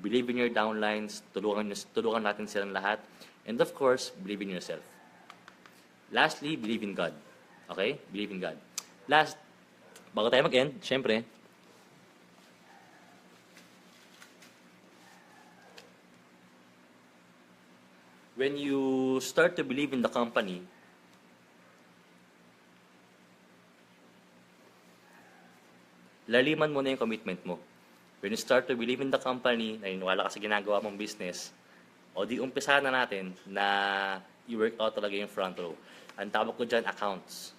Believe in your downlines. Tulungan natin silang lahat. And of course, believe in yourself. Lastly, believe in God. Okay? Believe in God. Last, bago tayo mag-end, syempre, when you start to believe in the company, laliman mo na yung commitment mo. When you start to believe in the company, naniniwala ka sa ginagawa mong business, o di umpisa na natin na i-work out talaga yung front row. Ang tawag ko dyan, accounts.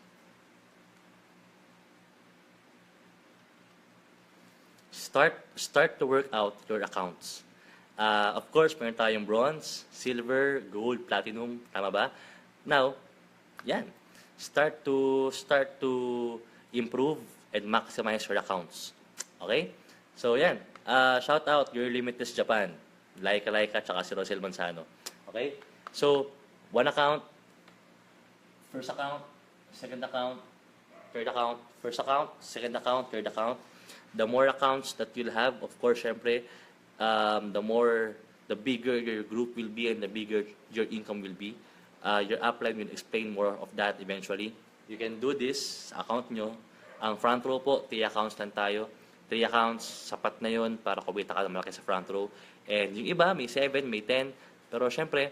Start to work out your accounts. Of course, meron tayong bronze, silver, gold, platinum, tama ba? Now, yan. Start to improve and maximize your accounts. Okay? So, yan. Shout out your Limitless Japan. Laika, tsaka si Rosel Manzano. Okay? So, one account, first account, second account, third account, first account, second account, third account. The more accounts that you'll have, of course, syempre, the bigger your group will be and the bigger your income will be. Your upline will explain more of that eventually. You can do this sa account nyo. Ang front row po, 3 accounts lang tayo. 3 accounts, sapat na yun para kumita ka ng malaki sa front row. And yung iba, may 7, may 10. Pero syempre,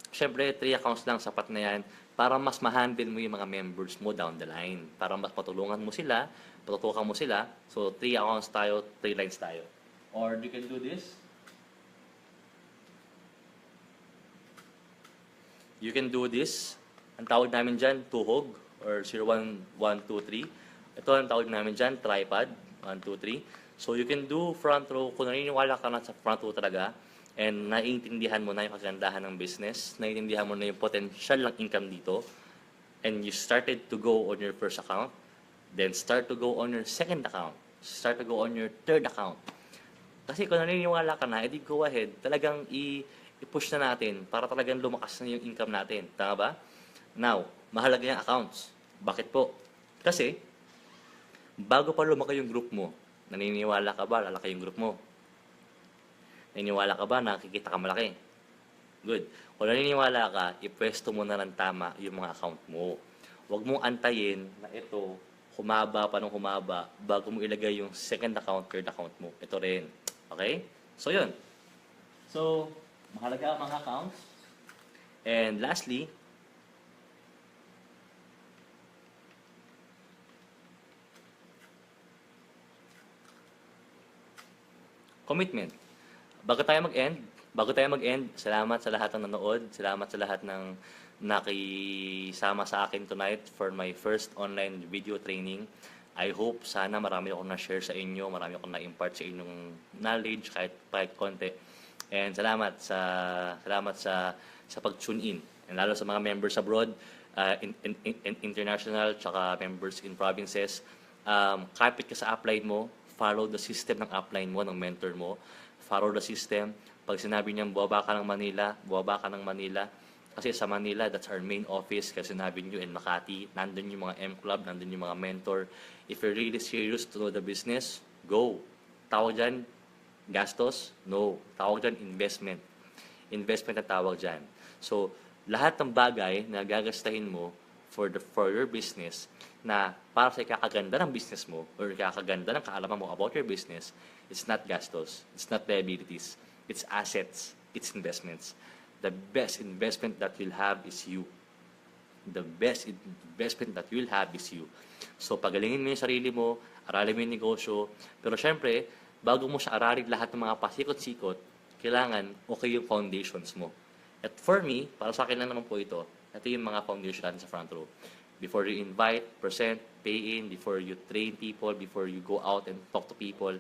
3 accounts lang, sapat na yan para mas ma-handle mo yung mga members mo down the line. Para mas matulungan mo sila, patutukan mo sila. So, 3 accounts tayo, 3 lines tayo. Or you can do this. You can do this. Ang tawag namin dyan, tuhog or 01123. Ito ang tawag namin dyan, tripod. 1, 2, 3. So, you can do front row. Kung naniniwala ka na sa front row talaga, and naiintindihan mo na yung kagandahan ng business, naiintindihan mo na yung potential ng income dito, and you started to go on your first account, then start to go on your second account, start to go on your third account. Kasi kung naniniwala ka na, edi go ahead, talagang i-push na natin para talagang lumakas na yung income natin. Tama ba? Now, mahalaga yung accounts. Bakit po? Kasi, bago pa lumaki yung group mo, naniniwala ka ba lalaki yung group mo? Naniniwala ka ba nakikita ka malaki? Good. Kung naniniwala ka, ipwesto mo na ng tama yung mga account mo. Huwag mong antayin na ito, humaba pa ng humaba, bago mo ilagay yung second account, third account mo. Ito rin. Okay? So, yun. So, mahalaga ang mga accounts. And lastly, commitment. Bago tayo mag-end, salamat sa lahat ng nanood, salamat sa lahat ng nakisama sa akin tonight for my first online video training. I hope sana marami akong na-share sa inyo, marami akong na-impart sa inyong knowledge kahit konti. And salamat sa pag-tune in. And lalo sa mga members abroad, international, tsaka members in provinces, kapit ka sa upline mo, follow the system ng upline mo, ng mentor mo. Follow the system. Pag sinabi niyang buwaba ka ng Manila. Kasi sa Manila, that's our main office. Kasi sinabi niyo in Makati, nandun yung mga M-Club, nandun yung mga mentor. If you're really serious to know the business, go. Tawag dyan, gastos? No. Tawag dyan, investment. Investment ang tawag dyan. So, lahat ng bagay na gagastahin mo for your business na para sa kakaganda ng business mo or kakaganda ng kaalaman mo about your business, it's not gastos, it's not liabilities, it's assets, it's investments. The best investment that you'll have is you. The best investment that you'll have is you. So, pagalingin mo yung sarili mo, aralin mo yung negosyo, pero syempre, bago mo siya aralin lahat ng mga pasikot-sikot, kailangan okay yung foundations mo. At for me, para sa akin lang naman po ito yung mga foundation sa front row. Before you invite, present, pay in, before you train people, before you go out and talk to people,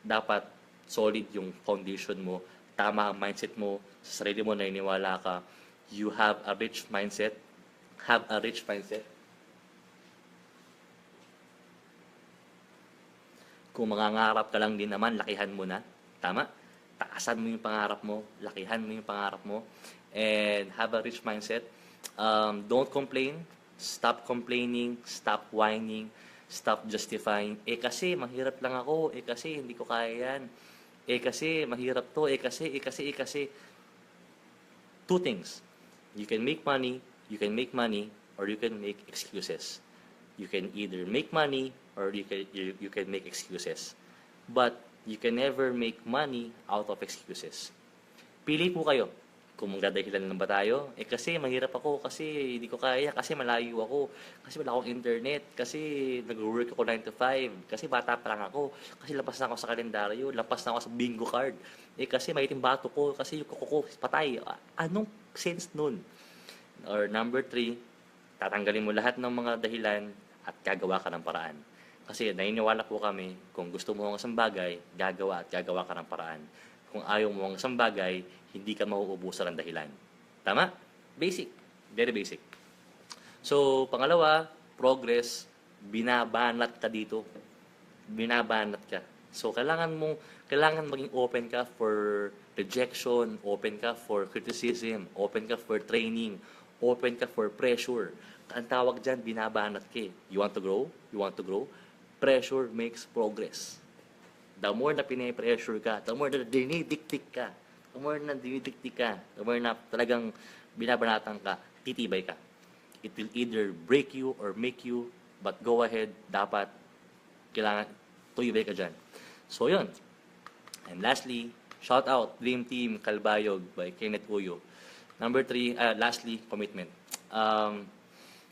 dapat solid yung foundation mo, tama ang mindset mo, sa sarili mo naniniwala ka, you have a rich mindset, Kung mangangarap ka lang din naman, lakihan mo na, tama? Taasan mo yung pangarap mo, lakihan mo yung pangarap mo, and have a rich mindset. Don't complain, stop complaining, stop whining, stop justifying. Kasi mahirap lang ako, kasi hindi ko kaya yan. Kasi mahirap to, kasi. Two things. You can make money, or you can make excuses. You can either make money or you can make excuses. But you can never make money out of excuses. Pili po kayo. Kung magdadahilan lang ba tayo? Kasi mahirap ako, kasi hindi ko kaya, kasi malayo ako, kasi wala akong internet, kasi nag-work ako 9 to 5, kasi bata pa lang ako, kasi lapas na ako sa kalendaryo, lapas na ako sa bingo card, kasi maitim bato ko, kasi yung kuko ko patay. Anong sense nun? Or number 3, tatanggalin mo lahat ng mga dahilan at gagawa ka ng paraan. Kasi naniniwala po kami, kung gusto mo ang isang bagay, gagawa ka ng paraan. Kung ayaw mo ang isang bagay, hindi ka mauubusan ng dahilan. Tama? Basic. Very basic. So, pangalawa, progress, binabanat ka dito. Binabanat ka. So, kailangan maging open ka for rejection, open ka for criticism, open ka for training, open ka for pressure. Ang tawag dyan, binabanat ka. You want to grow? Pressure makes progress. the more na pine-pressure ka, the more na dinidiktik ka, the more na talagang binabanatan ka, titibay ka. It will either break you or make you, but go ahead, dapat, kailangan, tuyibay ka dyan. So, yun. And lastly, shout out, Dream Team Kalbayog by Kenneth Uyo. Number 3, lastly, commitment.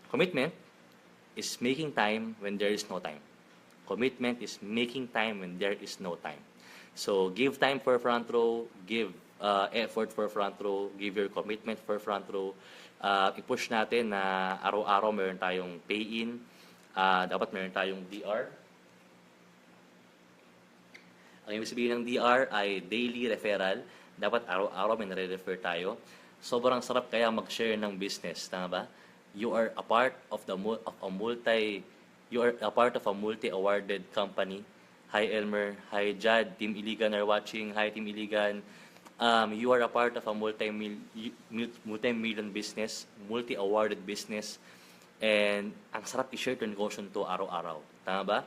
Commitment is making time when there is no time. Commitment is making time when there is no time. So, give time for front row, give effort for front row, give your commitment for front row. I-push natin na araw-araw meron tayong pay-in, dapat meron tayong DR. Ang ibig sabihin ng DR ay daily referral. Dapat araw-araw may nare-refer tayo. Sobrang sarap kaya mag-share ng business, tama ba? You are a part of a multi-awarded company. Hi Elmer, hi Jad, Team Iligan are watching. Hi Team Iligan. You are a part of a multi-million business, multi-awarded business, and ang sarap i-share to negosyo to araw-araw. Tama ba?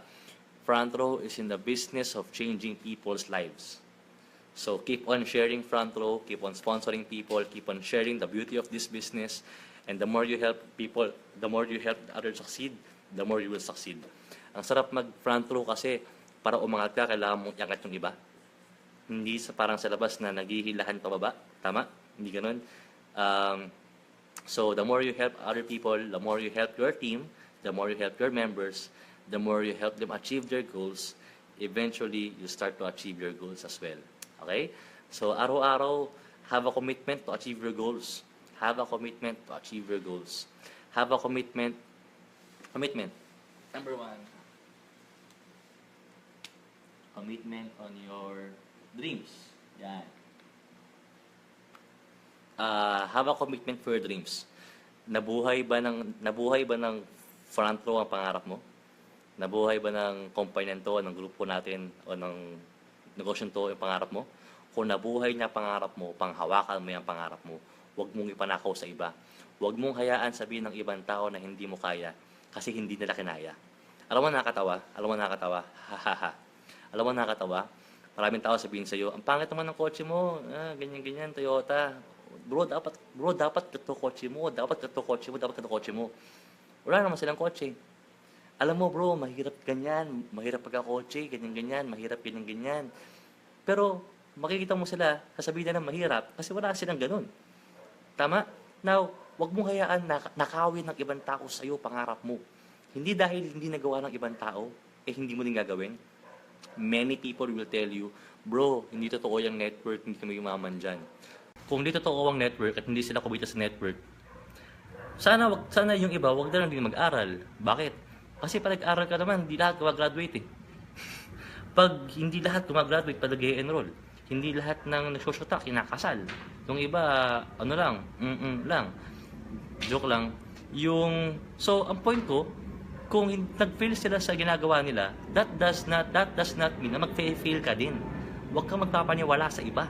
Front Row is in the business of changing people's lives. So keep on sharing Front Row, keep on sponsoring people, keep on sharing the beauty of this business, and the more you help people, the more you help others succeed, the more you will succeed. Ang sarap mag-Front Row kasi para umangat ka, kailangan mong iangat yung iba. Hindi parang sa labas na naghihilahan pababa. Tama? Hindi ganun. So, the more you help other people, the more you help your team, the more you help your members, the more you help them achieve their goals, eventually, you start to achieve your goals as well. Okay? So, araw-araw, have a commitment to achieve your goals. Have a commitment to achieve your goals. Have a commitment. Commitment. Number 1. Commitment on your dreams. Yan. Have a commitment for your dreams. Nabuhay ba ng Front Row ang pangarap mo? Nabuhay ba ng company nito, ng grupo natin, o ng negosyo nito yung pangarap mo? Kung nabuhay niya pangarap mo, panghawakan mo yung pangarap mo, huwag mong ipanakaw sa iba. Huwag mong hayaan sabihin ng ibang tao na hindi mo kaya kasi hindi nila kinaya. Alam mo nakakatawa? Hahaha. Alam mo nakakatawa? Maraming tao sabihin sa iyo, ang pangit naman ng kotse mo, ganyan-ganyan, Toyota. Bro, dapat ito kotse mo, dapat ito kotse mo. Wala naman silang kotse. Alam mo bro, mahirap ganyan, mahirap pagkakotse, ganyan-ganyan, mahirap ganyan-ganyan. Pero makikita mo sila, sasabihin na mahirap kasi wala silang ganun. Tama? Now, wag mong hayaan na nakawin ng ibang tao sa iyo pangarap mo. Hindi dahil hindi nagawa ng ibang tao, hindi mo din gagawin. Many people will tell you, bro, hindi totoo yung network, hindi kami yumaman dyan. Kung hindi totoo ang network at hindi sila kumita sa network, sana yung iba, wag na lang din mag-aral. Bakit? Kasi pag nag-aral ka naman, hindi lahat gumagraduate eh. Pag hindi lahat gumagraduate, pag nag-enroll, hindi lahat ng nagsosyota, kinakasal. Yung iba, ano lang, lang. Joke lang. So, ang point ko, kung nag-fail sila sa ginagawa nila, that does not mean na mag-fail ka din. Huwag kang magpapaniwala sa iba.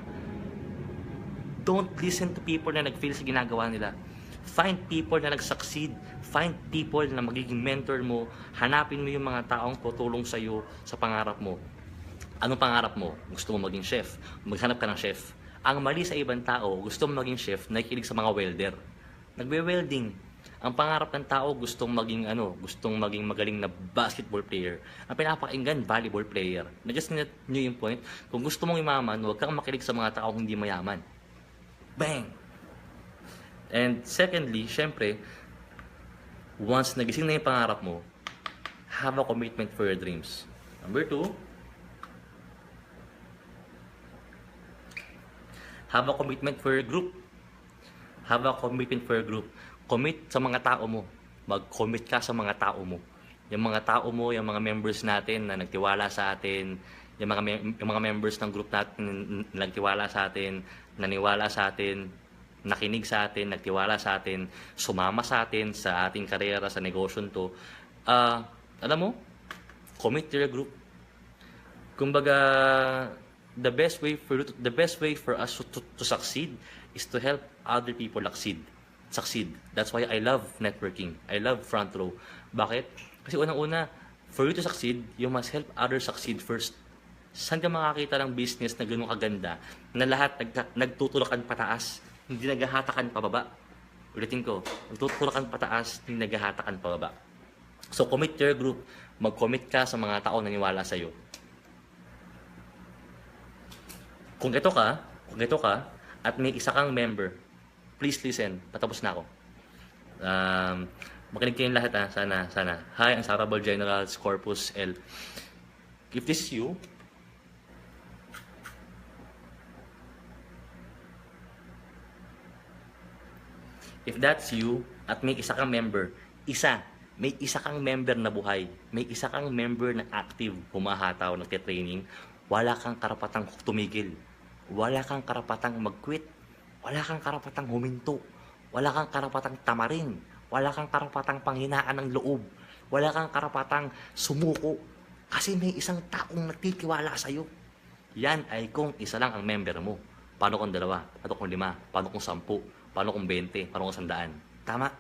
Don't listen to people na nag-fail sa ginagawa nila. Find people na nag-succeed. Find people na magiging mentor mo. Hanapin mo yung mga taong tutulong sa iyo sa pangarap mo. Anong pangarap mo? Gusto mo maging chef? Maghanap ka ng chef. Ang mali sa ibang tao, gusto mo maging chef, nakikinig sa mga welder. Nagwe-welding. Ang pangarap ng tao, gustong maging magaling na basketball player. Ang pinapakinggan, volleyball player. Nag-just nyo yung point. Kung gusto mong yumaman, huwag kang makinig sa mga tao hindi mayaman. Bang! And secondly, syempre, once nagising na yung pangarap mo, have a commitment for your dreams. Number 2, have a commitment for your group. Have a commitment for your group. Commit sa mga tao mo. Mag-commit ka sa mga tao mo. Yung mga tao mo, yung mga members natin na nagtiwala sa atin, yung mga members ng group natin na nagtiwala sa atin, naniwala sa atin, nakinig sa atin, nagtiwala sa atin, sumama sa atin sa ating karera, sa negosyo to. Alam mo, commit to your group. Kumbaga, the best way for us to succeed is to help other people succeed. That's why I love networking. I love Front Row. Bakit? Kasi unang-una, for you to succeed, you must help others succeed first. Saan ka makakita ng business na ganun kaganda na lahat nagtutulakan pataas, hindi naghahatakan pababa? Ulitin ko, nagtutulakan pataas, hindi naghahatakan pababa. So commit to your group, mag-commit ka sa mga tao na naniwala sa'yo. Kung ito ka, at may isa kang member, please listen, patapos na ako. Makinig kayong lahat sana. Hi, ang Sarabal Generals Corpus L. If this is you, if that's you, at may isa kang member, may isa kang member na buhay, may isa kang member na active, humahataw, nagte-training, wala kang karapatang tumigil, wala kang karapatang mag-quit, wala kang karapatang huminto, wala kang karapatang tamarin, wala kang karapatang panghinaan ng loob, wala kang karapatang sumuko, kasi may isang taong nagtitiwala sa'yo. Yan ay kung isa lang ang member mo. Paano kung 2? Paano kung 5? Paano kung 10? Paano kung 20? Paano kung 100? Tama?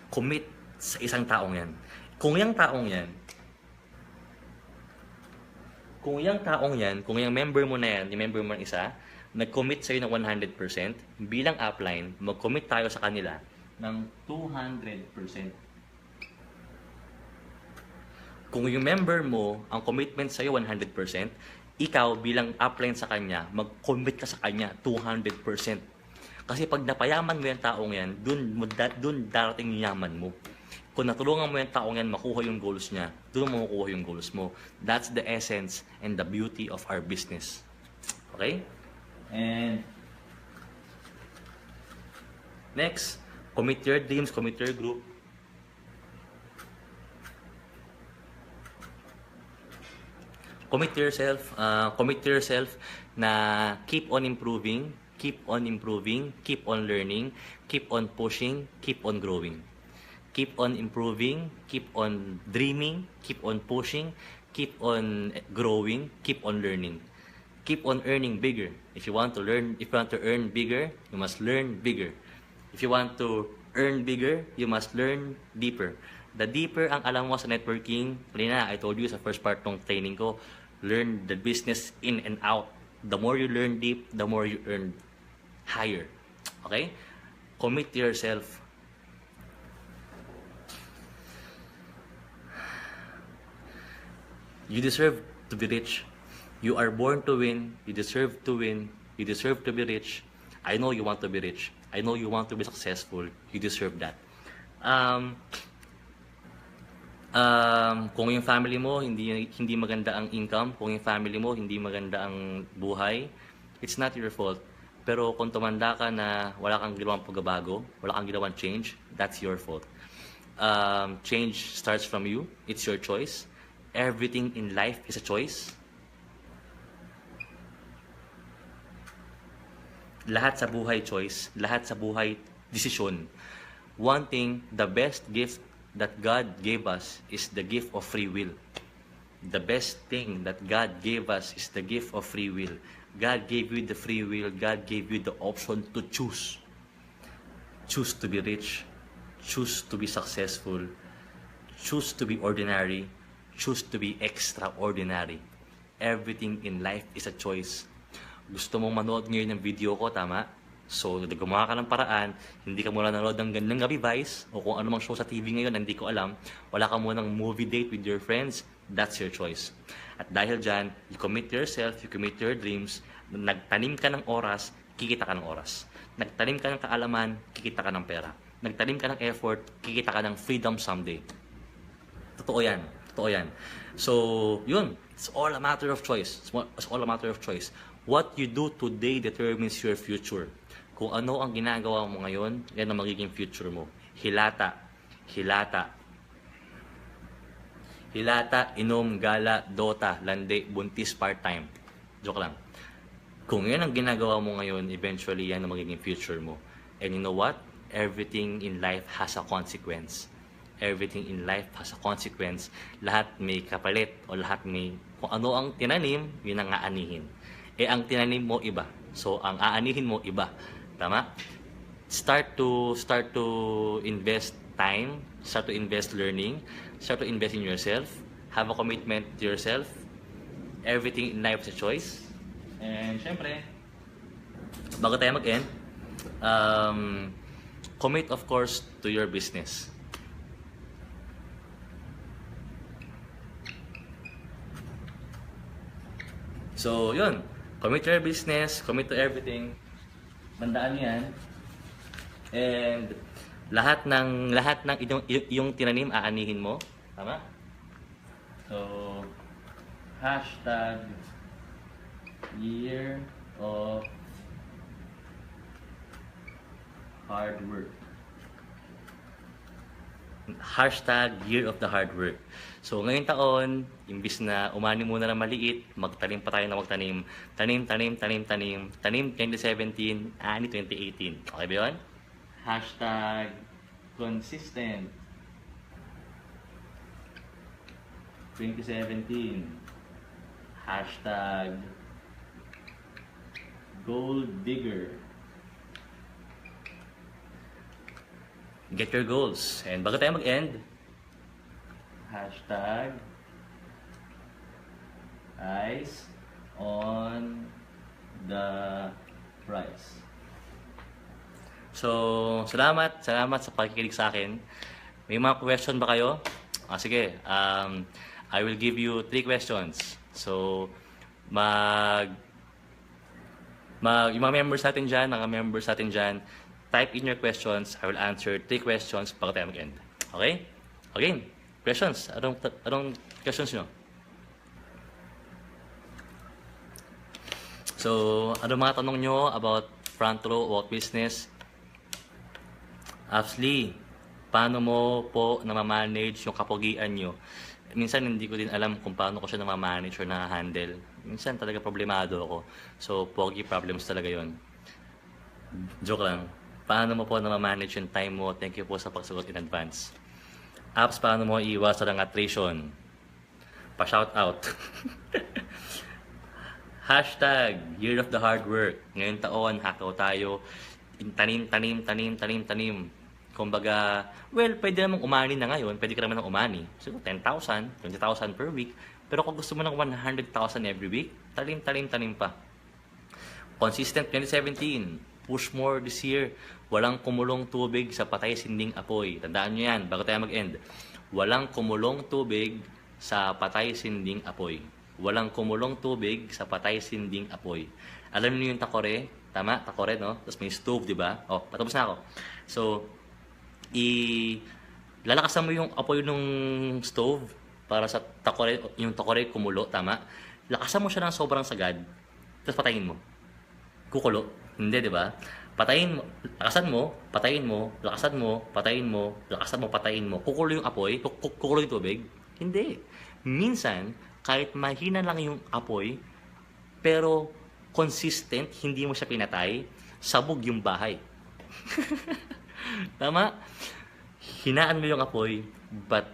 Commit sa isang taong yan. Kung yung member mo na yan, yung member mo na isa, nag-commit sa'yo ng 100%, bilang upline, mag-commit tayo sa kanila ng 200%. Kung yung member mo, ang commitment sa'yo 100%, ikaw bilang upline sa kanya, mag-commit ka sa kanya 200%. Kasi pag napayaman mo yung taong yan, dun darating yung yaman mo. Kung natulungan mo yung taong yan makuha yung goals niya, dun mo makuha yung goals mo. That's the essence and the beauty of our business. Okay? And next, commit your dreams, commit your group. Commit to yourself na keep on improving, keep on learning, keep on pushing, keep on growing. Keep on improving, keep on dreaming, keep on pushing, keep on growing, keep on learning. Keep on earning bigger. If you want to earn bigger, you must learn bigger. If you want to earn bigger, you must learn deeper. The deeper ang alam mo sa networking, kanina I told you sa first part ng training ko, learn the business in and out. The more you learn deep, the more you earn higher. Okay? Commit to yourself. You deserve to be rich. You are born to win. You deserve to win. You deserve to be rich. I know you want to be rich. I know you want to be successful. You deserve that. Kung yung family mo hindi maganda ang income, kung yung family mo hindi maganda ang buhay, it's not your fault. Pero kung tumanda ka na wala kang ginawang pagbabago, wala kang ginawang change, that's your fault. Change starts from you. It's your choice. Everything in life is a choice. Lahat sa buhay choice, lahat sa buhay desisyon. One thing, the best gift that God gave us is the gift of free will. The best thing that God gave us is the gift of free will. God gave you the free will. God gave you the option to choose. Choose to be rich. Choose to be successful. Choose to be ordinary. Choose to be extraordinary. Everything in life is a choice. Gusto mong manood ngayon ng video ko, tama? So, gumawa ka ng paraan, hindi ka muna nanood ng gandang Gabi Vice o kung ano mang show sa TV ngayon, hindi ko alam. Wala ka muna ng movie date with your friends, that's your choice. At dahil dyan, you commit to yourself, you commit to your dreams, nagtanim ka ng oras, kikita ka ng oras. Nagtanim ka ng kaalaman, kikita ka ng pera. Nagtanim ka ng effort, kikita ka ng freedom someday. Totoo yan. So, yun. It's all a matter of choice. It's all a matter of choice. What you do today determines your future. Kung ano ang ginagawa mo ngayon, yan ang magiging future mo. Hilata, inom, gala, dota, lande, buntis, part-time. Joke lang. Kung yan ang ginagawa mo ngayon, eventually yan ang magiging future mo. And you know what? Everything in life has a consequence. Everything in life has a consequence. Lahat may kapalit o lahat may... Kung ano ang tinanim, yun ang aanihin. Ang tinanim mo iba. So, ang aanihin mo iba. Tama? Start to invest time, start to invest learning, start to invest in yourself, have a commitment to yourself. Everything in life is a choice. And syempre, bago tayo mag-end, commit of course to your business. So, yun. Commit to your business, commit to everything. Bandaan yan. And lahat ng yung tinanim aanihin mo. Tama? So, hashtag year of hard work. Hashtag year of the hard work. So, ngayong taon, imbis na umani muna na maliit, magtanim pa tayo na magtanim. Tanim 2017, ani 2018. Okay ba yun? Hashtag consistent 2017. Hashtag gold digger. Get your goals. And bago tayo mag-end, hashtag eyes on the prize. So, salamat sa pakikinig sa akin. May mga question ba kayo? Sige, I will give you 3 questions. So, yung mga members natin dyan, type in your questions. I will answer 3 questions bago tayo mag-end. Okay? Again, questions. Anong questions nyo? So, ano mga tanong nyo about front row, about business? Actually, paano mo po namamanage yung kapogian nyo? Minsan hindi ko din alam kung paano ko siya namamanage or na-handle. Minsan talaga problemado ako. So, pogi problems talaga yon. Joke lang. Paano mo po namamanage yung time mo? Thank you po sa pagsagot in advance. Apps, paano mo iwasan ang attrition? Pa-shout out. Hashtag year of the hard work. Ngayong taon, hakaw tayo. Tanim. Kumbaga, well, pwede namang umani na ngayon. Pwede ka naman ng umani. Siguro 10,000, 20,000 per week. Pero kung gusto mo ng 100,000 every week, tanim pa. Consistent 2017. Push more this year. Walang kumulong tubig sa patay sinding apoy. Tandaan nyo yan, bago tayo mag-end. Walang kumulong tubig sa patay sinding apoy. Walang kumulong tubig sa patay sinding apoy. Alam niyo yung takore? Tama? Takore, no? Tapos may stove, di ba? Oh, patapos na ako. So, lalakasan mo yung apoy ng stove para sa takore, yung takore kumulo, tama? Lakasan mo siya ng sobrang sagad, tapos patayin mo. Kukulo. Hindi, di ba? Patayin mo, lakasan mo, patayin mo, lakasan mo, patayin mo, lakasan mo, patayin mo. Kukulo yung apoy, kukulo yung tubig. Hindi. Minsan, kahit mahina lang yung apoy, pero consistent, hindi mo siya pinatay, sabog yung bahay. Tama? Hinaan mo yung apoy, but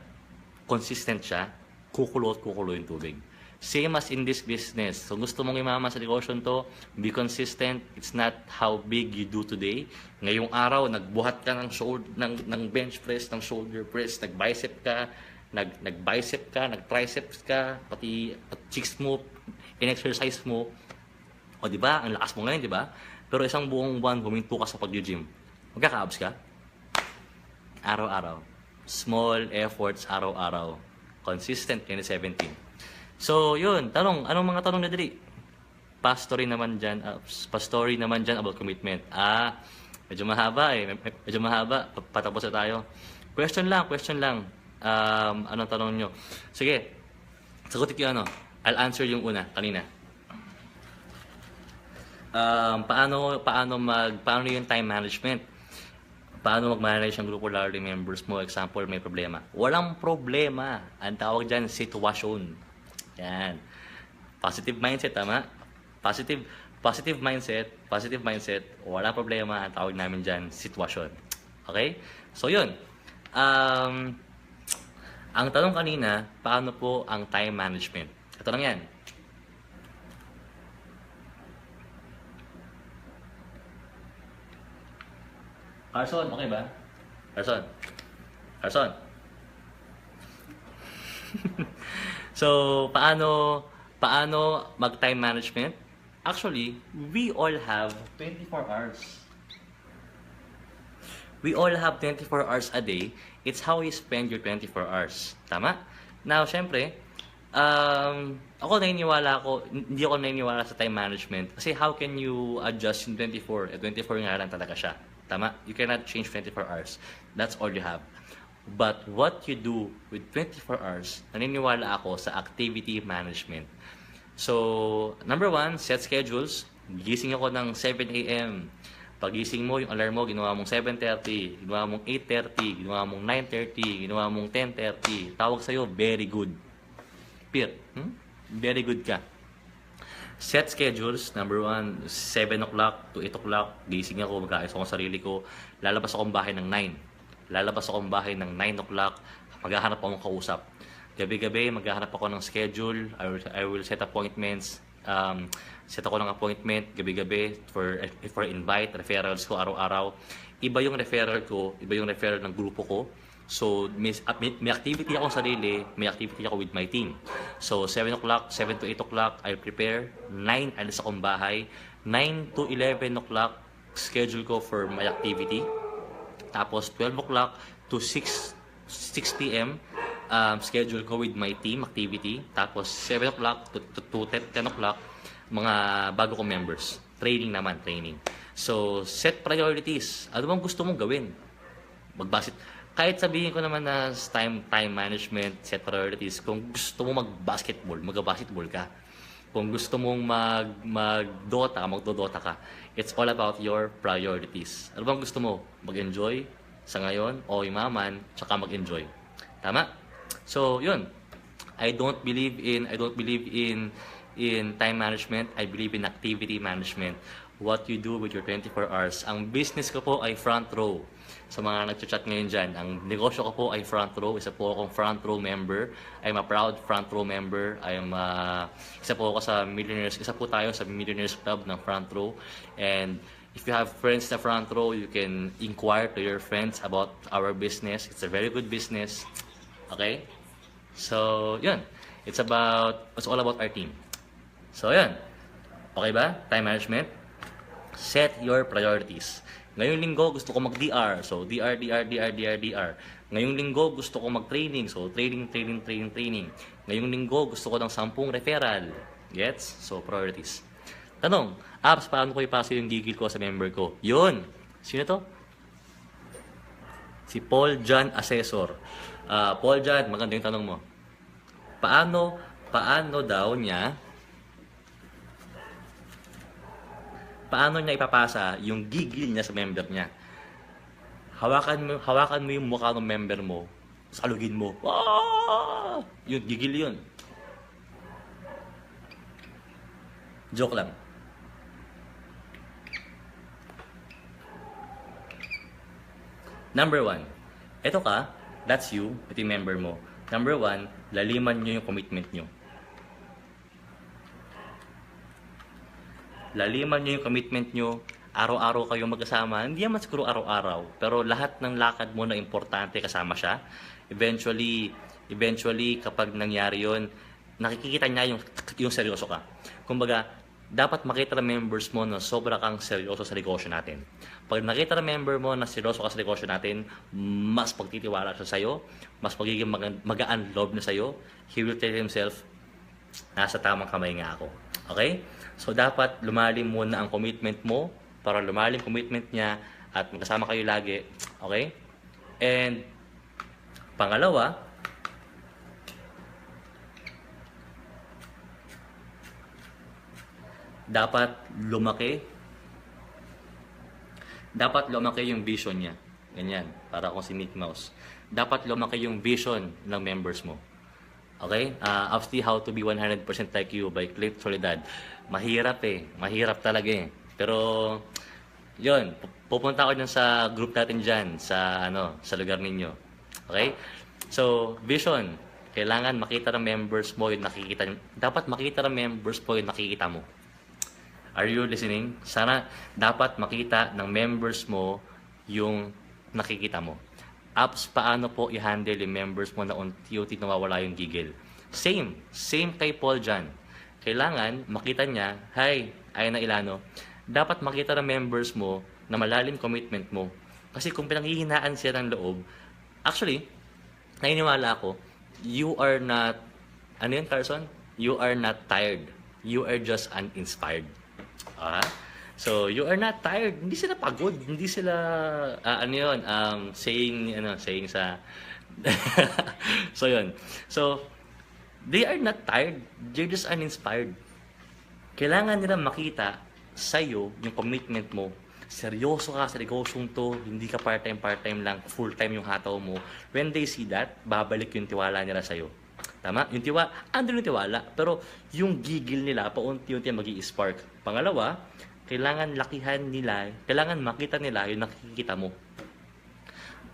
consistent siya, kukulo yung tubig. Same as in this business. So gusto mong imaman sa negosyo to, be consistent. It's not how big you do today. Ngayong araw, nagbuhat ka ng bench press, ng shoulder press, nag-bicep ka, nag-triceps ka, pati cheeks mo, in-exercise mo. O di ba? Ang lakas mo ngayon, di ba? Pero isang buong buwan, huminto ka sa pag-gym. Magkaka-abs ka? Araw-araw. Small efforts, araw-araw. Consistent 2017. So, yun. Tanong. Anong mga tanong na dali? Pastory naman dyan about commitment. Medyo mahaba eh. Medyo mahaba. Patapos na tayo. Question lang. Anong tanong nyo? Sige. Sagutin ko ano. I'll answer yung una, kanina. Paano yung time management? Paano mag-manage ang grupo loyalty members mo? Example, may problema. Walang problema. Ang tawag dyan, sitwasyon. Yan. Positive mindset, tama? Positive mindset. Walang problema. Ang tawag namin dyan, sitwasyon. Okay? So, yun. Ang tanong kanina, paano po ang time management? Ito lang yan. Carson, okay ba? Carson. So, paano mag-time management? Actually, we all have 24 hours. We all have 24 hours a day. It's how you spend your 24 hours. Tama? Now, syempre, hindi ako naniniwala sa time management. Kasi how can you adjust yung 24? 24 nga lang talaga siya. Tama? You cannot change 24 hours. That's all you have. But what you do with 24 hours, naniniwala ako sa activity management. So, number one, set schedules. Gising ako ng 7 a.m. Pagising mo, yung alarm mo, ginawa mong 7:30, ginawa mong 8:30, ginawa mong 9:30, ginawa mong 10:30. Tawag sa'yo, very good. Very good ka. Set schedules. Number one, 7 o'clock to 8 o'clock. Gising ako, mag-aayos ako sa sarili ko. Lalabas akong bahay ng 9. Lalabas akong bahay ng 9 o'clock. Maghahanap akong kausap. Gabi-gabi, maghahanap ako ng schedule. I will set appointments. Set ako ng appointment gabi-gabi for invite, referrals ko araw-araw. Iba yung referral ko, iba yung referral ng grupo ko. So, may activity ako sa sarili, may activity ako with my team. So, 7 o'clock, 7 to 8 o'clock, I prepare. 9, alis akong bahay. 9 to 11 o'clock, schedule ko for my activity. Tapos, 12 o'clock to 6 p.m., schedule ko with my team activity. Tapos, 7 o'clock to 10 o'clock, mga bago kong members. Training naman, training. So, set priorities. Ano bang gusto mong gawin? Kahit sabihin ko naman na time management, set priorities. Kung gusto mo mag-basketball, mag-basketball ka. Kung gusto mong mag-Dota, magdo-Dota ka. It's all about your priorities. Ano bang gusto mo? Mag-enjoy sa ngayon o imaman, tsaka mag-enjoy. Tama? So, yun. I don't believe in time management. I believe in activity management. What you do with your 24 hours. Ang business ko po ay front row. Sa mga nagchat ngayon dyan, ang negosyo ko po ay front row. Isa po akong front row member. I'm a proud front row member. Isa po tayo sa Millionaires Club ng front row. And if you have friends na front row, you can inquire to your friends about our business. It's a very good business. Okay? So, yun. It's all about our team. So, yun. Okay ba? Time management. Set your priorities. Ngayong linggo, gusto ko mag-DR. So, DR. Ngayong linggo, gusto ko mag-training. So, training. Ngayong linggo, gusto ko ng 10 referral. Gets? So, priorities. Tanong, apps, paano ko ipasa yung gigil ko sa member ko? Yun. Sino to? Si Paul John Assessor. Paul John, maganda yung tanong mo. Paano niya ipapasa yung gigil niya sa member niya? Hawakan mo yung mukha ng member mo, salugin mo. Ah! Yun, gigil yun. Joke lang. Number 1, eto ka, that's you, ito yung member mo. Number 1, laliman nyo yung commitment nyo. Laliman nyo yung commitment nyo, araw-araw kayong magkasama. Hindi naman siguro araw-araw, pero lahat ng lakad mo na importante kasama siya. Eventually kapag nangyari yon, nakikita niya yung seryoso ka. Kumbaga, dapat makita ng members mo na sobra kang seryoso sa negosyo natin. Pag nakita ng member mo na seryoso ka sa negosyo natin, mas pagtitiwala siya sa'yo, mas magiging magaan loob na sa'yo. He will tell himself, nasa tamang kamay nga ako. Okay? So, dapat lumalim muna ang commitment mo para lumalim commitment niya at magkasama kayo lagi. Okay? And, pangalawa, dapat lumaki yung vision niya. Ganyan, para akong si Mickey Mouse. Dapat lumaki yung vision ng members mo. Okay? Obviously, How to Be 100% Like You by Cliff Soledad. Mahirap talaga eh. Pero, yun, pupunta ako dyan sa group natin dyan, sa lugar ninyo. Okay? So, vision. Kailangan makita ng members mo yung nakikita. Dapat makita ng members mo yung nakikita mo. Are you listening? Sana dapat makita ng members mo yung nakikita mo. apps, paano po i-handle yung members mo na unti-unti nawawala yung gigil. Same kay Paul dyan. Kailangan makita niya, hi, Aina Ilano, dapat makita ng members mo na malalim commitment mo. Kasi kung pinanghihinaan siya ng loob, actually, naniniwala ako, you are not, ano yun, Carson? You are not tired. You are just uninspired. So, you are not tired. Hindi sila pagod. Hindi sila, ano yun, saying sa, so yun. So, they are not tired. They're just uninspired. Kailangan nila makita sa'yo yung commitment mo. Seryoso ka sa negosyong to, hindi ka part-time lang, full-time yung hataw mo. When they see that, babalik yung tiwala nila sa'yo. Tama? Yung tiwala, andun yung tiwala. Pero yung gigil nila, paunti-unti magi-spark. Pangalawa, kailangan lakihan nila, kailangan makita nila yung nakikita mo.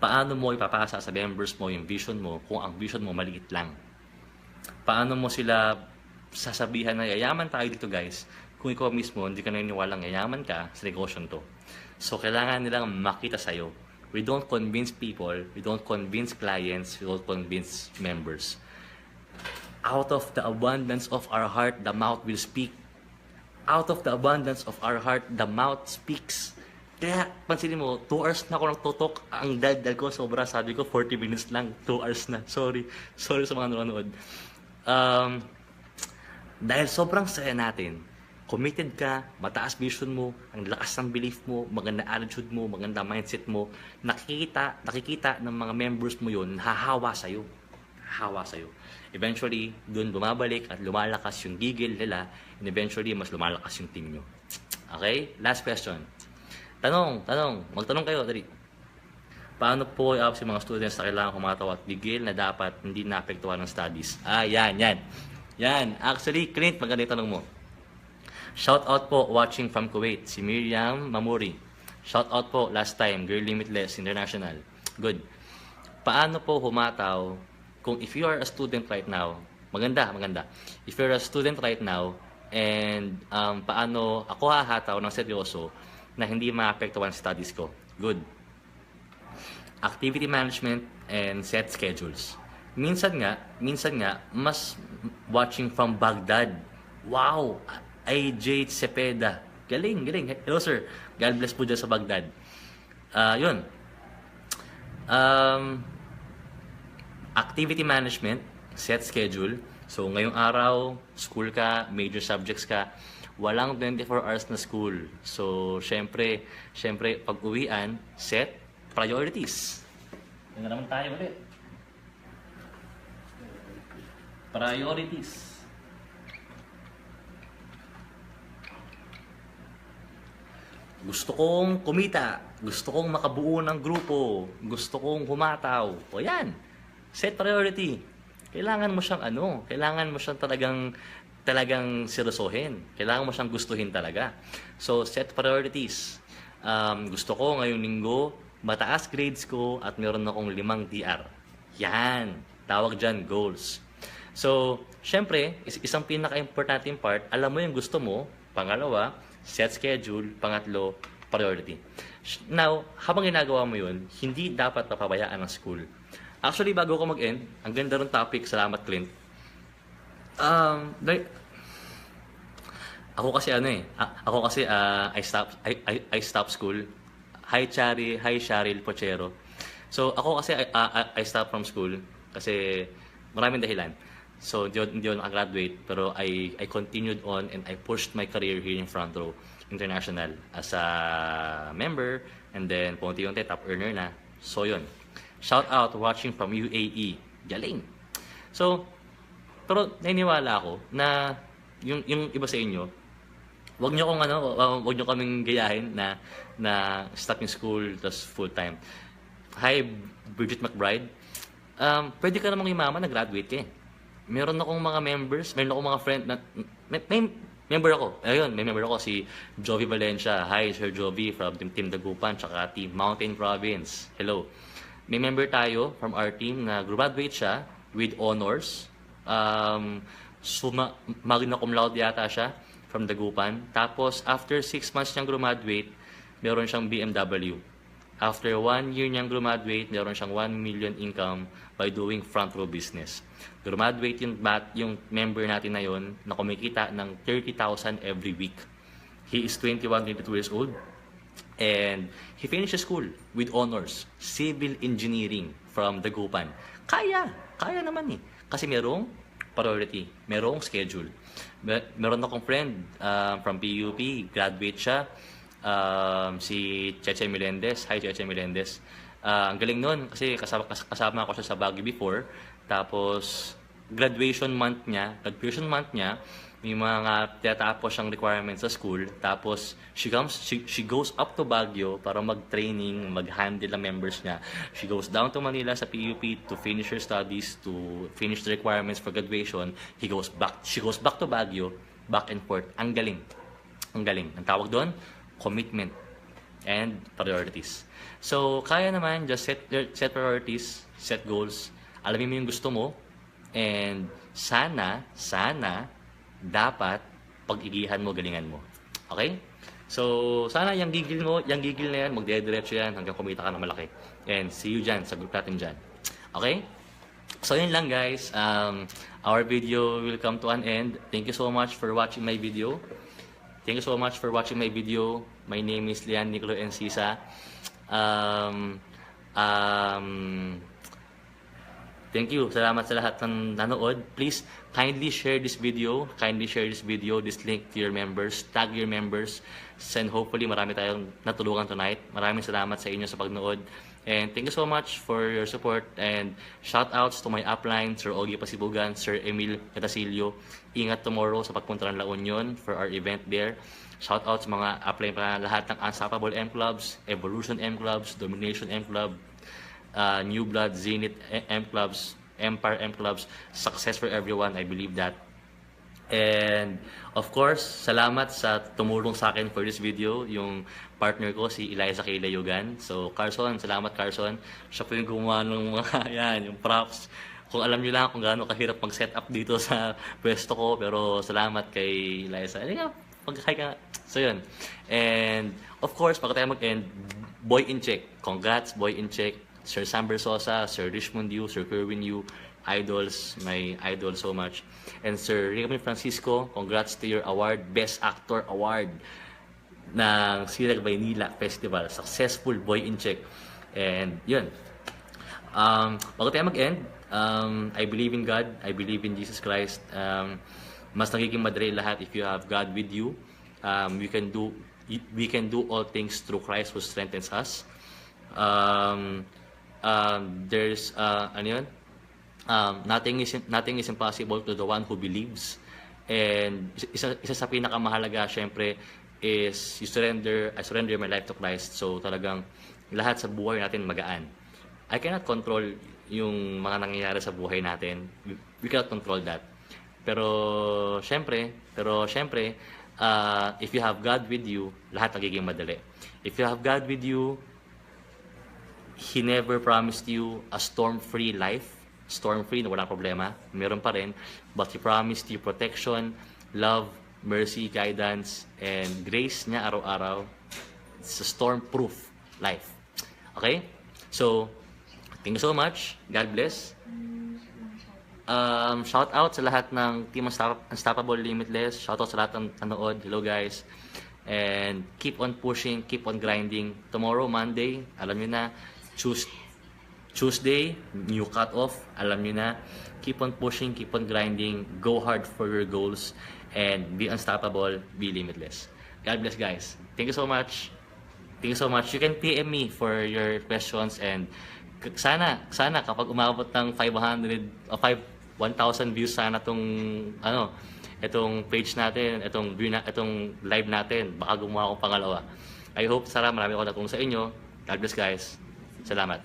Paano mo ipapasa sa members mo yung vision mo kung ang vision mo maliit lang? Paano mo sila sasabihan na yayaman tayo dito guys kung ikaw mismo hindi ka naniniwalang yayaman ka sa negosyon to? So, kailangan nilang makita sa'yo. We don't convince people, we don't convince clients, we don't convince members. Out of the abundance of our heart, the mouth will speak. Out of the abundance of our heart, the mouth speaks. Kaya, pansinin mo, 2 hours na ako nagtutok. Ang dal ko, sobra. Sabi ko, 40 minutes lang. 2 hours na. Sorry sa mga nanonood. Dahil sobrang saya natin, committed ka, mataas vision mo, ang lakas ng belief mo, maganda attitude mo, maganda mindset mo, nakikita ng mga members mo yun, hahawa sa'yo. Eventually, dun bumabalik at lumalakas yung gigil nila, and eventually, mas lumalakas yung team nyo. Okay? Last question. Magtanong kayo, dali. Paano po i-up yung mga students na kailangan kumatawa at gigil na dapat hindi naapektuhan ng studies? Yan. Actually, Clint, maganda yung tanong mo. Shout out po watching from Kuwait, si Miriam Mamuri. Shout out po last time, Girl Limitless International. Good. Paano po humataw kung if you are a student right now, maganda. If you're a student right now, and paano ako hahataw ng seryoso na hindi maapektuhan studies ko? Good. Activity management and set schedules. Minsan nga, mas watching from Baghdad. Wow! AJ Cepeda. Galing. Hello sir. God bless po dyan sa Baghdad. Yun. Activity management, set schedule. So, ngayong araw, school ka, major subjects ka, walang 24 hours na school. So, syempre, pag uwian, set priorities. Yan na naman tayo ulit. Priorities. Gusto kong kumita, gusto kong makabuo ng grupo, gusto kong humataw. O yan, set priority. Kailangan mo siyang talagang seryosohin. Kailangan mo siyang gustuhin talaga. So, set priorities. Gusto ko ngayong linggo, mataas grades ko at meron akong 5 DR. Yan, tawag dyan, goals. So, syempre, isang pinaka-importanting part, alam mo yung gusto mo. Pangalawa, set schedule. Pangatlo, priority. Now, habang ginagawa mo yun, hindi dapat napabayaan ng school. Actually, bago ko mag-end, ang ganda ng topic, salamat Clint. Ako kasi I stopped school. Hi Charil Pochero. So, ako kasi I stopped from school kasi maraming dahilan. So, hindi ako nakagraduate, pero I continued on and I pushed my career here in Front Row International as a member, and then punti-unti top earner na. So, yun. Shout out watching from UAE. Galing. So, pero naniniwala ako na yung iba sa inyo, wag niyo kaming gayahin na stop yung school tas full time. Hi Bridget McBride. Pwede ka namang yumaman na graduate ka eh. Meron akong mga members, meron akong mga friend na may member ako. Ayun, may member ako si Jovi Valencia. Hi Sir Jovi from Team Dagupan tsaka Team Mountain Province. Hello. May member tayo from our team na graduate siya with honors. Magna cum laude yata siya from Dagupan. Tapos after 6 months niyang graduate, meron siyang BMW. After 1 year niyang graduate, meron siyang 1 million income by doing front row business. Graduate yung member natin na yon na kumikita ng 30,000 every week. He is 21, 22 years old. And he finished school with honors, civil engineering from Dagupan. Kaya naman eh. Kasi merong priority, merong schedule. Meron akong friend from PUP, graduate siya, si Cheche Melendez. Hi Cheche Melendez. Ang galing nun kasi kasama ko siya sa Baguio before. Tapos graduation month niya, may mga tinatapos siyang requirements sa school. Tapos she goes up to Baguio para mag-training, mag-handle ang members niya. She goes down to Manila sa PUP to finish her studies, to finish the requirements for graduation. She goes back to Baguio, back and forth. Ang galing. Ang tawag doon, commitment and priorities. So, kaya naman, just set priorities, set goals, alamin mo yung gusto mo, and sana, dapat pag-igihan mo, galingan mo. Okay? So, sana yung gigil na yan, magdediretso yan hanggang kumita ka ng malaki. And see you dyan, sa group natin dyan. Okay? So, yun lang guys. Our video will come to an end. Thank you so much for watching my video. My name is Lian Nicolo Encisa. Thank you. Salamat sa lahat ng nanood. Please, kindly share this video, this link to your members, tag your members, and hopefully marami tayong natulungan tonight. Maraming salamat sa inyo sa pagnood. And thank you so much for your support. And shout outs to my upline, Sir Ogie Pasibugan, Sir Emil Catasilio. Ingat tomorrow sa pagpunta ng La Union for our event there. Shout out sa mga upline pa lahat ng Unstoppable M Clubs, Evolution M Clubs, Domination M Club, New Blood, Zenith M Clubs, Empire M Clubs. Success for everyone, I believe that. And of course, salamat sa tumulong sa akin for this video, yung partner ko, si Eliza K. Layugan. So Carson, salamat Carson. Siya po yung gumawa ng mga, yung props. Kung alam niyo lang kung gaano kahirap mag-set up dito sa pwesto ko, pero salamat kay Eliza. Pag-hi ka. So yun. And of course, pag tayo mag-end, Boy in Check. Congrats, Boy in Check. Sir Sam Bersosa, Sir Richmond Yu, Sir Kerwin Yu, idols, my idol so much. And Sir Rigamil Francisco, congrats to your award, Best Actor Award ng Sirag Baynila Festival. Successful, Boy in Check. And yun. Bago tayo mag-end, I believe in God, I believe in Jesus Christ. Mas nagiging madali lahat if you have God with you. We can do all things through Christ who strengthens us. There's nothing is impossible to the one who believes. And isa sa pinakamahalaga syempre is I surrender my life to Christ. So talagang lahat sa buhay natin magaan. I cannot control yung mga nangyayari sa buhay natin. We cannot control that. Pero syempre, if you have God with you, lahat nagiging madali. If you have God with you, He never promised you a storm-free life. Storm-free na walang problema. Meron pa rin. But He promised you protection, love, mercy, guidance, and grace niya araw-araw. It's a storm-proof life. Okay? So, thank you so much. God bless. Shout out sa lahat ng Team Unstoppable Limitless. Shout out sa lahat ng nanood. Hello guys. And keep on pushing, keep on grinding. Tomorrow, Monday, alam nyo na, Tuesday, new cut-off, alam nyo na. Keep on pushing, keep on grinding, go hard for your goals, and be unstoppable, be limitless. God bless guys. Thank you so much. You can PM me for your questions, and sana kapag umabot ng 500 o 1,000 views sana itong page natin, itong live natin, baka gumawa akong pangalawa. I hope marami ako natulong sa inyo. God bless guys. Salamat.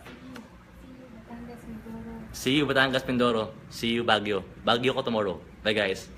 See you Batangas, Mindoro. See you Baguio. Baguio ko tomorrow. Bye guys.